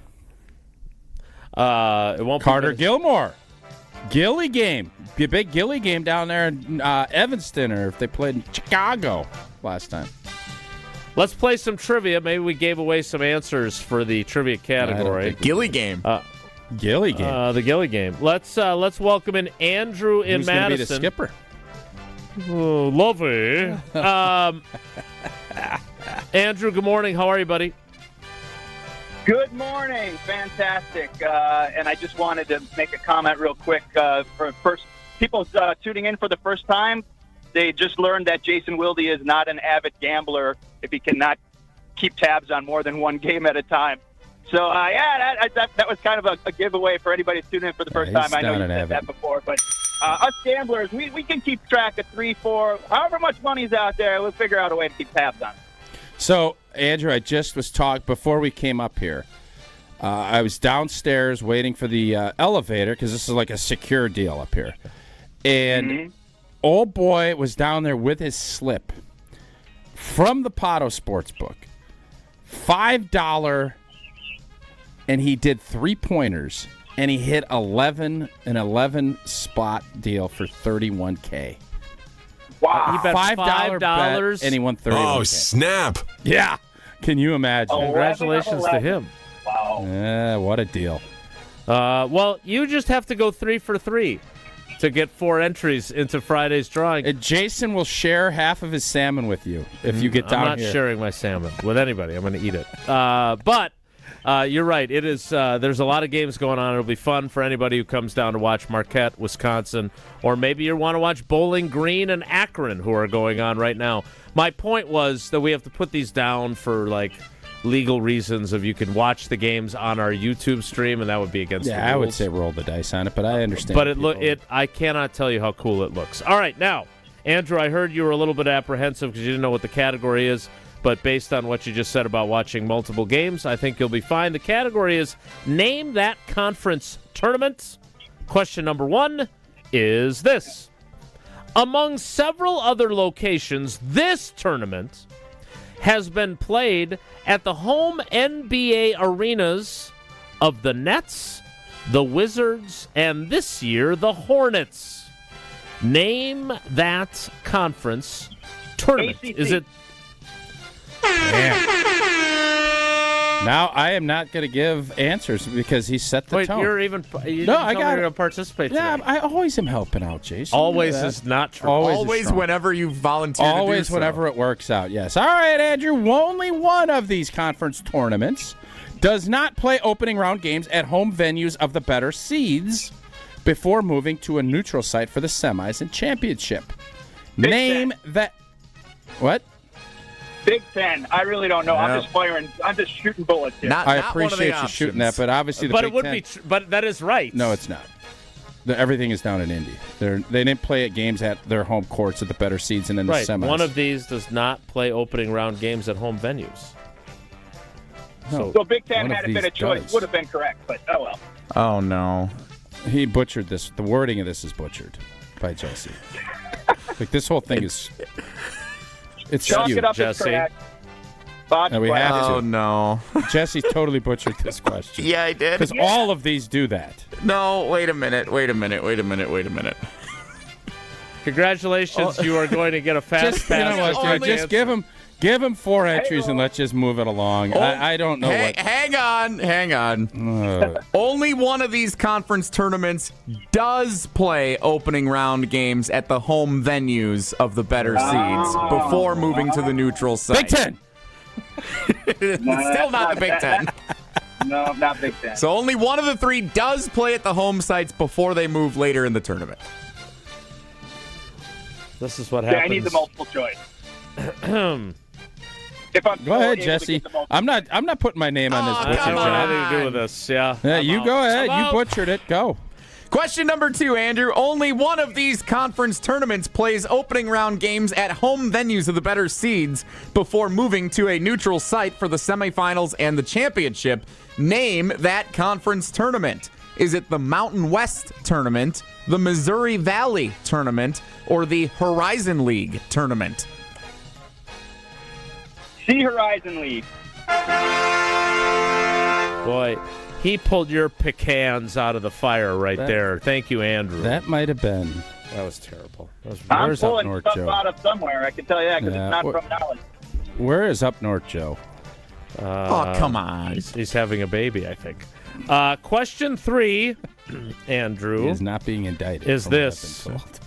It won't Carter be Gilmore. Gilly game. Be a big Gilly game down there in Evanston, or if they played in Chicago last time. Let's play some trivia. Maybe we gave away some answers for the trivia category. Gilly game. Gilly game. The Gilly game. Let's welcome in Andrew in Who's gonna be the Madison. skipper? Oh, lovely. Andrew, good morning. How are you, buddy? Good morning. Fantastic. And I just wanted to make a comment real quick. For first people tuning in for the first time, they just learned that Jason Wilde is not an avid gambler if he cannot keep tabs on more than one game at a time. So, that was kind of a giveaway for anybody tuning in for the first time. I know you said that before, but us gamblers, we can keep track of 3, 4, however much money's out there. We'll figure out a way to keep tabs on it. So, Andrew, I just was talking before we came up here. I was downstairs waiting for the elevator because this is like a secure deal up here. And old boy was down there with his slip from the Potto Sportsbook. $5, and he did 3-pointers, and he hit an 11 spot deal for $31K. Wow. He bet $5 bet, and he won $31K. Oh, snap. Yeah. Can you imagine? Congratulations to him. Wow. Yeah, what a deal. Well, you just have to go 3 for 3 to get 4 entries into Friday's drawing. Jason will share half of his salmon with you if you get down here. I'm not sharing my salmon with anybody. I'm going to eat it. But you're right. It is. There's a lot of games going on. It'll be fun for anybody who comes down to watch Marquette, Wisconsin, or maybe you want to watch Bowling Green and Akron, who are going on right now. My point was that we have to put these down for legal reasons of you can watch the games on our YouTube stream, and that would be against the rules. Yeah, I would say roll the dice on it, but I understand. But I cannot tell you how cool it looks. All right, now, Andrew, I heard you were a little bit apprehensive because you didn't know what the category is, but based on what you just said about watching multiple games, I think you'll be fine. The category is Name That Conference Tournament. Question number 1 is this. Among several other locations, this tournament has been played at the home NBA arenas of the Nets, the Wizards, and this year, the Hornets. Name that conference tournament. ACC. Is it... Now, I am not going to give answers because he set the tone. You didn't tell me you're going to participate Yeah, today. I always am helping out, Jason. Always is not true. Always whenever you volunteer to do Always so. whenever it works out, yes. All right, Andrew, only one of these conference tournaments does not play opening round games at home venues of the better seeds before moving to a neutral site for the semis and championship. Name that... What? Big Ten. I really don't know. Yeah. I'm just shooting bullets here. I appreciate you shooting that, but obviously the Big Ten... But that is right. No, it's not. Everything is down in Indy. They didn't play at games at their home courts at the better seeds and in the semis. One of these does not play opening round games at home venues. No, so Big Ten had a bit of choice. Would have been correct, but oh well. Oh, no. He butchered this. The wording of this is butchered by Jesse. This whole thing is... It's Chalk skewed, it up as Jesse. correct. Botch No, we have to. Oh, no. Jesse totally butchered this question. Yeah, I did. Because all of these do that. No, wait a minute. Congratulations, you are going to get a fast pass. Just give him 4 entries and let's just move it along. I don't know what... Hang on. Only one of these conference tournaments does play opening round games at the home venues of the better seeds before moving to the neutral site. Big Ten! Still not the Big Ten. No, not Big Ten. So only one of the 3 does play at the home sites before they move later in the tournament. This is what Yeah, happens. I need the multiple choice. Go ahead, Jesse. I'm not putting my name on this butcher Nothing job. to do with this. Yeah. Yeah, you go ahead. I'm You out. butchered it. Go. Question number 2, Andrew. Only one of these conference tournaments plays opening round games at home venues of the better seeds before moving to a neutral site for the semifinals and the championship. Name that conference tournament. Is it the Mountain West Tournament, the Missouri Valley Tournament, or the Horizon League Tournament? See Horizon League. Boy, he pulled your pecans out of the fire right there. Thank you, Andrew. That might have been. That was terrible. I'm Where's up pulling north, stuff Joe? out of somewhere. I can tell you that because Yeah, it's not from knowledge. Where is up north, Joe? Oh, come on. He's having a baby, I think. Question 3, Andrew. He is not being indicted. Is from what I've this. been told.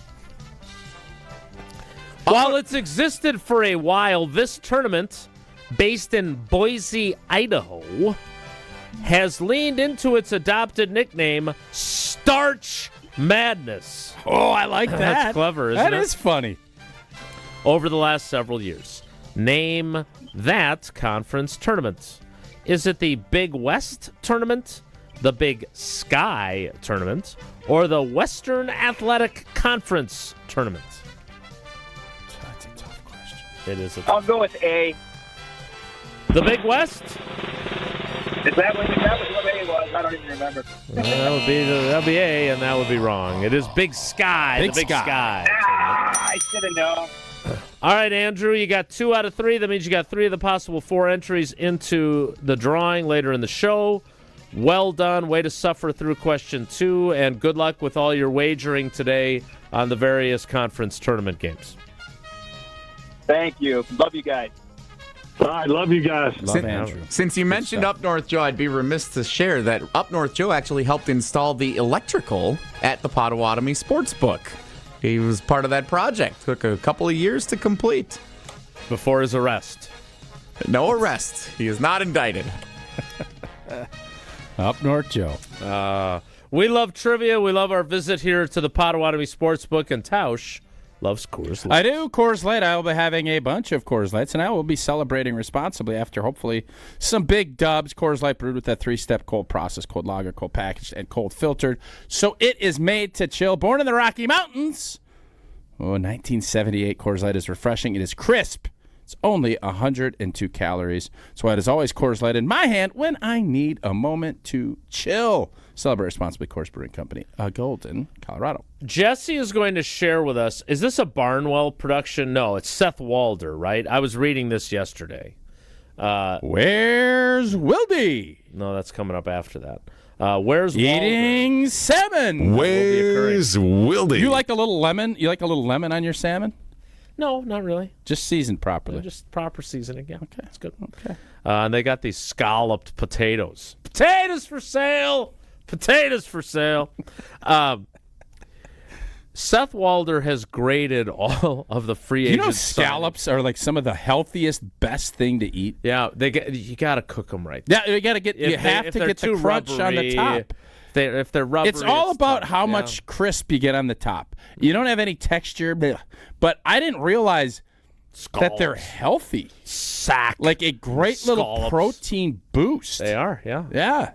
While it's existed for a while, this tournament based in Boise, Idaho, has leaned into its adopted nickname, Starch Madness. Oh, I like that. That's clever, isn't it? That is funny. Over the last several years. Name that conference tournament. Is it the Big West tournament, the Big Sky tournament, or the Western Athletic Conference tournament? That's a tough question. It is a I'll go with A. The Big West? Is that what A was? I don't even remember. That'd be A, and that would be wrong. It is Big Sky. Big the Big Sky. I should have known. All right, Andrew, you got 2 out of 3. That means you got 3 of the possible 4 entries into the drawing later in the show. Well done. Way to suffer through question 2, and good luck with all your wagering today on the various conference tournament games. Thank you. Love you guys. All right, love you guys. Love Andrew. Since you mentioned Up North Joe, I'd be remiss to share that Up North Joe actually helped install the electrical at the Potawatomi Sportsbook. He was part of that project. Took a couple of years to complete. Before his arrest. No arrest. He is not indicted. Up North Joe. We love trivia. We love our visit here to the Potawatomi Sportsbook, and Tausch loves Coors Light. I do. Coors Light. I will be having a bunch of Coors Lights, and I will be celebrating responsibly after hopefully some big dubs. Coors Light brewed with that 3-step cold process, cold lager, cold packaged, and cold filtered. So it is made to chill. Born in the Rocky Mountains. 1978 Coors Light is refreshing. It is crisp. It's only 102 calories. That's why it is always Coors Light in my hand when I need a moment to chill. Celebrate responsibly. Coors Brewing Company, Golden, Colorado. Jesse is going to share with us, is this a Barnwell production? No, it's Seth Wilde, right? I was reading this yesterday. Where's Wilde? No, that's coming up after that. Where's Eating Walder? salmon. Where's Wilde? You like a little lemon? You like a little lemon on your salmon? No, not really. Just seasoned properly. Just proper seasoning, yeah. Okay. It's good. Okay. And they got these scalloped potatoes. Potatoes for sale! Potatoes for sale. Seth Wilder has graded all of the free agents. You know, scallops are like some of the healthiest, best thing to eat. Yeah, you got to cook them right. Yeah, you got to get. You have to get the crunch on the top. If they're rubbery, it's all about tough. how much crisp you get on the top. You don't have any texture, but I didn't realize that they're healthy. Like a great little protein boost. They are, yeah. Yeah.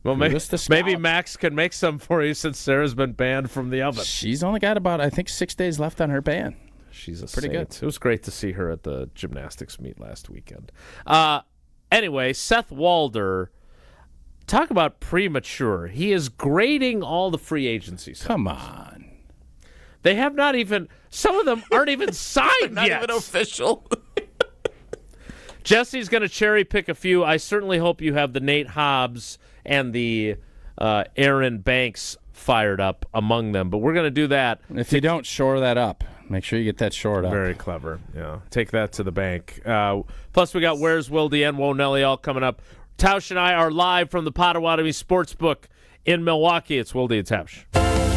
Well, maybe Max can make some for you since Sarah's been banned from the oven. She's only got about, I think, 6 days left on her ban. She's pretty saint. good. It was great to see her at the gymnastics meet last weekend. Anyway, Seth Wilder, talk about premature. He is grading all the free agencies. Come on. They have not even, some of them aren't even signed Not yet. even official. Jesse's going to cherry pick a few. I certainly hope you have the Nate Hobbs and the Aaron Banks fired up among them, but we're going to do that. If you don't shore that up, make sure you get that shored up. Very clever. Yeah, take that to the bank. Plus, we got Where's Wilde and Wonelli all coming up. Tausch and I are live from the Potawatomi Sportsbook in Milwaukee. It's Wilde and Tausch.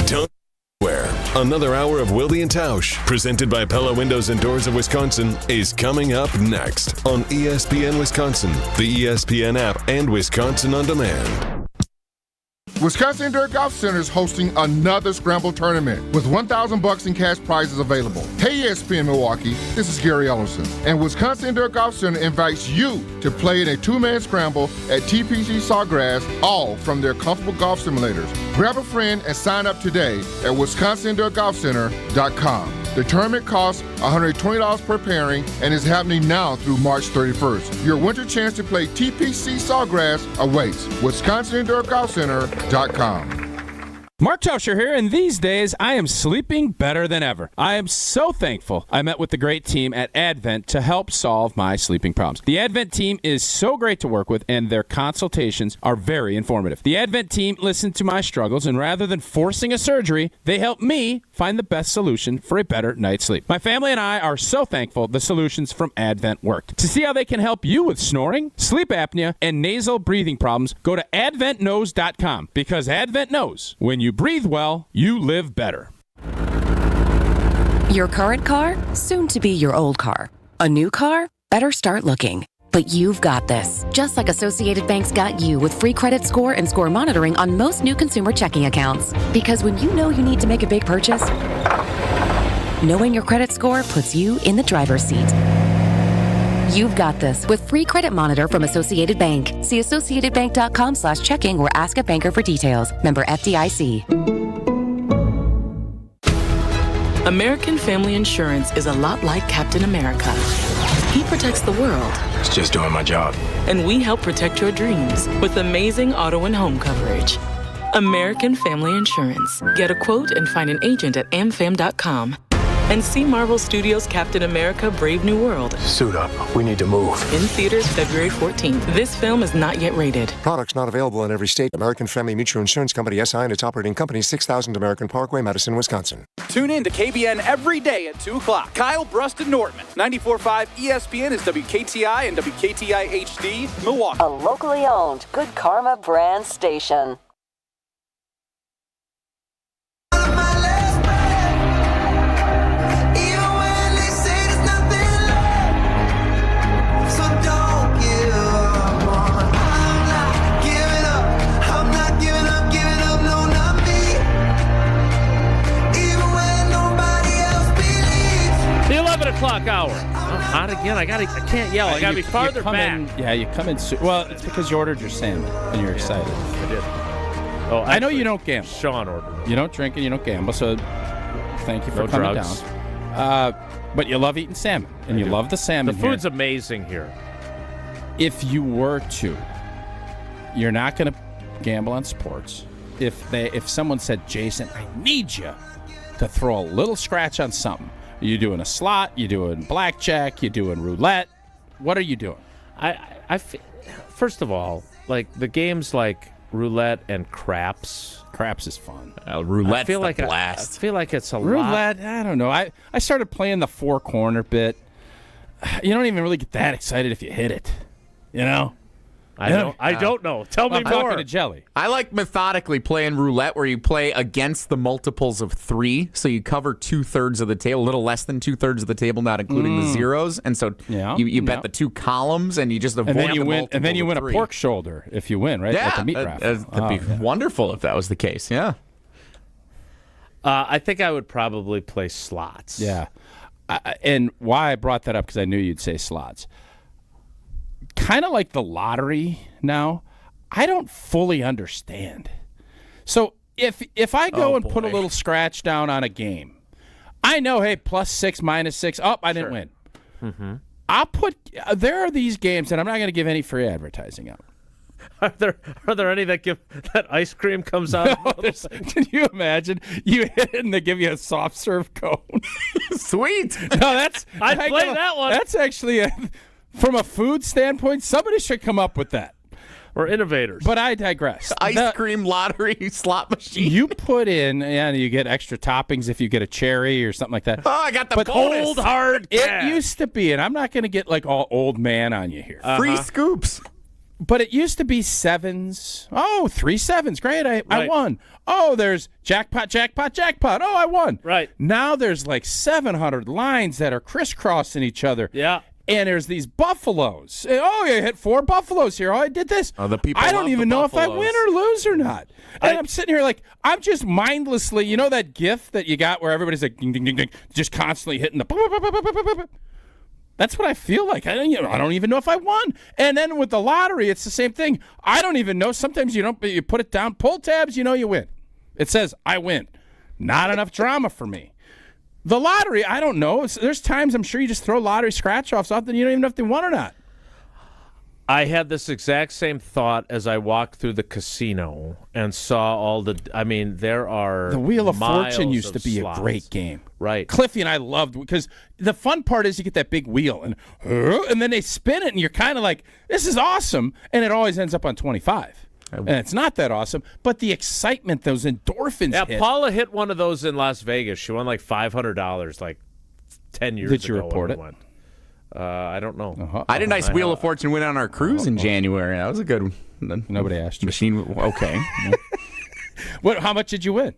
Don't where another hour of Wilde and Tausch, presented by Pella Windows and Doors of Wisconsin, is coming up next on ESPN Wisconsin, the ESPN app, and Wisconsin On Demand. Wisconsin Indoor Golf Center is hosting another Scramble tournament with $1,000 in cash prizes available. Hey ESPN Milwaukee, this is Gary Ellerson, and Wisconsin Indoor Golf Center invites you to play in a 2-man scramble at TPC Sawgrass, all from their comfortable golf simulators. Grab a friend and sign up today at wisconsinindoorgolfcenter.com. The tournament costs $120 per pairing and is happening now through March 31st. Your winter chance to play TPC Sawgrass awaits. WisconsinIndoorGolfCenter.com. Mark Tauscher here, and these days I am sleeping better than ever. I am so thankful I met with the great team at Advent to help solve my sleeping problems. The Advent team is so great to work with, and their consultations are very informative. The Advent team listened to my struggles, and rather than forcing a surgery, they helped me find the best solution for a better night's sleep. My family and I are so thankful the solutions from Advent worked. To see how they can help you with snoring, sleep apnea, and nasal breathing problems, go to adventknows.com, because Advent knows when you breathe well, you live better. Your current car, soon to be your old car. A new car, better start looking. But you've got this, just like Associated Bank's got you with free credit score and score monitoring on most new consumer checking accounts. Because when you know you need to make a big purchase, knowing your credit score puts you in the driver's seat. You've got this with free credit monitor from Associated Bank. See associatedbank.com/checking or ask a banker for details. Member FDIC. American Family Insurance is a lot like Captain America. He protects the world. It's just doing my job. And we help protect your dreams with amazing auto and home coverage. American Family Insurance. Get a quote and find an agent at amfam.com. And see Marvel Studios' Captain America Brave New World. Suit up. We need to move. In theaters February 14th. This film is not yet rated. Products not available in every state. American Family Mutual Insurance Company, SI, and its operating company, 6000 American Parkway, Madison, Wisconsin. Tune in to KBN every day at 2 o'clock. Kyle Brust and Nortman. 94.5 ESPN is WKTI and WKTI HD, Milwaukee. A locally owned Good Karma brand station. The 11 o'clock hour. I'm hot again. I can't yell. I gotta be farther back. You come in. Well, it's because you ordered your salmon and you're excited. I did. Oh, I know you don't gamble. Sean ordered. You don't drink and you don't gamble, so thank you for No coming drugs. down. But you love eating salmon, and you love the salmon. The food's amazing here. If you were to, you're not going to gamble on sports. If someone said, Jason, I need you to throw a little scratch on something. You doing a slot? You doing blackjack? You doing roulette? What are you doing? First of all, like the games like roulette and craps. Craps is fun. Roulette's I feel like blast. I feel like it's a Roulette, lot. I don't know. I started playing the four corner bit. You don't even really get that excited if you hit it. You know? I don't know. Tell me I'm more. talking to Jelly. I like methodically playing roulette where you play against the multiples of 3, so you cover 2/3 of the table, a little less than 2/3 of the table, not including the zeros, and so you bet the 2 columns and you just avoid And then you the win. And then you win a 3. pork shoulder if you win, right? Yeah, Like a meat raffle. that'd be wonderful if that was the case. Yeah. I think I would probably play slots. Yeah. And why I brought that up, because I knew you'd say slots. Kind of like the lottery now, I don't fully understand. So if I go and put a little scratch down on a game, I know, hey, +6, -6. Oh, I didn't win. Mm-hmm. There are these games, and I'm not going to give any free advertising out. Are there any that ice cream comes out? Can you imagine? You hit it and they give you a soft serve cone. Sweet. No, I'd play that one. That's actually from a food standpoint, somebody should come up with that. We're innovators. But I digress. Ice cream lottery slot machine. You put in, and you get extra toppings if you get a cherry or something like that. Oh, I got the bonus. Cold hard cash. It used to be, and I'm not going to get like all old man on you here. Free scoops. But it used to be 7s. Oh, 3 7s. Great, I won. Oh, there's jackpot, jackpot, jackpot. Oh, I won. Right. Now there's like 700 lines that are crisscrossing each other. Yeah. And there's these buffaloes. Oh, you hit 4 buffaloes here. Oh, I did this. Oh, the people I don't love even the know if I buffaloes. win or lose or not. And I'm sitting here like, I'm just mindlessly, you know that GIF that you got where everybody's like, ding, ding, ding, ding, just constantly hitting the. That's what I feel like. I don't even know if I won. And then with the lottery, it's the same thing. I don't even know. Sometimes you put it down, pull tabs, you win. It says, I win. Not enough drama for me. The lottery, I don't know. There's times I'm sure you just throw lottery scratch-offs out, then you don't even know if they won or not. I had this exact same thought as I walked through the casino and saw all the. I mean, there are the Wheel of miles Fortune used to of be slots. a great game. Right. Cliffy and I loved, because the fun part is you get that big wheel and then they spin it and you're kind of like, this is awesome, and it always ends up on 25. And it's not that awesome, but the excitement, those endorphins Yeah, hit. Paula hit one of those in Las Vegas. She won like $500 like 10 years ago. Did you report it? Went. I don't know. I had a nice Wheel of Fortune win on our cruise in January. That was a good one. Nobody asked you. Machine, okay. How much did you win?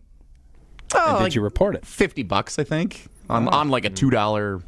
Oh, And did you report it? $50, I think, on like a $2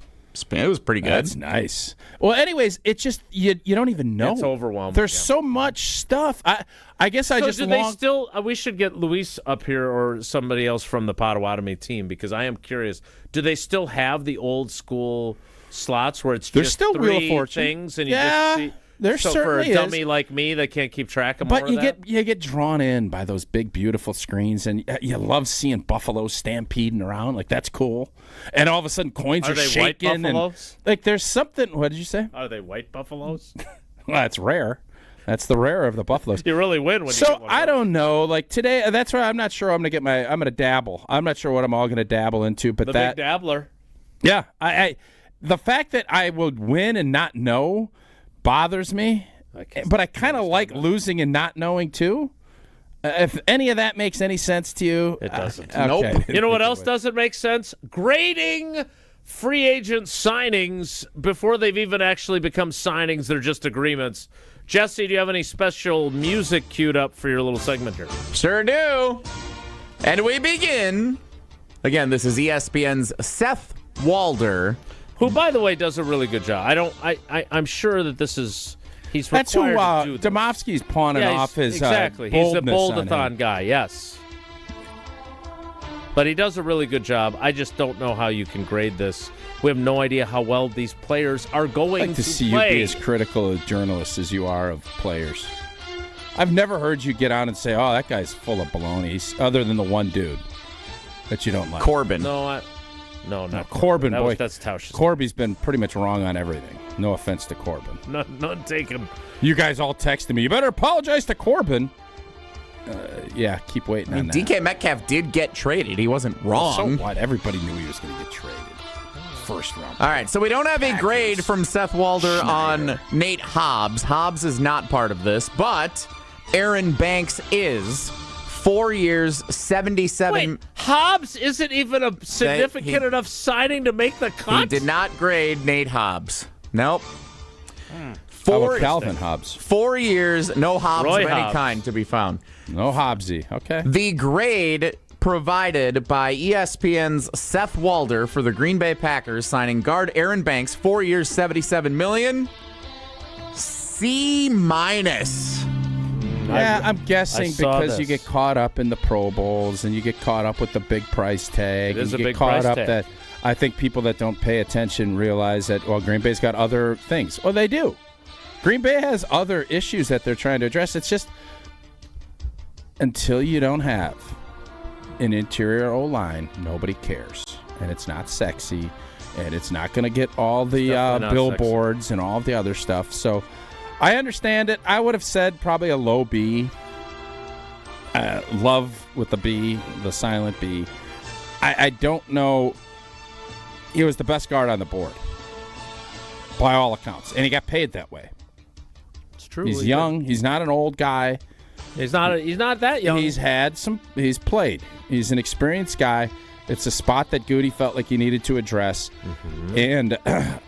It was pretty good. That's nice. Well, anyways, it's just you don't even know. It's overwhelming. There's so much stuff. I guess I just they still? We should get Luis up here or somebody else from the Potawatomi team because I am curious. Do they still have the old school slots where it's There's just still three Wheel of Fortune things and you Yeah, just see? there so certainly for a dummy like me that can't keep track of more But of that? you get drawn in by those big, beautiful screens, and you love seeing buffaloes stampeding around. Like, that's cool. And all of a sudden, coins are they shaking. white buffaloes? And, like, there's something. What did you say? Are they white buffaloes? Well, that's rare. That's the rare of the buffaloes. You really win when you So get one. I don't know. Like today, that's why I'm not sure. I'm gonna dabble. I'm not sure what I'm all gonna dabble into. But The that big dabbler. Yeah, I the fact that I would win and not know bothers me. But I kind of like losing and not knowing too. If any of that makes any sense to you, It doesn't. Okay. Nope. You know what else doesn't make sense? Grading free agent signings before they've even actually become signings. They're just agreements. Jesse, do you have any special music queued up for your little segment here? Sure do. And we begin. Again, this is ESPN's Seth Wilde, who, by the way, does a really good job. I'm sure that this is. He's That's who required to do this. Domofsky's pawning off his exactly. He's the boldness on him. boldathon guy. Yes, but he does a really good job. I just don't know how you can grade this. We have no idea how well these players are going I'd like to see play. you be as critical a journalist as you are of players. I've never heard you get on and say, "Oh, that guy's full of baloney," other than the one dude that you don't like, Corbin. No, not Corbin. Boy, that's Tausch. Corby's been pretty much wrong on everything. No offense to Corbin. None taken. You guys all texted me. You better apologize to Corbin. Yeah, keep waiting on that. DK Metcalf did get traded. He wasn't wrong. So what? Everybody knew he was going to get traded. First round. All right, so we don't have a grade from Seth Wilde on Nate Hobbs. Hobbs is not part of this, but Aaron Banks is. 4 years, 77. Wait, Hobbs isn't even a significant enough signing to make the cut? He did not grade Nate Hobbs. Nope. How about Calvin Hobbs? 4 years, no Hobbs Roy of any Hobbs. kind to be found. No Hobbsy. Okay. The grade provided by ESPN's Seth Wilde for the Green Bay Packers, signing guard Aaron Banks, 4 years, $77 million. C-. Yeah, I'm guessing because you this. get caught up in the Pro Bowls and you get caught up with the big price tag. It is and a you big get caught price up tag. that I think people that don't pay attention realize that, well, Green Bay's got other things. Well, they do. Green Bay has other issues that they're trying to address. It's just until you don't have an interior O-line, nobody cares. And it's not sexy. And it's not going to get all the billboards and all of the other stuff. So I understand it. I would have said probably a low B. Love with the B, the silent B. I don't know. He was the best guard on the board by all accounts. And he got paid that way. It's true. He's young. He's not an old guy. He's not that young. He's played. He's an experienced guy. It's a spot that Goody felt like he needed to address. Mm-hmm. And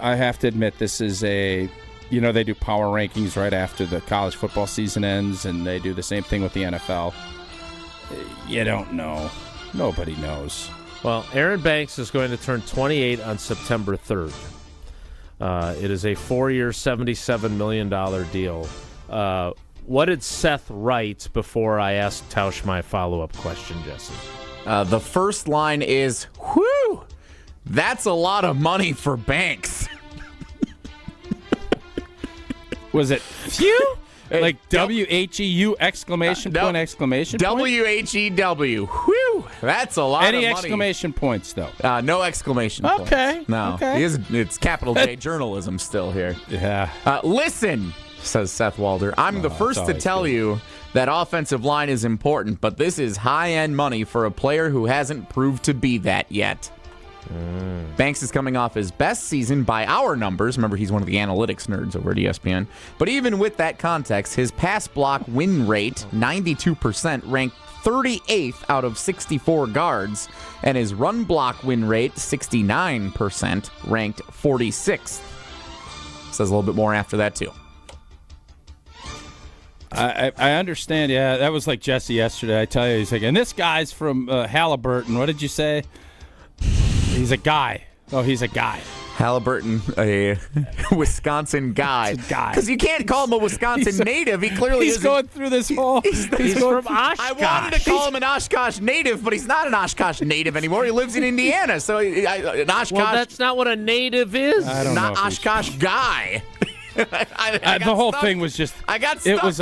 I have to admit, this is they do power rankings right after the college football season ends, and they do the same thing with the NFL. You don't know. Nobody knows. Well, Aaron Banks is going to turn 28 on September 3rd. It is a 4-year, $77 million deal. What did Seth write before I asked Tausch my follow-up question, Jesse? The first line is, whew, that's a lot of money for Banks. Was it phew? Like W-H-E-U exclamation point, exclamation point? W-H-E-W. Whew, that's a lot of money. Any exclamation points, though? No exclamation points. Okay. No. Okay. It's capital J journalism still here. Yeah. Listen, says Seth Wilde, I'm the first to tell you that offensive line is important, but this is high-end money for a player who hasn't proved to be that yet. Banks is coming off his best season by our numbers. Remember, he's one of the analytics nerds over at ESPN. But even with that context, his pass block win rate, 92%, ranked 38th out of 64 guards, and his run block win rate, 69%, ranked 46th. Says a little bit more after that, too. I understand. Yeah, that was like Jesse yesterday. I tell you, he's like, and this guy's from Halliburton. What did you say? He's a guy. Oh, he's a guy. Halliburton, a Wisconsin guy. Because you can't call him a Wisconsin native. He clearly he's isn't. going through this whole. He's from Oshkosh. I wanted to call him an Oshkosh native, but he's not an Oshkosh native anymore. He lives in Indiana. So an Oshkosh. Well, that's not what a native is. I don't not know Oshkosh guy. I the whole stuck. thing was just. I got stuck. It was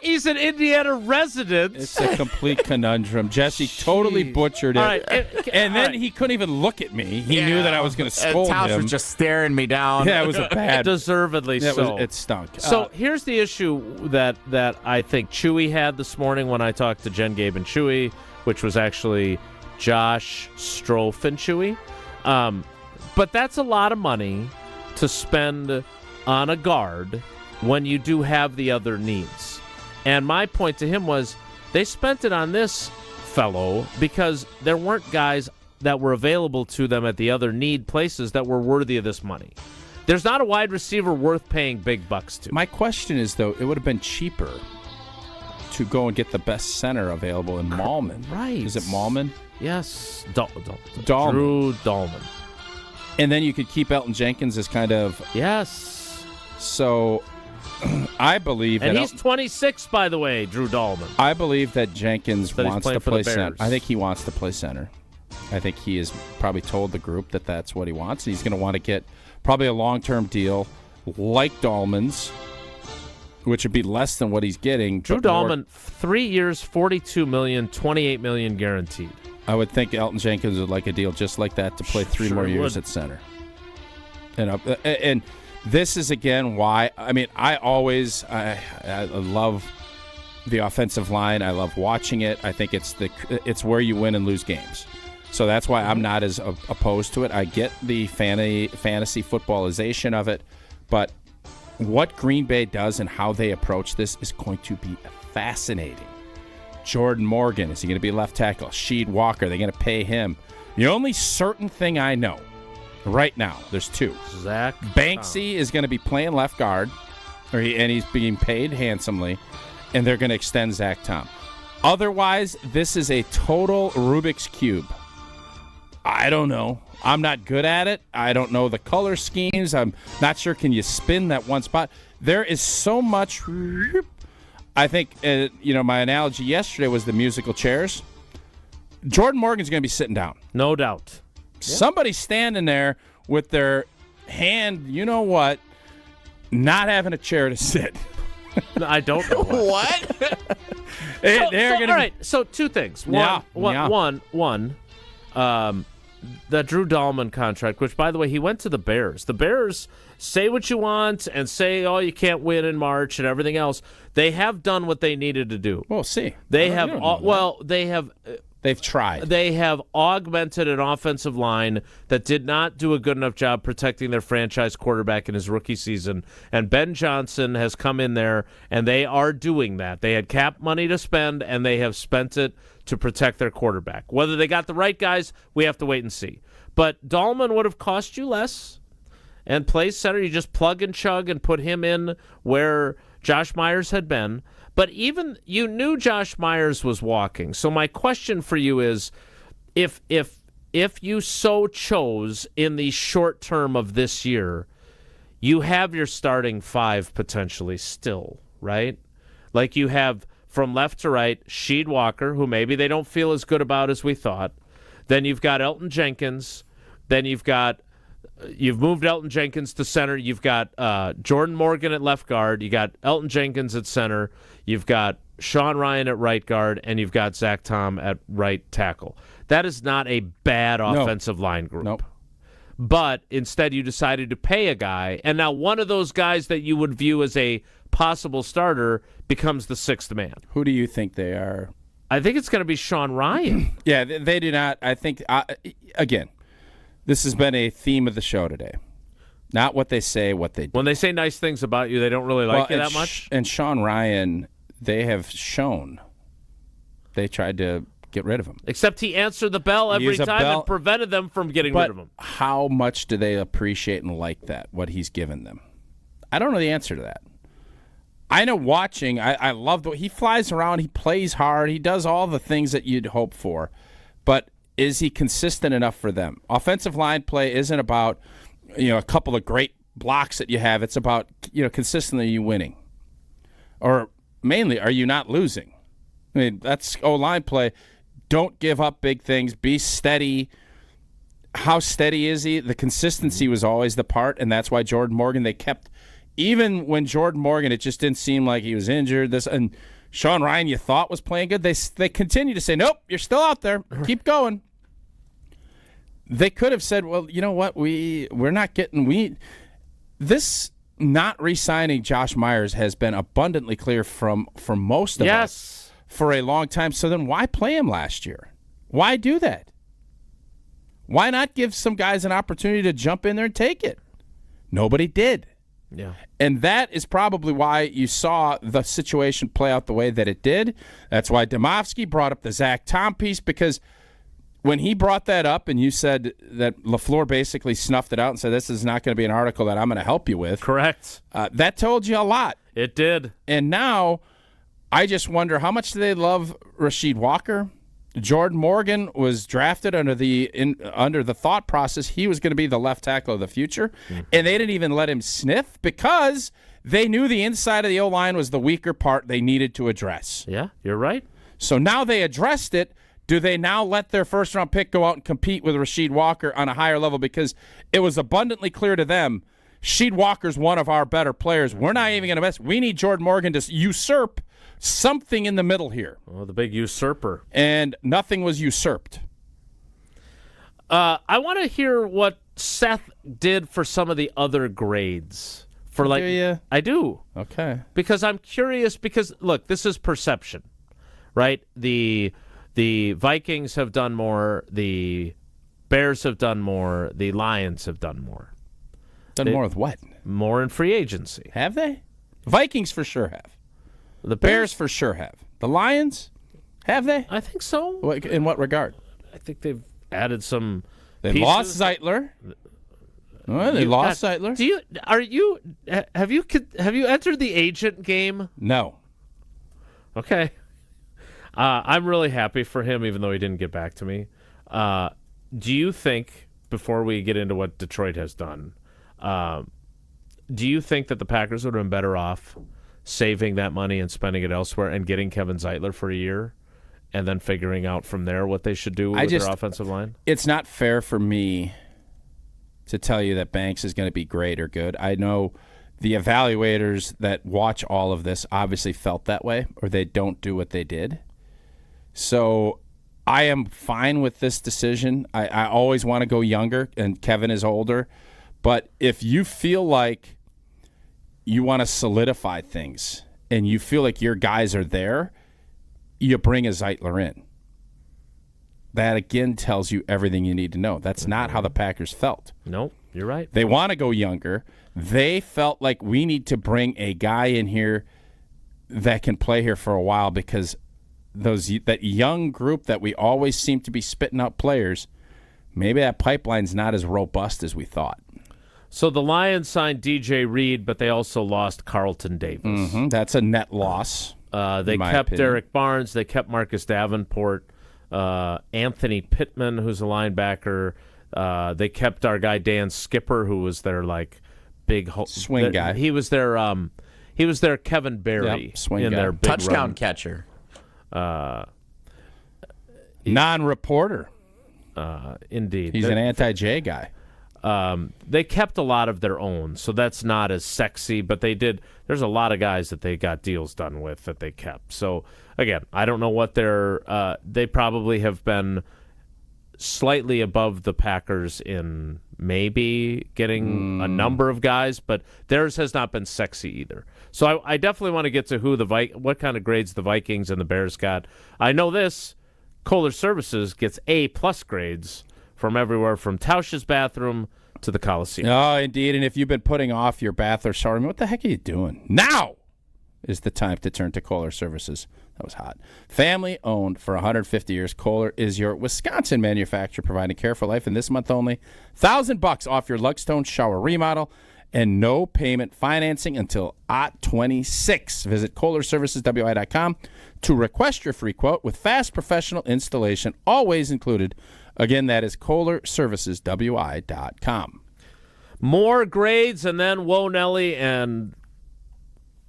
He's an Indiana resident. It's a complete conundrum. Jesse totally butchered it. All right, and then he couldn't even look at me. He knew that I was going to scold Tausch him. was just staring me down. Yeah, it was a bad. Deservedly so. It stunk. So here's the issue that I think Chewy had this morning when I talked to Jen, Gabe, and Chewy, which was actually Josh, Strofe, and Chewy. But that's a lot of money to spend on a guard when you do have the other needs. And my point to him was they spent it on this fellow because there weren't guys that were available to them at the other need places that were worthy of this money. There's not a wide receiver worth paying big bucks to. My question is, though, it would have been cheaper to go and get the best center available in Malman. Right. Is it Malman? Yes. Dahlman. Drew Dahlman. And then you could keep Elton Jenkins as kind of... Yes. So, I believe and that... he's 26, by the way, Drew Dahlman. I believe that Jenkins wants to play center. I think he wants to play center. I think he has probably told the group that that's what he wants. He's going to want to get probably a long-term deal like Dahlman's, which would be less than what he's getting. Drew Dahlman, 3 years, $42 million, $28 million guaranteed. I would think Elton Jenkins would like a deal just like that to play three more years at center. And this is, again, why, I mean, I love the offensive line. I love watching it. I think it's where you win and lose games. So that's why I'm not as opposed to it. I get the fantasy footballization of it, but what Green Bay does and how they approach this is going to be fascinating. Jordan Morgan, is he going to be left tackle? Sheed Walker, they're going to pay him. The only certain thing I know right now, there's two. Zach Banksy is going to be playing left guard, and he's being paid handsomely, and they're going to extend Zach Tom. Otherwise, this is a total Rubik's Cube. I don't know. I'm not good at it. I don't know the color schemes. I'm not sure. Can you spin that one spot? There is so much. I think, my analogy yesterday was the musical chairs. Jordan Morgan's going to be sitting down. No doubt. Somebody's standing there with their hand, you know what, not having a chair to sit. I don't know what. All right, so two things. One, that Drew Dahlman contract, which, by the way, he went to the Bears. The Bears, say what you want and say, oh, you can't win in March and everything else. They have done what they needed to do. We'll see. They've tried. They have augmented an offensive line that did not do a good enough job protecting their franchise quarterback in his rookie season. And Ben Johnson has come in there, and they are doing that. They had cap money to spend, and they have spent it to protect their quarterback. Whether they got the right guys, we have to wait and see. But Dahlman would have cost you less. And plays center, you just plug and chug and put him in where Josh Myers had been. But even you knew Josh Myers was walking. So my question for you is, if you so chose in the short term of this year, you have your starting five potentially still, right? Like you have from left to right, Sheed Walker, who maybe they don't feel as good about as we thought. Then you've got Elton Jenkins. Then you've moved Elton Jenkins to center. You've got Jordan Morgan at left guard. You got Elton Jenkins at center. You've got Sean Ryan at right guard, and you've got Zach Tom at right tackle. That is not a bad offensive line group. Nope. But instead you decided to pay a guy, and now one of those guys that you would view as a possible starter becomes the sixth man. Who do you think they are? I think it's going to be Sean Ryan. Yeah, they do not. I think, again, this has been a theme of the show today. Not what they say, what they do. When they say nice things about you, they don't really like you that much? And Sean Ryan, they have shown they tried to get rid of him. Except he answered the bell every time and prevented them from getting rid of him. How much do they appreciate and like that, what he's given them? I don't know the answer to that. I know watching, I love he flies around, he plays hard, he does all the things that you'd hope for. But is he consistent enough for them? Offensive line play isn't about a couple of great blocks that you have. It's about, consistently you winning. Or mainly, are you not losing? I mean, that's O-line play. Don't give up big things. Be steady. How steady is he? The consistency was always the part, and that's why Jordan Morgan, they kept, even when Jordan Morgan, it just didn't seem like he was injured. And Sean Ryan, you thought was playing good. They continue to say, nope, you're still out there. Keep going. They could have said, well, you know what? We're not getting this not re-signing Josh Myers has been abundantly clear from most of us for a long time. So then why play him last year? Why do that? Why not give some guys an opportunity to jump in there and take it? Nobody did. Yeah. And that is probably why you saw the situation play out the way that it did. That's why Domofsky brought up the Zach Tom piece, because when he brought that up and you said that LaFleur basically snuffed it out and said, this is not going to be an article that I'm going to help you with. Correct. That told you a lot. It did. And now I just wonder, how much do they love Rasheed Walker? Jordan Morgan was drafted under the thought process he was going to be the left tackle of the future, and they didn't even let him sniff because they knew the inside of the O-line was the weaker part they needed to address. Yeah, you're right. So now they addressed it. Do they now let their first-round pick go out and compete with Rasheed Walker on a higher level? Because it was abundantly clear to them, Rasheed Walker's one of our better players. We're not even going to mess. We need Jordan Morgan to usurp something in the middle here. Oh, the big usurper. And nothing was usurped. I want to hear what Seth did for some of the other grades. For like, do you? I do. Okay. Because I'm curious, because, look, this is perception, right? The Vikings have done more. The Bears have done more. The Lions have done more. More with what? More in free agency. Have they? Vikings for sure have. The Bears for sure have. The Lions, have they? I think so. In what regard? I think they've added some. They lost Zeitler. They lost Zeitler. Have you entered the agent game? No. Okay. I'm really happy for him, even though he didn't get back to me. Do you think, before we get into what Detroit has done, do you think that the Packers would have been better off saving that money and spending it elsewhere and getting Kevin Zeitler for a year and then figuring out from there what they should do with their offensive line? It's not fair for me to tell you that Banks is going to be great or good. I know the evaluators that watch all of this obviously felt that way, or they don't do what they did. So I am fine with this decision. I always want to go younger, and Kevin is older. But if you feel like you want to solidify things and you feel like your guys are there, you bring a Zeitler in. That, again, tells you everything you need to know. That's not how the Packers felt. No, you're right. They want to go younger. They felt like we need to bring a guy in here that can play here for a while, because that young group that we always seem to be spitting out players, maybe that pipeline's not as robust as we thought. So the Lions signed DJ Reed, but they also lost Carlton Davis. Mm-hmm. That's a net loss. They kept Derek Barnes. They kept Marcus Davenport. Anthony Pittman, who's a linebacker. They kept our guy Dan Skipper, who was their big swing guy. He was their Kevin Berry swing in guy. their big touchdown run. catcher. Non-reporter. Indeed. He's an anti-J guy. They kept a lot of their own, so that's not as sexy, but they did. There's a lot of guys that they got deals done with that they kept. So, again, I don't know what they probably have been slightly above the Packers in maybe getting a number of guys, but theirs has not been sexy either. So I definitely want to get to what kind of grades the Vikings and the Bears got. I know this, Kohler Services gets A+ grades from everywhere from Tausch's bathroom to the Coliseum. Oh, indeed. And if you've been putting off your bath or shower, what the heck are you doing? Now is the time to turn to Kohler Services. That was hot. Family owned for 150 years, Kohler is your Wisconsin manufacturer providing care for life. And this month only, $1,000 off your Lugstone shower remodel and no payment financing until '26. Visit KohlerServicesWI.com to request your free quote with fast professional installation always included. Again, that is KohlerServicesWI.com. More grades and then Whoa Nelly and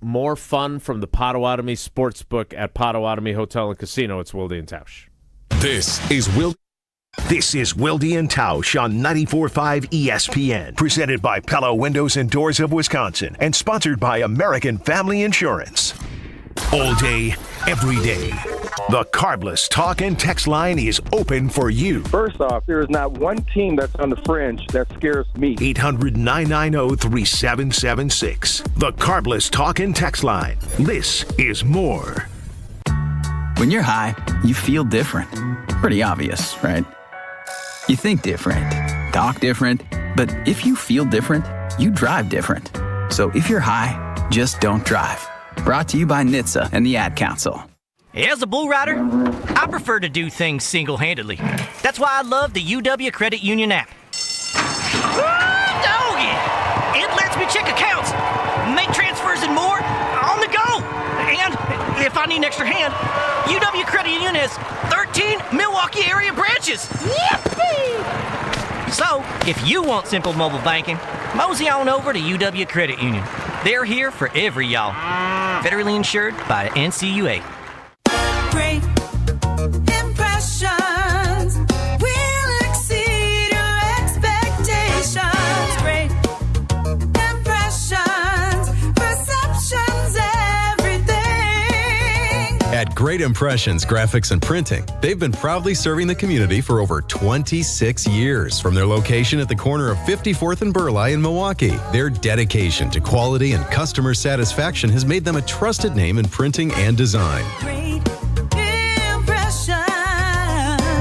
more fun from the Potawatomi Sportsbook at Potawatomi Hotel and Casino. It's Wilde and Tausch. This is Wilde and Tausch on 94.5 ESPN. Presented by Pella Windows and Doors of Wisconsin and sponsored by American Family Insurance. All day, every day. The Carbless talk and text line is open for you. First off, there is not one team that's on the fringe that scares me. 800-990-3776. The Carbless talk and text line. This is more. When you're high, you feel different. Pretty obvious, right? You think different, talk different, but if you feel different, you drive different. So if you're high, just don't drive. Brought to you by NHTSA and the Ad Council. As a bull rider, I prefer to do things single-handedly. That's why I love the UW Credit Union app. Doggy! It lets me check accounts, make transfers and more on the go. And if I need an extra hand, UW Credit Union has 13 Milwaukee area branches. Yippee! So, if you want simple mobile banking, mosey on over to UW Credit Union. They're here for every y'all. Federally insured by NCUA. Great impressions will exceed your expectations. Great impressions, perceptions, everything. At Great Impressions Graphics and Printing, they've been proudly serving the community for over 26 years. From their location at the corner of 54th and Burleigh in Milwaukee, their dedication to quality and customer satisfaction has made them a trusted name in printing and design.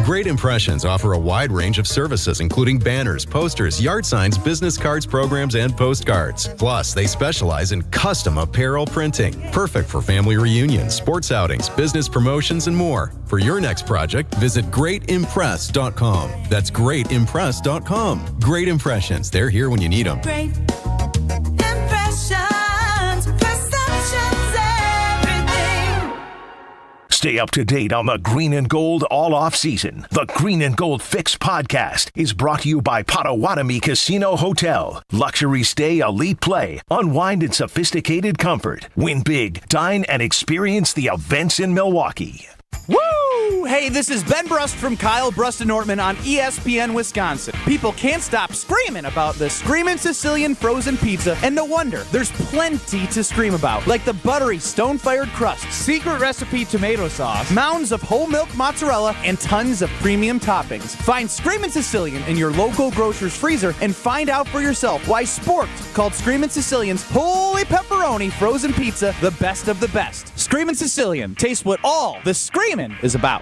Great Impressions offer a wide range of services, including banners, posters, yard signs, business cards, programs, and postcards. Plus, they specialize in custom apparel printing, perfect for family reunions, sports outings, business promotions, and more. For your next project, visit greatimpress.com. That's greatimpress.com. Great Impressions. They're here when you need them. Great impressions, perceptions, everything. Stay up to date on the Green and Gold all off season. The Green and Gold Fix podcast is brought to you by Potawatomi Casino Hotel. Luxury stay, elite play, unwind in sophisticated comfort. Win big, dine, and experience the events in Milwaukee. Woo! Hey, this is Ben Brust from Kyle Brust and Nortman on ESPN Wisconsin. People can't stop screaming about the Screamin' Sicilian frozen pizza, and no wonder. There's plenty to scream about, like the buttery stone-fired crust, secret recipe tomato sauce, mounds of whole milk mozzarella, and tons of premium toppings. Find Screamin' Sicilian in your local grocer's freezer and find out for yourself why Sport called Screamin' Sicilian's Holy Pepperoni frozen pizza the best of the best. Screamin' Sicilian, taste what all the screaming is about.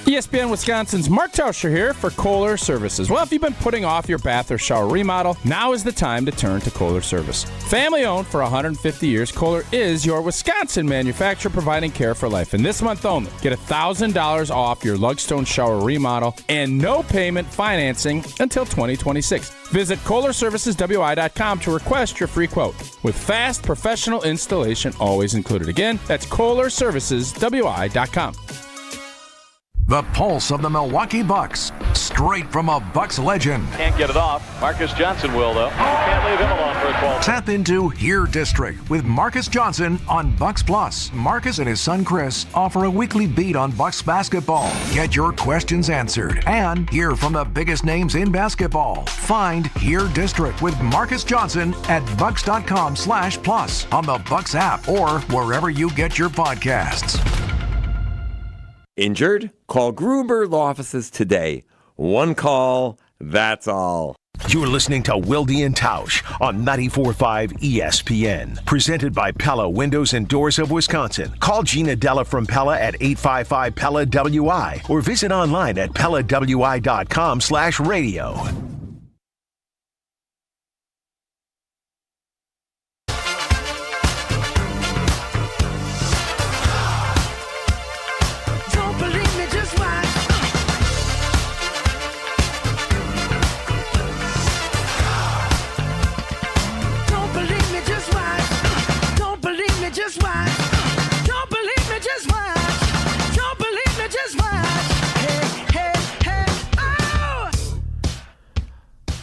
ESPN Wisconsin's Mark Tauscher here for Kohler Services. Well, if you've been putting off your bath or shower remodel, now is the time to turn to Kohler Service. Family owned for 150 years, Kohler is your Wisconsin manufacturer providing care for life. And this month only, get $1,000 off your Lugstone shower remodel and no payment financing until 2026. Visit KohlerServicesWI.com to request your free quote. With fast, professional installation always included. Again, that's KohlerServicesWI.com. The pulse of the Milwaukee Bucks, straight from a Bucks legend. Can't get it off. Marcus Johnson will, though. Can't leave him alone for a 12. Tap into Here District with Marcus Johnson on Bucks Plus. Marcus and his son Chris offer a weekly beat on Bucks basketball. Get your questions answered and hear from the biggest names in basketball. Find Here District with Marcus Johnson at bucks.com/plus on the Bucks app or wherever you get your podcasts. Injured? Call Gruber Law Offices today. One call, that's all. You're listening to Wilde and Tausch on 94.5 ESPN. Presented by Pella Windows and Doors of Wisconsin. Call Gina Della from Pella at 855-PELLA-WI or visit online at PellaWI.com/radio.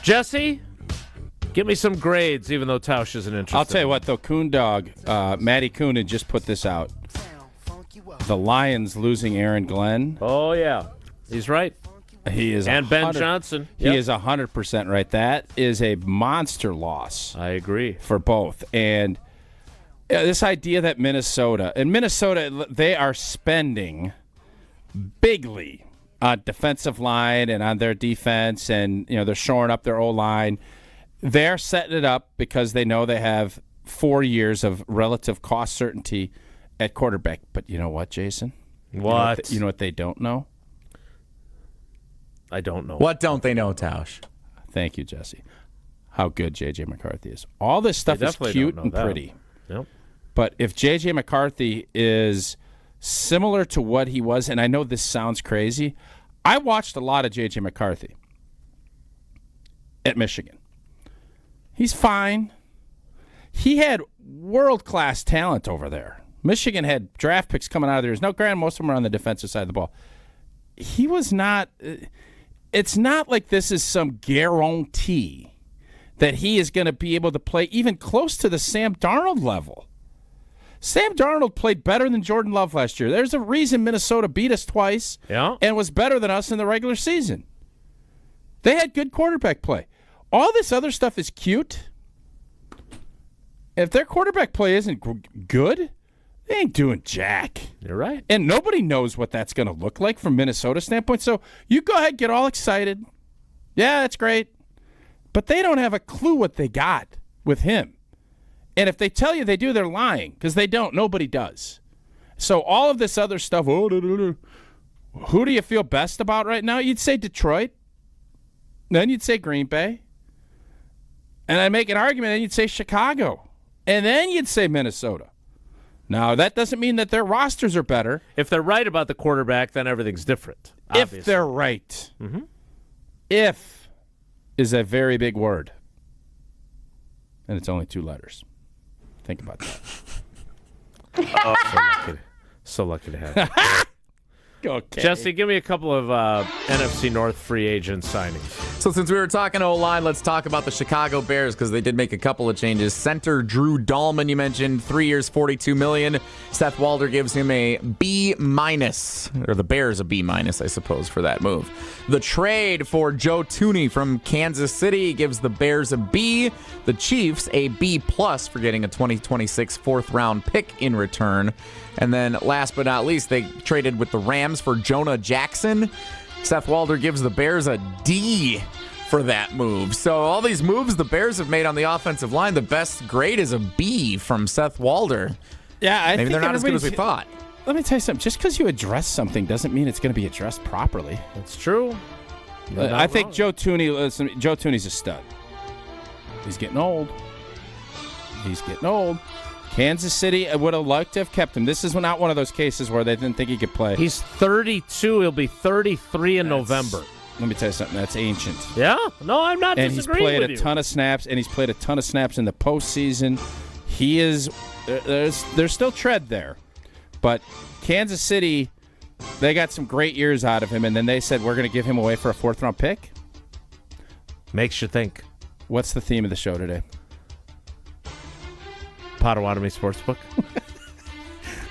Jesse, Give me some grades, even though Tausch isn't interested. I'll tell you what, though, Coon Dog, Matty Coon had just put this out. The Lions losing Aaron Glenn. Oh, yeah. He's right. He is, and Ben Johnson. Yep. He is 100% right. That is a monster loss. I agree. For both. And this idea that Minnesota, they are spending bigly on defensive line and on their defense, and they're shoring up their O-line. They're setting it up because they know they have 4 years of relative cost certainty at quarterback. But you know what, Jason? What? You know what they don't know? I don't know. What don't they know, Tausch? Thank you, Jesse. How good J.J. McCarthy is. All this stuff is cute and pretty. Yep. But if J.J. McCarthy is similar to what he was, and I know this sounds crazy, I watched a lot of J.J. McCarthy at Michigan. He's fine. He had world-class talent over there. Michigan had draft picks coming out of there. No, granted, most of them are on the defensive side of the ball. He was not... It's not like this is some guarantee that he is going to be able to play even close to the Sam Darnold level. Sam Darnold played better than Jordan Love last year. There's a reason Minnesota beat us twice and was better than us in the regular season. They had good quarterback play. All this other stuff is cute. If their quarterback play isn't good, they ain't doing jack. You're right. And nobody knows what that's going to look like from Minnesota's standpoint. So you go ahead, get all excited. Yeah, that's great. But they don't have a clue what they got with him. And if they tell you they do, they're lying because they don't. Nobody does. So all of this other stuff, who do you feel best about right now? You'd say Detroit. Then you'd say Green Bay. And I'd make an argument, and you'd say Chicago. And then you'd say Minnesota. Now, that doesn't mean that their rosters are better. If they're right about the quarterback, then everything's different. Obviously. If they're right. Mm-hmm. If is a very big word. And it's only 2 letters. Think about that. Oh, so lucky to have you. Okay. Jesse, give me a couple of NFC North free agent signings. So since we were talking O-line, let's talk about the Chicago Bears because they did make a couple of changes. Center Drew Dahlman, you mentioned, 3 years, $42 million. Seth Wilde gives him a B-, or the Bears a B-, I suppose, for that move. The trade for Joe Thuney from Kansas City gives the Bears a B. The Chiefs a B+ for getting a 2026 4th-round pick in return. And then last but not least, they traded with the Rams for Jonah Jackson. Seth Wilde gives the Bears a D for that move. So all these moves the Bears have made on the offensive line, the best grade is a B from Seth Wilde. Yeah, I Maybe think they're not as good as we thought. Let me tell you something. Just because you address something doesn't mean it's going to be addressed properly. That's true. I think Joe Thuney's a stud. He's getting old. Kansas City, I would have liked to have kept him. This is not one of those cases where they didn't think he could play. He's 32. He'll be 33 in November. Let me tell you something. That's ancient. Yeah? No, I'm not disagreeing with you. And he's played a ton of snaps, and he's played a ton of snaps in the postseason. He is there's still tread there. But Kansas City, they got some great years out of him, and then they said, we're going to give him away for a 4th-round pick? Makes you think. What's the theme of the show today? Potawatomi Sportsbook.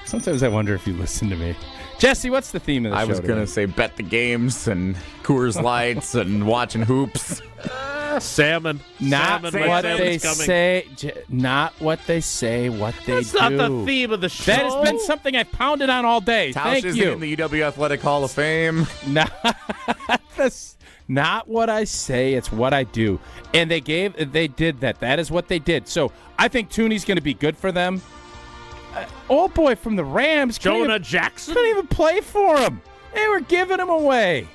Sometimes I wonder if you listen to me. Jesse, what's the theme of the show? I was going to say bet the games and Coors Lights and watching hoops. Salmon. Not what they say. Not what they say, what they do. That's not the theme of the show. That has been something I've pounded on all day. Tausch Thank is you. in the UW Athletic Hall of Fame. Not what I say, it's what I do. And they did that. That is what they did. So I think Thuney's going to be good for them. Old boy from the Rams, Jonah Jackson, couldn't even play for him. They were giving him away.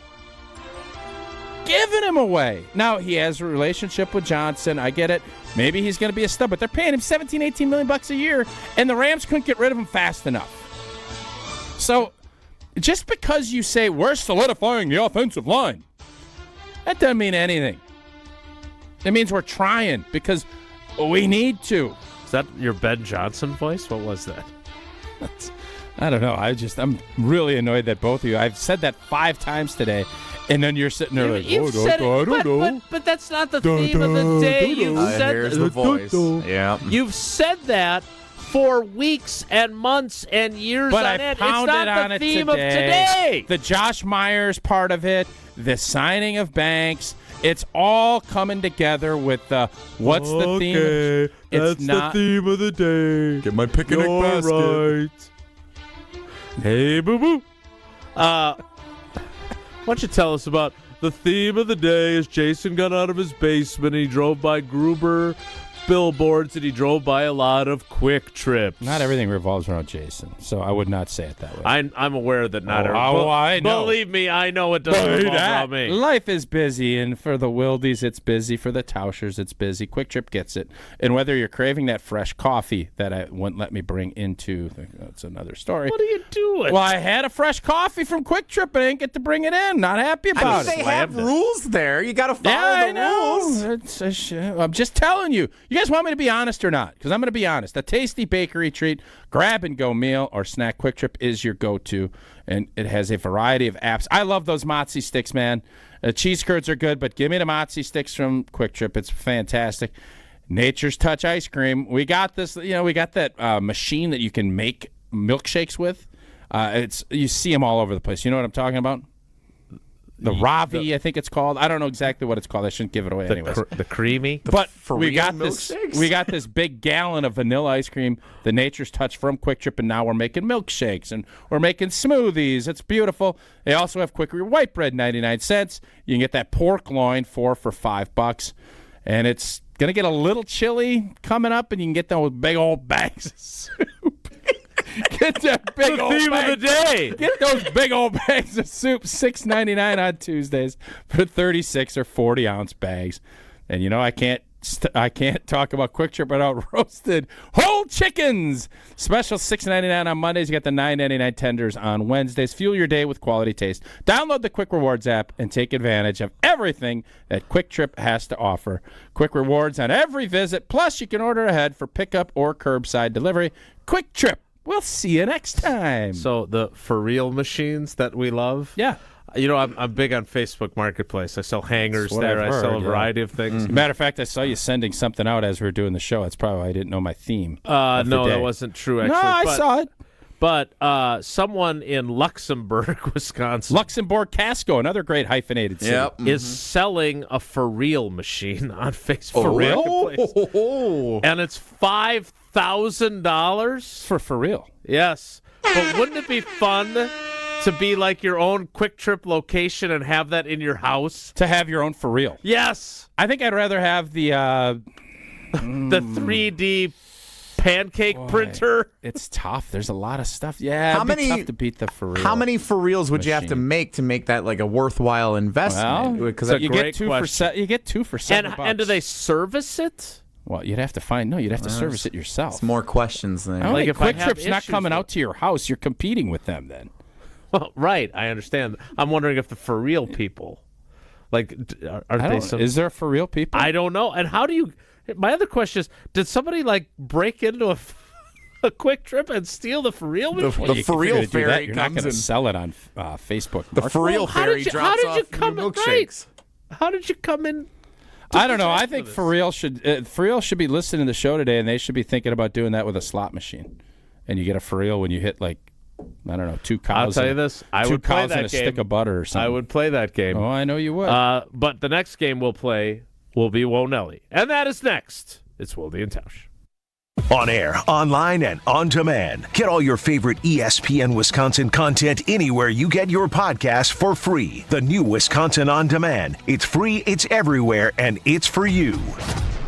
Now, he has a relationship with Johnson. I get it. Maybe he's going to be a stud, but they're paying him $17, $18 million a year, and the Rams couldn't get rid of him fast enough. So just because you say we're solidifying the offensive line, that doesn't mean anything. It means we're trying because we need to. Is that your Ben Johnson voice? What was that? I don't know. I'm really annoyed that both of you, I've said that 5 times today, And then you're sitting there like, You've said it, but that's not the theme of the day. You've said Here's the voice. Yeah. You've said that for weeks and months and years But on I end. pounded It's not on the it theme today. of today. The Josh Myers part of it, the signing of Banks, it's all coming together with the what's the theme? It's not the theme of the day. Get my picnic basket. Right. Hey, boo-boo. Why don't you tell us about the theme of the day as Jason got out of his basement and he drove by Gruber billboards and he drove by a lot of Quick Trips. Not everything revolves around Jason, so I would not say it that way. I'm aware that not I know. Believe me, I know it doesn't revolve around me. Life is busy, and for the Wildes, it's busy. For the Tauschers, it's busy. Quick Trip gets it. And whether you're craving that fresh coffee that I wouldn't let me bring into, that's another story. What are you doing? Well, I had a fresh coffee from Quick Trip, and I didn't get to bring it in. Not happy about They have rules there. You got to follow the rules. I'm just telling you. You guys want me to be honest or not? Because I'm going to be honest. A tasty bakery treat, grab-and-go meal, or snack Quick Trip is your go-to, and it has a variety of apps. I love those mozzie sticks, man. Cheese curds are good, but give me the mozzie sticks from Quick Trip. It's fantastic. Nature's Touch ice cream. We got this. We got that machine that you can make milkshakes with. You see them all over the place. You know what I'm talking about? The Ravi, I think it's called. I don't know exactly what it's called. I shouldn't give it away anyways. The creamy? But we got this big gallon of vanilla ice cream, the Nature's Touch from Quick Trip, and now we're making milkshakes and we're making smoothies. It's beautiful. They also have Quick white bread, 99 cents. You can get that pork loin for $5. And it's going to get a little chilly coming up, and you can get those big old bags of soup. Get that big old theme bag. of the day. Get those big old bags of soup, $6.99 on Tuesdays for 36 or 40-ounce bags. And I can't talk about Quick Trip without roasted whole chickens. Special $6.99 on Mondays. You got the $9.99 tenders on Wednesdays. Fuel your day with quality taste. Download the Quick Rewards app and take advantage of everything that Quick Trip has to offer. Quick Rewards on every visit. Plus, you can order ahead for pickup or curbside delivery. Quick Trip. We'll see you next time. So the for real machines that we love. Yeah. I'm big on Facebook Marketplace. I sell hangers there. I sell a variety of things. Matter of fact, I saw you sending something out as we were doing the show. That's probably why I didn't know my theme. No, that wasn't true, actually. No, I saw it. But someone in Luxembourg, Wisconsin. Luxembourg Casco, another great hyphenated city. Is selling a for real machine on Facebook Marketplace. And it's $5,000 for real. Yes. But wouldn't it be fun to be like your own Quick Trip location and have that in your house? To have your own for real. Yes. I think I'd rather have the 3D pancake printer. It's tough. There's a lot of stuff. Yeah, it'd be tough to beat the for real. How many for reals would you have to make that like a worthwhile investment? Because you get two for $7. And do they service it? Well, you'd have to service it yourself. It's more questions there. Like if Quick Trip's not coming out to your house, you're competing with them then. Well, right. I understand. I'm wondering if the for real people, is there for real people? I don't know. And how do you? My other question is, did somebody break into a Quick Trip and steal the for real machine? The for real fairy You're comes not going to and sell it on Facebook. The for real fairy drops off your milkshakes. How did you come in? I don't know. I think for real should be listening to the show today, and they should be thinking about doing that with a slot machine. And you get a for real when you hit I don't know, 2 cows. I'll tell you this: I would play that and a game. stick of butter or something. I would play that game. Oh, I know you would. But the next game we'll play will be Whoa Nelly, and that is next. It's Wilde and Tausch. On air, online, and on demand. Get all your favorite ESPN Wisconsin content anywhere you get your podcasts for free. The new Wisconsin On Demand. It's free, it's everywhere, and it's for you.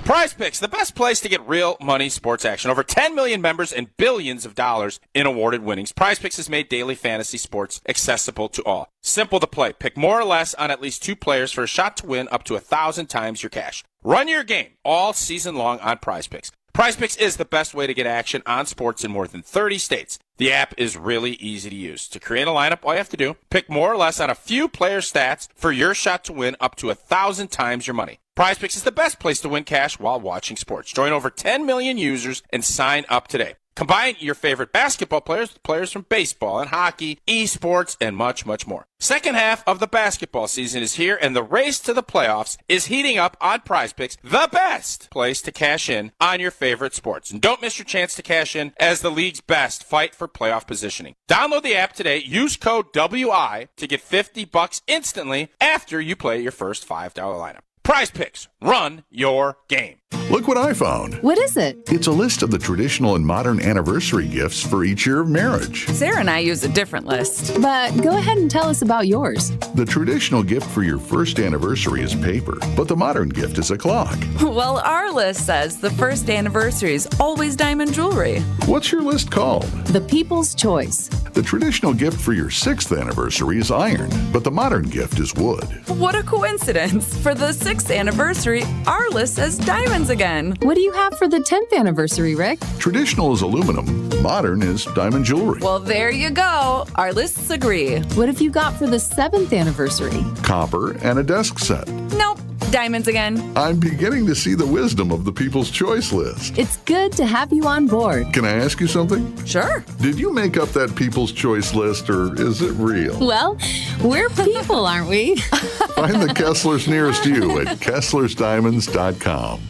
Prize Picks, the best place to get real money sports action. Over 10 million members and billions of dollars in awarded winnings. Prize Picks has made daily fantasy sports accessible to all. Simple to play. Pick more or less on at least 2 players for a shot to win up to 1,000 times your cash. Run your game all season long on Prize Picks. Prize Picks is the best way to get action on sports in more than 30 states. The app is really easy to use. To create a lineup, all you have to do, pick more or less on a few player stats for your shot to win up to 1,000 times your money. Prize Picks is the best place to win cash while watching sports. Join over 10 million users and sign up today. Combine your favorite basketball players with players from baseball and hockey, esports, and much, much more. Second half of the basketball season is here, and the race to the playoffs is heating up on PrizePicks, the best place to cash in on your favorite sports. And don't miss your chance to cash in as the league's best fight for playoff positioning. Download the app today. Use code WI to get $50 instantly after you play your first $5 lineup. PrizePicks. Run your game. Look what I found. What is it? It's a list of the traditional and modern anniversary gifts for each year of marriage. Sarah and I use a different list. But go ahead and tell us about yours. The traditional gift for your first anniversary is paper, but the modern gift is a clock. Well, our list says the first anniversary is always diamond jewelry. What's your list called? The People's Choice. The traditional gift for your 6th anniversary is iron, but the modern gift is wood. What a coincidence. For the 6th anniversary, our list says diamonds again. What do you have for the 10th anniversary, Rick? Traditional is aluminum, modern is diamond jewelry. Well, there you go. Our lists agree. What have you got for the 7th anniversary? Copper and a desk set. Nope. Diamonds again. I'm beginning to see the wisdom of the People's Choice list. It's good to have you on board. Can I ask you something? Sure. Did you make up that People's Choice list, or is it real? Well, we're people, aren't we? Find the Kesslers nearest you at KesslersDiamonds.com.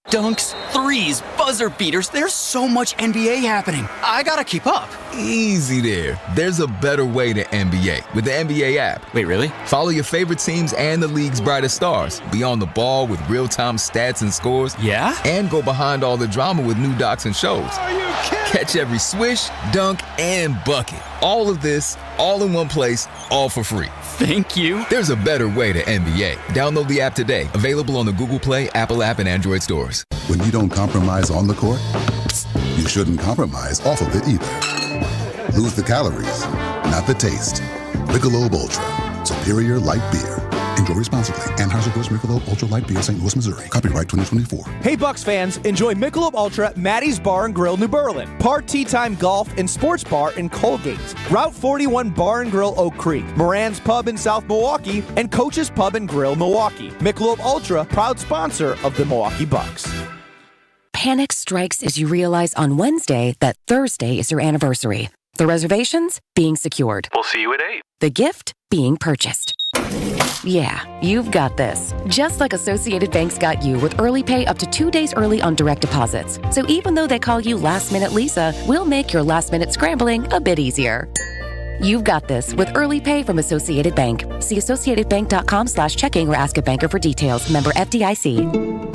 Dunks, threes, buzzer beaters. There's so much NBA happening. I gotta keep up. Easy there. There's a better way to NBA with the NBA app. Wait, really? Follow your favorite teams and the league's brightest stars. Be on the ball with real-time stats and scores. Yeah? And go behind all the drama with new docs and shows. Are you kidding? Catch every swish, dunk, and bucket. All of this, all in one place, all for free. Thank you. There's a better way to NBA. Download the app today. Available on the Google Play, Apple app, and Android stores. When you don't compromise on the court, you shouldn't compromise off of it either. Lose the calories, not the taste. Michelob Ultra, superior light beer. Enjoy responsibly. Anheuser-Busch Michelob Ultra Light Beer, St. Louis, Missouri. Copyright 2024. Hey, Bucks fans, enjoy Michelob Ultra, Maddie's Bar and Grill, New Berlin. Part Tea Time Golf and Sports Bar in Colgate. Route 41 Bar and Grill, Oak Creek. Moran's Pub in South Milwaukee. And Coach's Pub and Grill, Milwaukee. Michelob Ultra, proud sponsor of the Milwaukee Bucks. Panic strikes as you realize on Wednesday that Thursday is your anniversary. The reservations being secured. We'll see you at 8. The gift being purchased. Yeah, you've got this. Just like Associated Bank's got you with early pay up to 2 days early on direct deposits. So even though they call you Last Minute Lisa, we'll make your last minute scrambling a bit easier. You've got this with early pay from Associated Bank. See associatedbank.com/checking or ask a banker for details. Member FDIC.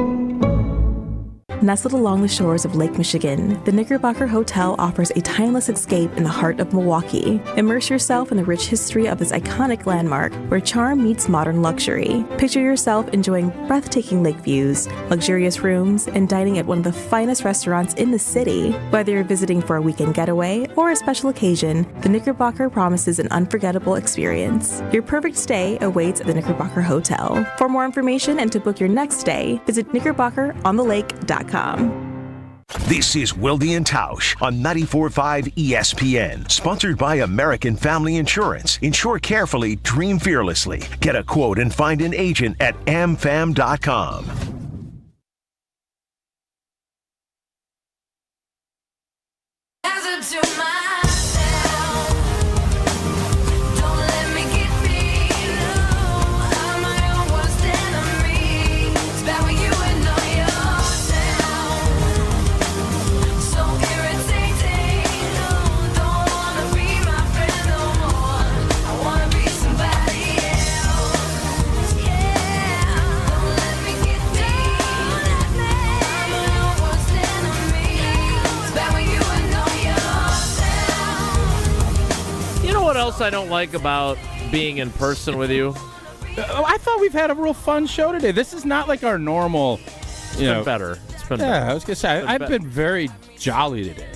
Nestled along the shores of Lake Michigan, the Knickerbocker Hotel offers a timeless escape in the heart of Milwaukee. Immerse yourself in the rich history of this iconic landmark where charm meets modern luxury. Picture yourself enjoying breathtaking lake views, luxurious rooms, and dining at one of the finest restaurants in the city. Whether you're visiting for a weekend getaway or a special occasion, the Knickerbocker promises an unforgettable experience. Your perfect stay awaits at the Knickerbocker Hotel. For more information and to book your next stay, visit knickerbockeronthelake.com. This is Wilde and Tausch on 94.5 ESPN, sponsored by American Family Insurance. Insure carefully, dream fearlessly. Get a quote and find an agent at amfam.com. What else I don't like about being in person with you? I thought we've had a real fun show today. This is not like our normal, It's been better. It's been better. Yeah, I was going to say, I've been very jolly today.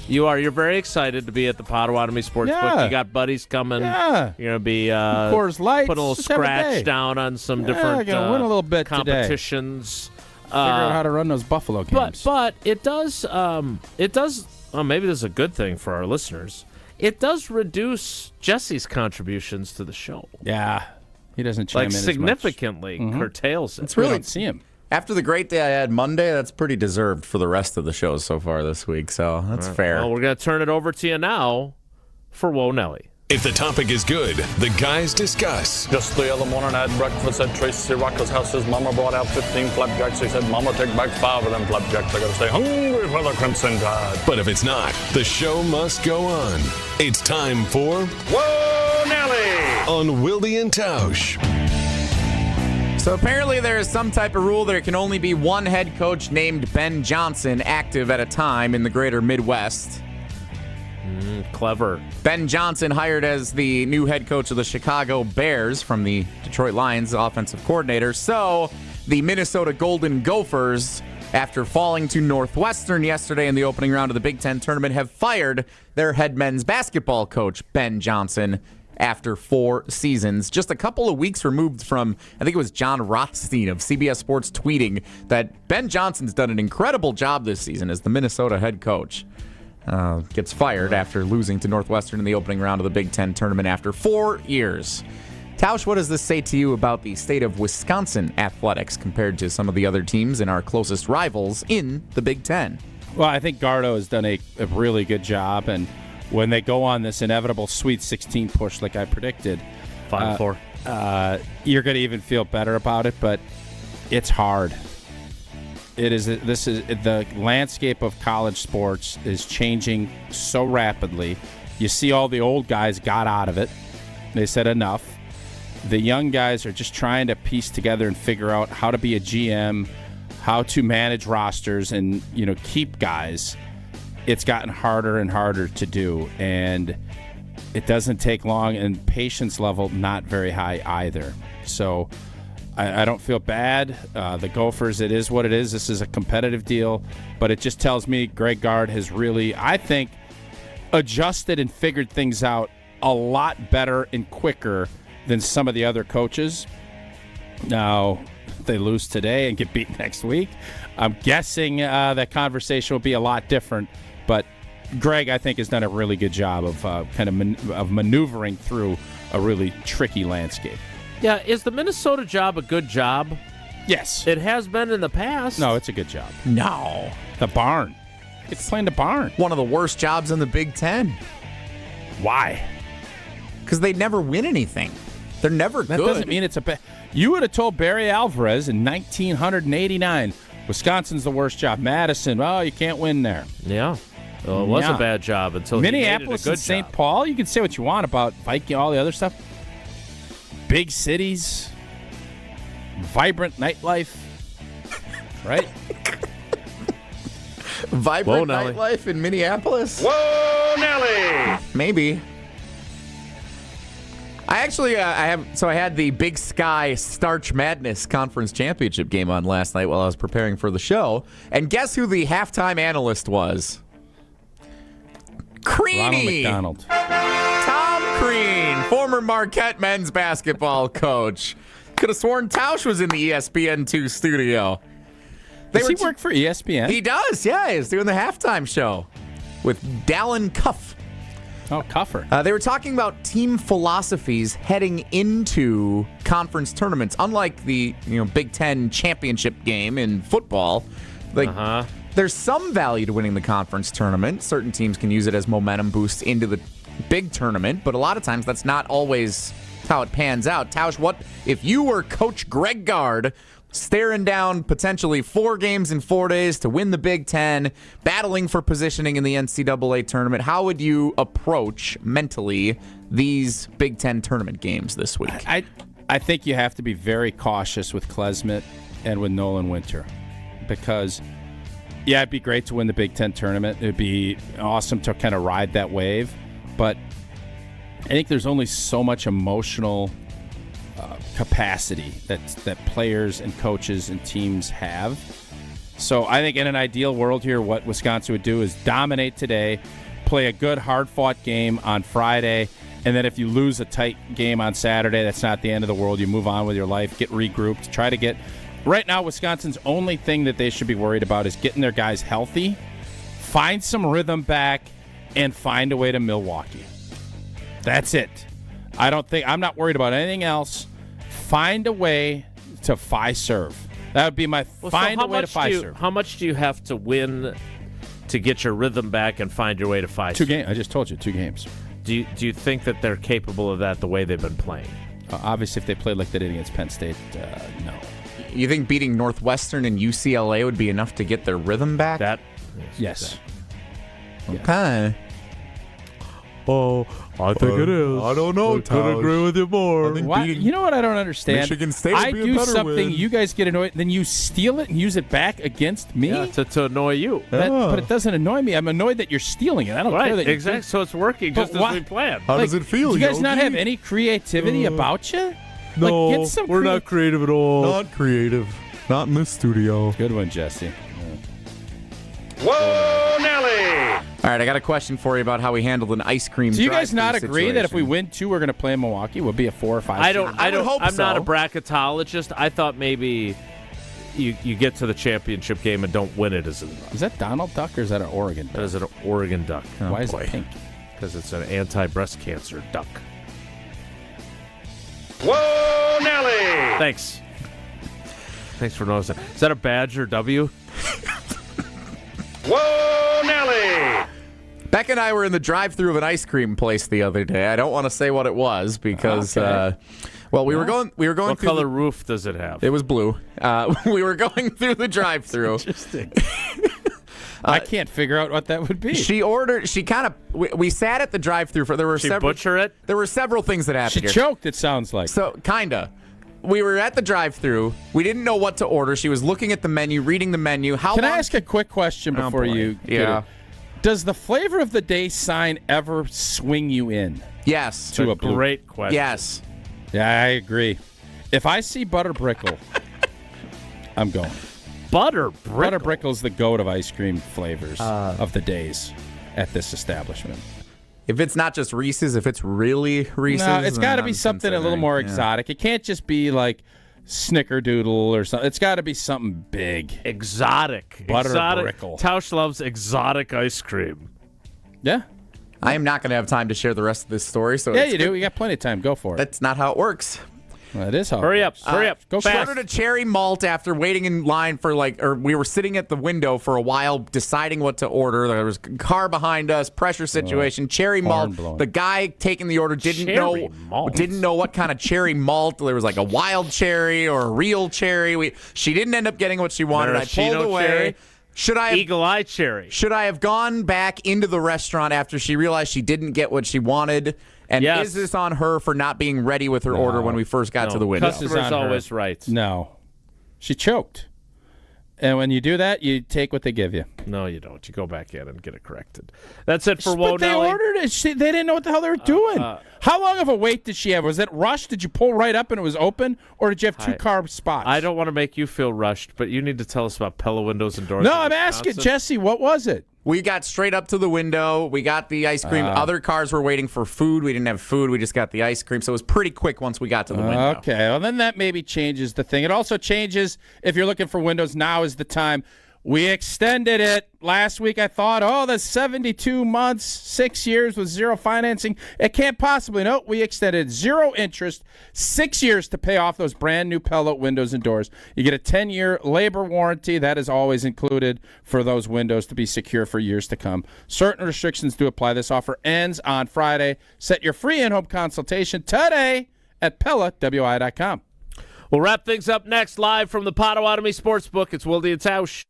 You are. You're very excited to be at the Potawatomi Sportsbook. Yeah. You got buddies coming. Yeah. You're going to be Coors Lights. put a little Just have a day. scratch down on some different gonna win a little bit competitions. Figure out how to run those Buffalo games. But it does, well, maybe this is a good thing for our listeners. It does reduce Jesse's contributions to the show. Yeah. He doesn't chime in as much. significantly curtails it. It's really, we don't see him. After the great day I had Monday, that's pretty deserved for the rest of the shows so far this week, so that's fair. Well, we're going to turn it over to you now for Whoa Nelly. If the topic is good, the guys discuss. Just the other morning I had breakfast at Tracy Rocker's house. His mama brought out 15 flapjacks. He said, Mama, take back 5 of them flapjacks. I got to stay hungry for the Crimson Tide. But if it's not, the show must go on. It's time for Whoa, Nelly! On Wilde and Tausch. So apparently there is some type of rule there can only be one head coach named Ben Johnson active at a time in the greater Midwest. Clever. Ben Johnson hired as the new head coach of the Chicago Bears from the Detroit Lions offensive coordinator. So the Minnesota Golden Gophers, after falling to Northwestern yesterday in the opening round of the Big Ten tournament, have fired their head men's basketball coach, Ben Johnson, after 4 seasons. Just a couple of weeks removed from, I think it was John Rothstein of CBS Sports tweeting that Ben Johnson's done an incredible job this season as the Minnesota head coach. Gets fired after losing to Northwestern in the opening round of the Big Ten tournament after 4 years. Tausch, what does this say to you about the state of Wisconsin athletics compared to some of the other teams and our closest rivals in the Big Ten? Well, I think Gardo has done a really good job, and when they go on this inevitable Sweet 16 push like I predicted, 5-4, you're going to even feel better about it, but it's hard. The landscape of college sports is changing so rapidly. You see all the old guys got out of it. They said enough. The young guys are just trying to piece together and figure out how to be a GM, how to manage rosters and, keep guys. It's gotten harder and harder to do, and it doesn't take long, and patience level not very high either. So I don't feel bad. The Gophers, it is what it is. This is a competitive deal, but it just tells me Greg Gard has really, I think, adjusted and figured things out a lot better and quicker than some of the other coaches. Now, if they lose today and get beat next week, I'm guessing that conversation will be a lot different, but Greg, I think, has done a really good job of of maneuvering through a really tricky landscape. Yeah, is the Minnesota job a good job? Yes. It has been in the past. No, it's a good job. No. The barn. It's playing the barn. One of the worst jobs in the Big Ten. Why? Because they never win anything. They're never that good. That doesn't mean it's a bad. You would have told Barry Alvarez in 1989, Wisconsin's the worst job. Madison, you can't win there. Yeah. Well, it was a bad job until Minneapolis he made it a good and St. job. Paul, you can say what you want about Viking, all the other stuff. Big cities, vibrant nightlife, right? Vibrant nightlife in Minneapolis? Whoa, Nelly! Maybe. I actually, I had the Big Sky Starch Madness Conference Championship game on last night while I was preparing for the show. And guess who the halftime analyst was? Creany! Ronald McDonald. Tom Crean, former Marquette men's basketball coach. Could have sworn Tausch was in the ESPN2 studio. Does he work for ESPN? He does, yeah. He's doing the halftime show with Dallin Cuff. Oh, Cuffer. They were talking about team philosophies heading into conference tournaments. Unlike the Big Ten championship game in football, there's some value to winning the conference tournament. Certain teams can use it as momentum boost into the big tournament, but a lot of times that's not always how it pans out. Tausch, what if you were Coach Greg Gard, staring down potentially 4 games in 4 days to win the Big Ten, battling for positioning in the NCAA tournament? How would you approach mentally these Big Ten tournament games this week? I think you have to be very cautious with Klesmit and with Nolan Winter because, yeah, it'd be great to win the Big Ten tournament. It'd be awesome to kind of ride that wave, but I think there's only so much emotional capacity that players and coaches and teams have. So I think in an ideal world here, what Wisconsin would do is dominate today, play a good, hard-fought game on Friday, and then if you lose a tight game on Saturday, that's not the end of the world. You move on with your life, get regrouped, try to get... Right now, Wisconsin's only thing that they should be worried about is getting their guys healthy, find some rhythm back, and find a way to Milwaukee. That's it. I'm not worried about anything else. Find a way to serve. That would be my find a way to Fiserv. How much do you have to win to get your rhythm back and find your way to Fiserv? 2 games. I just told you 2 games. Do you think that they're capable of that the way they've been playing? Obviously, if they played like they did against Penn State, no. You think beating Northwestern and UCLA would be enough to get their rhythm back? Yes. Okay. Oh, I think it is. I don't know. Could agree with you more. You know what I don't understand? Michigan State would I be a do better something, win. you guys get annoyed, then you steal it and use it back against me? Yeah, to annoy you. But it doesn't annoy me. I'm annoyed that you're stealing it. I don't care that you're exactly. So it's working just as we planned. How does it feel, Do you guys Yogi? not have any creativity about you? No, Get some we're not creative at all. Not creative. Not in this studio. Good one, Jesse. Whoa, Nelly! All right, I got a question for you about how we handled an ice cream. Do you guys not drive-thru agree that if we situation. win 2, we're going to play in Milwaukee? We'll be a 4 or 5. I don't. hope I'm not a so. bracketologist. I thought maybe you get to the championship game and don't win it. Is that Donald Duck or is that an Oregon duck? That is an Oregon duck. Why is it pink? Because it's an anti-breast cancer duck. Whoa, Nelly! Thanks for noticing. Is that a badge or W? Whoa, Nelly! Beck and I were in the drive-thru of an ice cream place the other day. I don't want to say what it was because, we were going. What through color roof does it have? It was blue. We were going through the drive-thru. Interesting. I can't figure out what that would be. She ordered. She kind of. We sat at the drive-thru for. There were several. Butcher it. There were several things that happened. She here. choked. It sounds like. So kinda. We were at the drive-thru. We didn't know what to order. She was looking at the menu, reading the menu. Can I ask a quick question before you? Yeah. Does the flavor of the day sign ever swing you in? Yes. To a blue? Great question. Yes. Yeah, I agree. If I see butter brickle, I'm going. Butter brickle. Butter brickle's the goat of ice cream flavors of the days at this establishment. If it's not just Reese's, if it's really Reese's, No, it's got to then be I'm something a little considering, more yeah. exotic. It can't just be like Snickerdoodle or something. It's got to be something big. Exotic. Butter exotic. brickle. Tausch loves exotic ice cream. Yeah. I am not going to have time to share the rest of this story. So Yeah, it's you do. good. You got plenty of time. Go for it. That's not how it works. Well, it is how. Hurry it up. works. Hurry up. Go She fast. ordered a cherry malt after waiting in line for we were sitting at the window for a while deciding what to order. There was a car behind us, pressure situation, cherry horn malt. blowing. The guy taking the order didn't Cherry malt. know what kind of cherry malt. There was like a wild cherry or a real cherry. She didn't end up getting what she wanted. I Maraschino pulled away. cherry? Should I have Eagle Eye Cherry. Should I have gone back into the restaurant after she realized she didn't get what she wanted? And Yes. is this on her for not being ready with her order when we first got to the window? Customer's always right. No. She choked. And when you do that, you take what they give you. No, you don't. You go back in and get it corrected. That's it for Whoa But they Nelly. ordered it. They didn't know what the hell they were doing. How long of a wait did she have? Was it rushed? Did you pull right up and it was open? Or did you have 2 carb spots? I don't want to make you feel rushed, but you need to tell us about Pella Windows and Doors. No, in I'm asking, Wisconsin. Jesse, what was it? We got straight up to the window. We got the ice cream. Other cars were waiting for food. We didn't have food. We just got the ice cream. So it was pretty quick once we got to the window. Okay, well, then that maybe changes the thing. It also changes if you're looking for windows. Now is the time. We extended it. Last week I thought, that's 72 months, 6 years with zero financing. It can't possibly. No, we extended 0 interest, 6 years to pay off those brand new Pella windows and doors. You get a 10-year labor warranty. That is always included for those windows to be secure for years to come. Certain restrictions do apply. This offer ends on Friday. Set your free in-home consultation today at PellaWI.com. We'll wrap things up next live from the Potawatomi Sportsbook. It's Wilde and Tausch.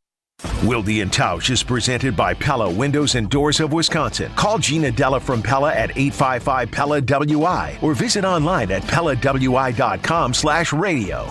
Wilde and Tausch is presented by Pella Windows and Doors of Wisconsin. Call Gina Della from Pella at 855-PELLA-WI or visit online at PellaWI.com/radio.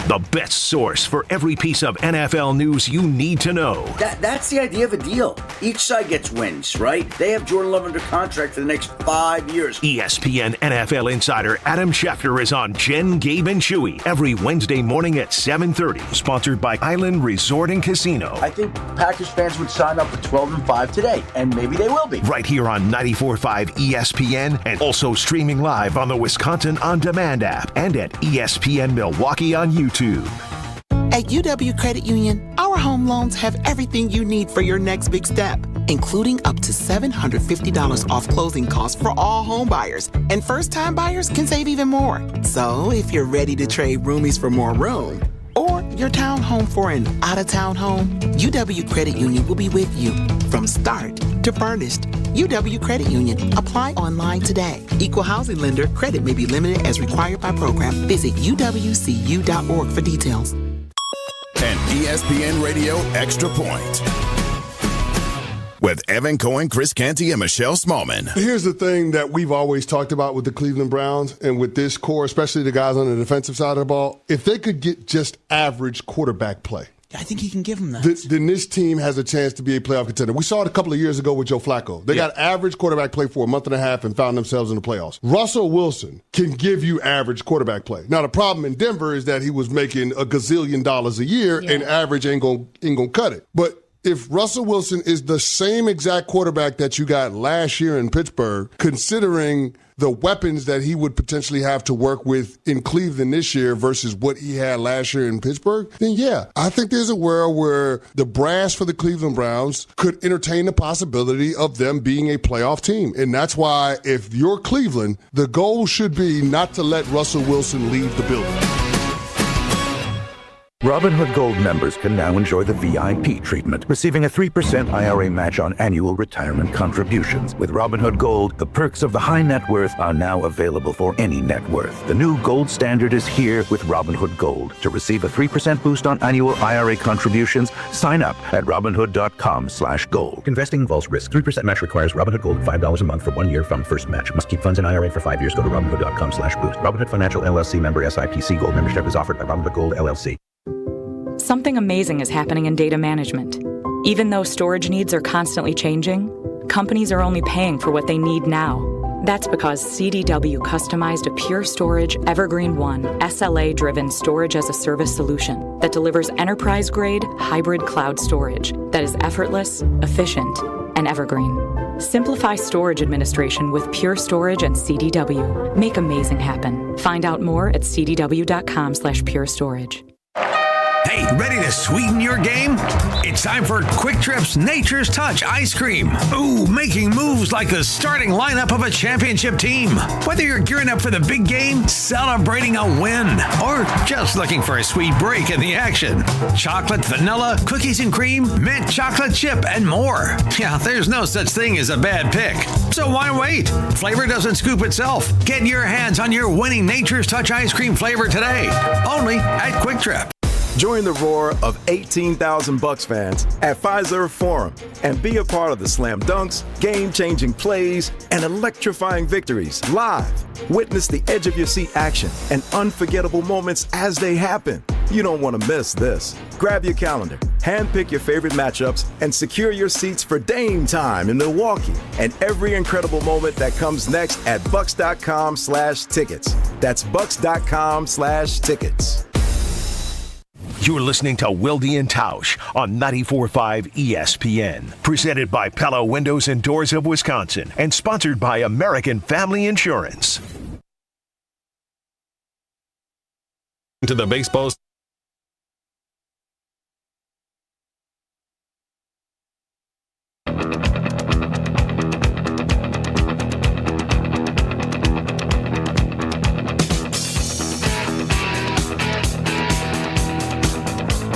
The best source for every piece of NFL news you need to know. That's the idea of a deal. Each side gets wins, right? They have Jordan Love under contract for the next 5 years. ESPN NFL insider Adam Schefter is on Jen, Gabe, and Chewy every Wednesday morning at 7:30. Sponsored by Island Resort and Casino. I think Packers fans would sign up for 12-5 today, and maybe they will be. Right here on 94.5 ESPN and also streaming live on the Wisconsin On Demand app and at ESPN Milwaukee on YouTube. At UW Credit Union, our home loans have everything you need for your next big step, including up to $750 off closing costs for all home buyers. And first-time buyers can save even more. So if you're ready to trade roomies for more room, or your town home for an out-of-town home? UW Credit Union will be with you from start to furnished. UW Credit Union. Apply online today. Equal housing lender. Credit may be limited as required by program. Visit uwcu.org for details. An ESPN Radio Extra Point with Evan Cohen, Chris Canty, and Michelle Smallman. Here's the thing that we've always talked about with the Cleveland Browns and with this core, especially the guys on the defensive side of the ball. If they could get just average quarterback play, I think he can give them that. Then this team has a chance to be a playoff contender. We saw it a couple of years ago with Joe Flacco. They got average quarterback play for a month and a half and found themselves in the playoffs. Russell Wilson can give you average quarterback play. Now, the problem in Denver is that he was making $1 gazillion a year, and average ain't gonna cut it. But if Russell Wilson is the same exact quarterback that you got last year in Pittsburgh, considering the weapons that he would potentially have to work with in Cleveland this year versus what he had last year in Pittsburgh, then I think there's a world where the brass for the Cleveland Browns could entertain the possibility of them being a playoff team. And that's why if you're Cleveland, the goal should be not to let Russell Wilson leave the building. Robinhood Gold members can now enjoy the VIP treatment, receiving a 3% IRA match on annual retirement contributions. With Robinhood Gold, the perks of the high net worth are now available for any net worth. The new gold standard is here with Robinhood Gold. To receive a 3% boost on annual IRA contributions, sign up at Robinhood.com/gold. Investing involves risk. 3% match requires Robinhood Gold $5 a month for 1 year from first match. Must keep funds in IRA for 5 years. Go to Robinhood.com/boost. Robinhood Financial LLC member SIPC. Gold membership is offered by Robinhood Gold LLC. Something amazing is happening in data management. Even though storage needs are constantly changing, companies are only paying for what they need now. That's because CDW customized a Pure Storage Evergreen One SLA-driven storage as a service solution that delivers enterprise-grade hybrid cloud storage that is effortless, efficient, and evergreen. Simplify storage administration with Pure Storage and CDW. Make amazing happen. Find out more at cdw.com/purestorage. Hey, ready to sweeten your game? It's time for Quick Trip's Nature's Touch Ice Cream. Ooh, making moves like the starting lineup of a championship team. Whether you're gearing up for the big game, celebrating a win, or just looking for a sweet break in the action. Chocolate, vanilla, cookies and cream, mint chocolate chip, and more. Yeah, there's no such thing as a bad pick. So why wait? Flavor doesn't scoop itself. Get your hands on your winning Nature's Touch Ice Cream flavor today. Only at Quick Trip. Join the roar of 18,000 Bucs fans at Fiserv Forum and be a part of the slam dunks, game-changing plays, and electrifying victories live. Witness the edge-of-your-seat action and unforgettable moments as they happen. You don't want to miss this. Grab your calendar, handpick your favorite matchups, and secure your seats for Dame time in Milwaukee and every incredible moment that comes next at Bucs.com/tickets. That's Bucs.com/tickets. You're listening to Wilde and Tausch on 94.5 ESPN. Presented by Pella Windows and Doors of Wisconsin and sponsored by American Family Insurance. To the baseball.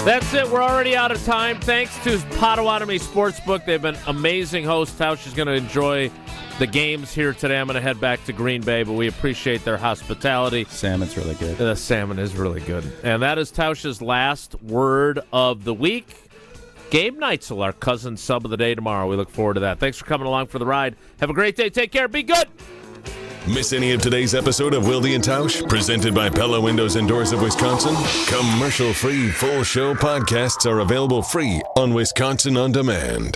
That's it. We're already out of time. Thanks to Potawatomi Sportsbook. They've been amazing hosts. Tausch is going to enjoy the games here today. I'm going to head back to Green Bay, but we appreciate their hospitality. Salmon's really good. The salmon is really good. And that is Tausch's last word of the week. Gabe Neitzel, our cousin sub of the day tomorrow. We look forward to that. Thanks for coming along for the ride. Have a great day. Take care. Be good. Miss any of today's episode of Wilde and Tausch, presented by Pella Windows and Doors of Wisconsin? Commercial-free full show podcasts are available free on Wisconsin On Demand.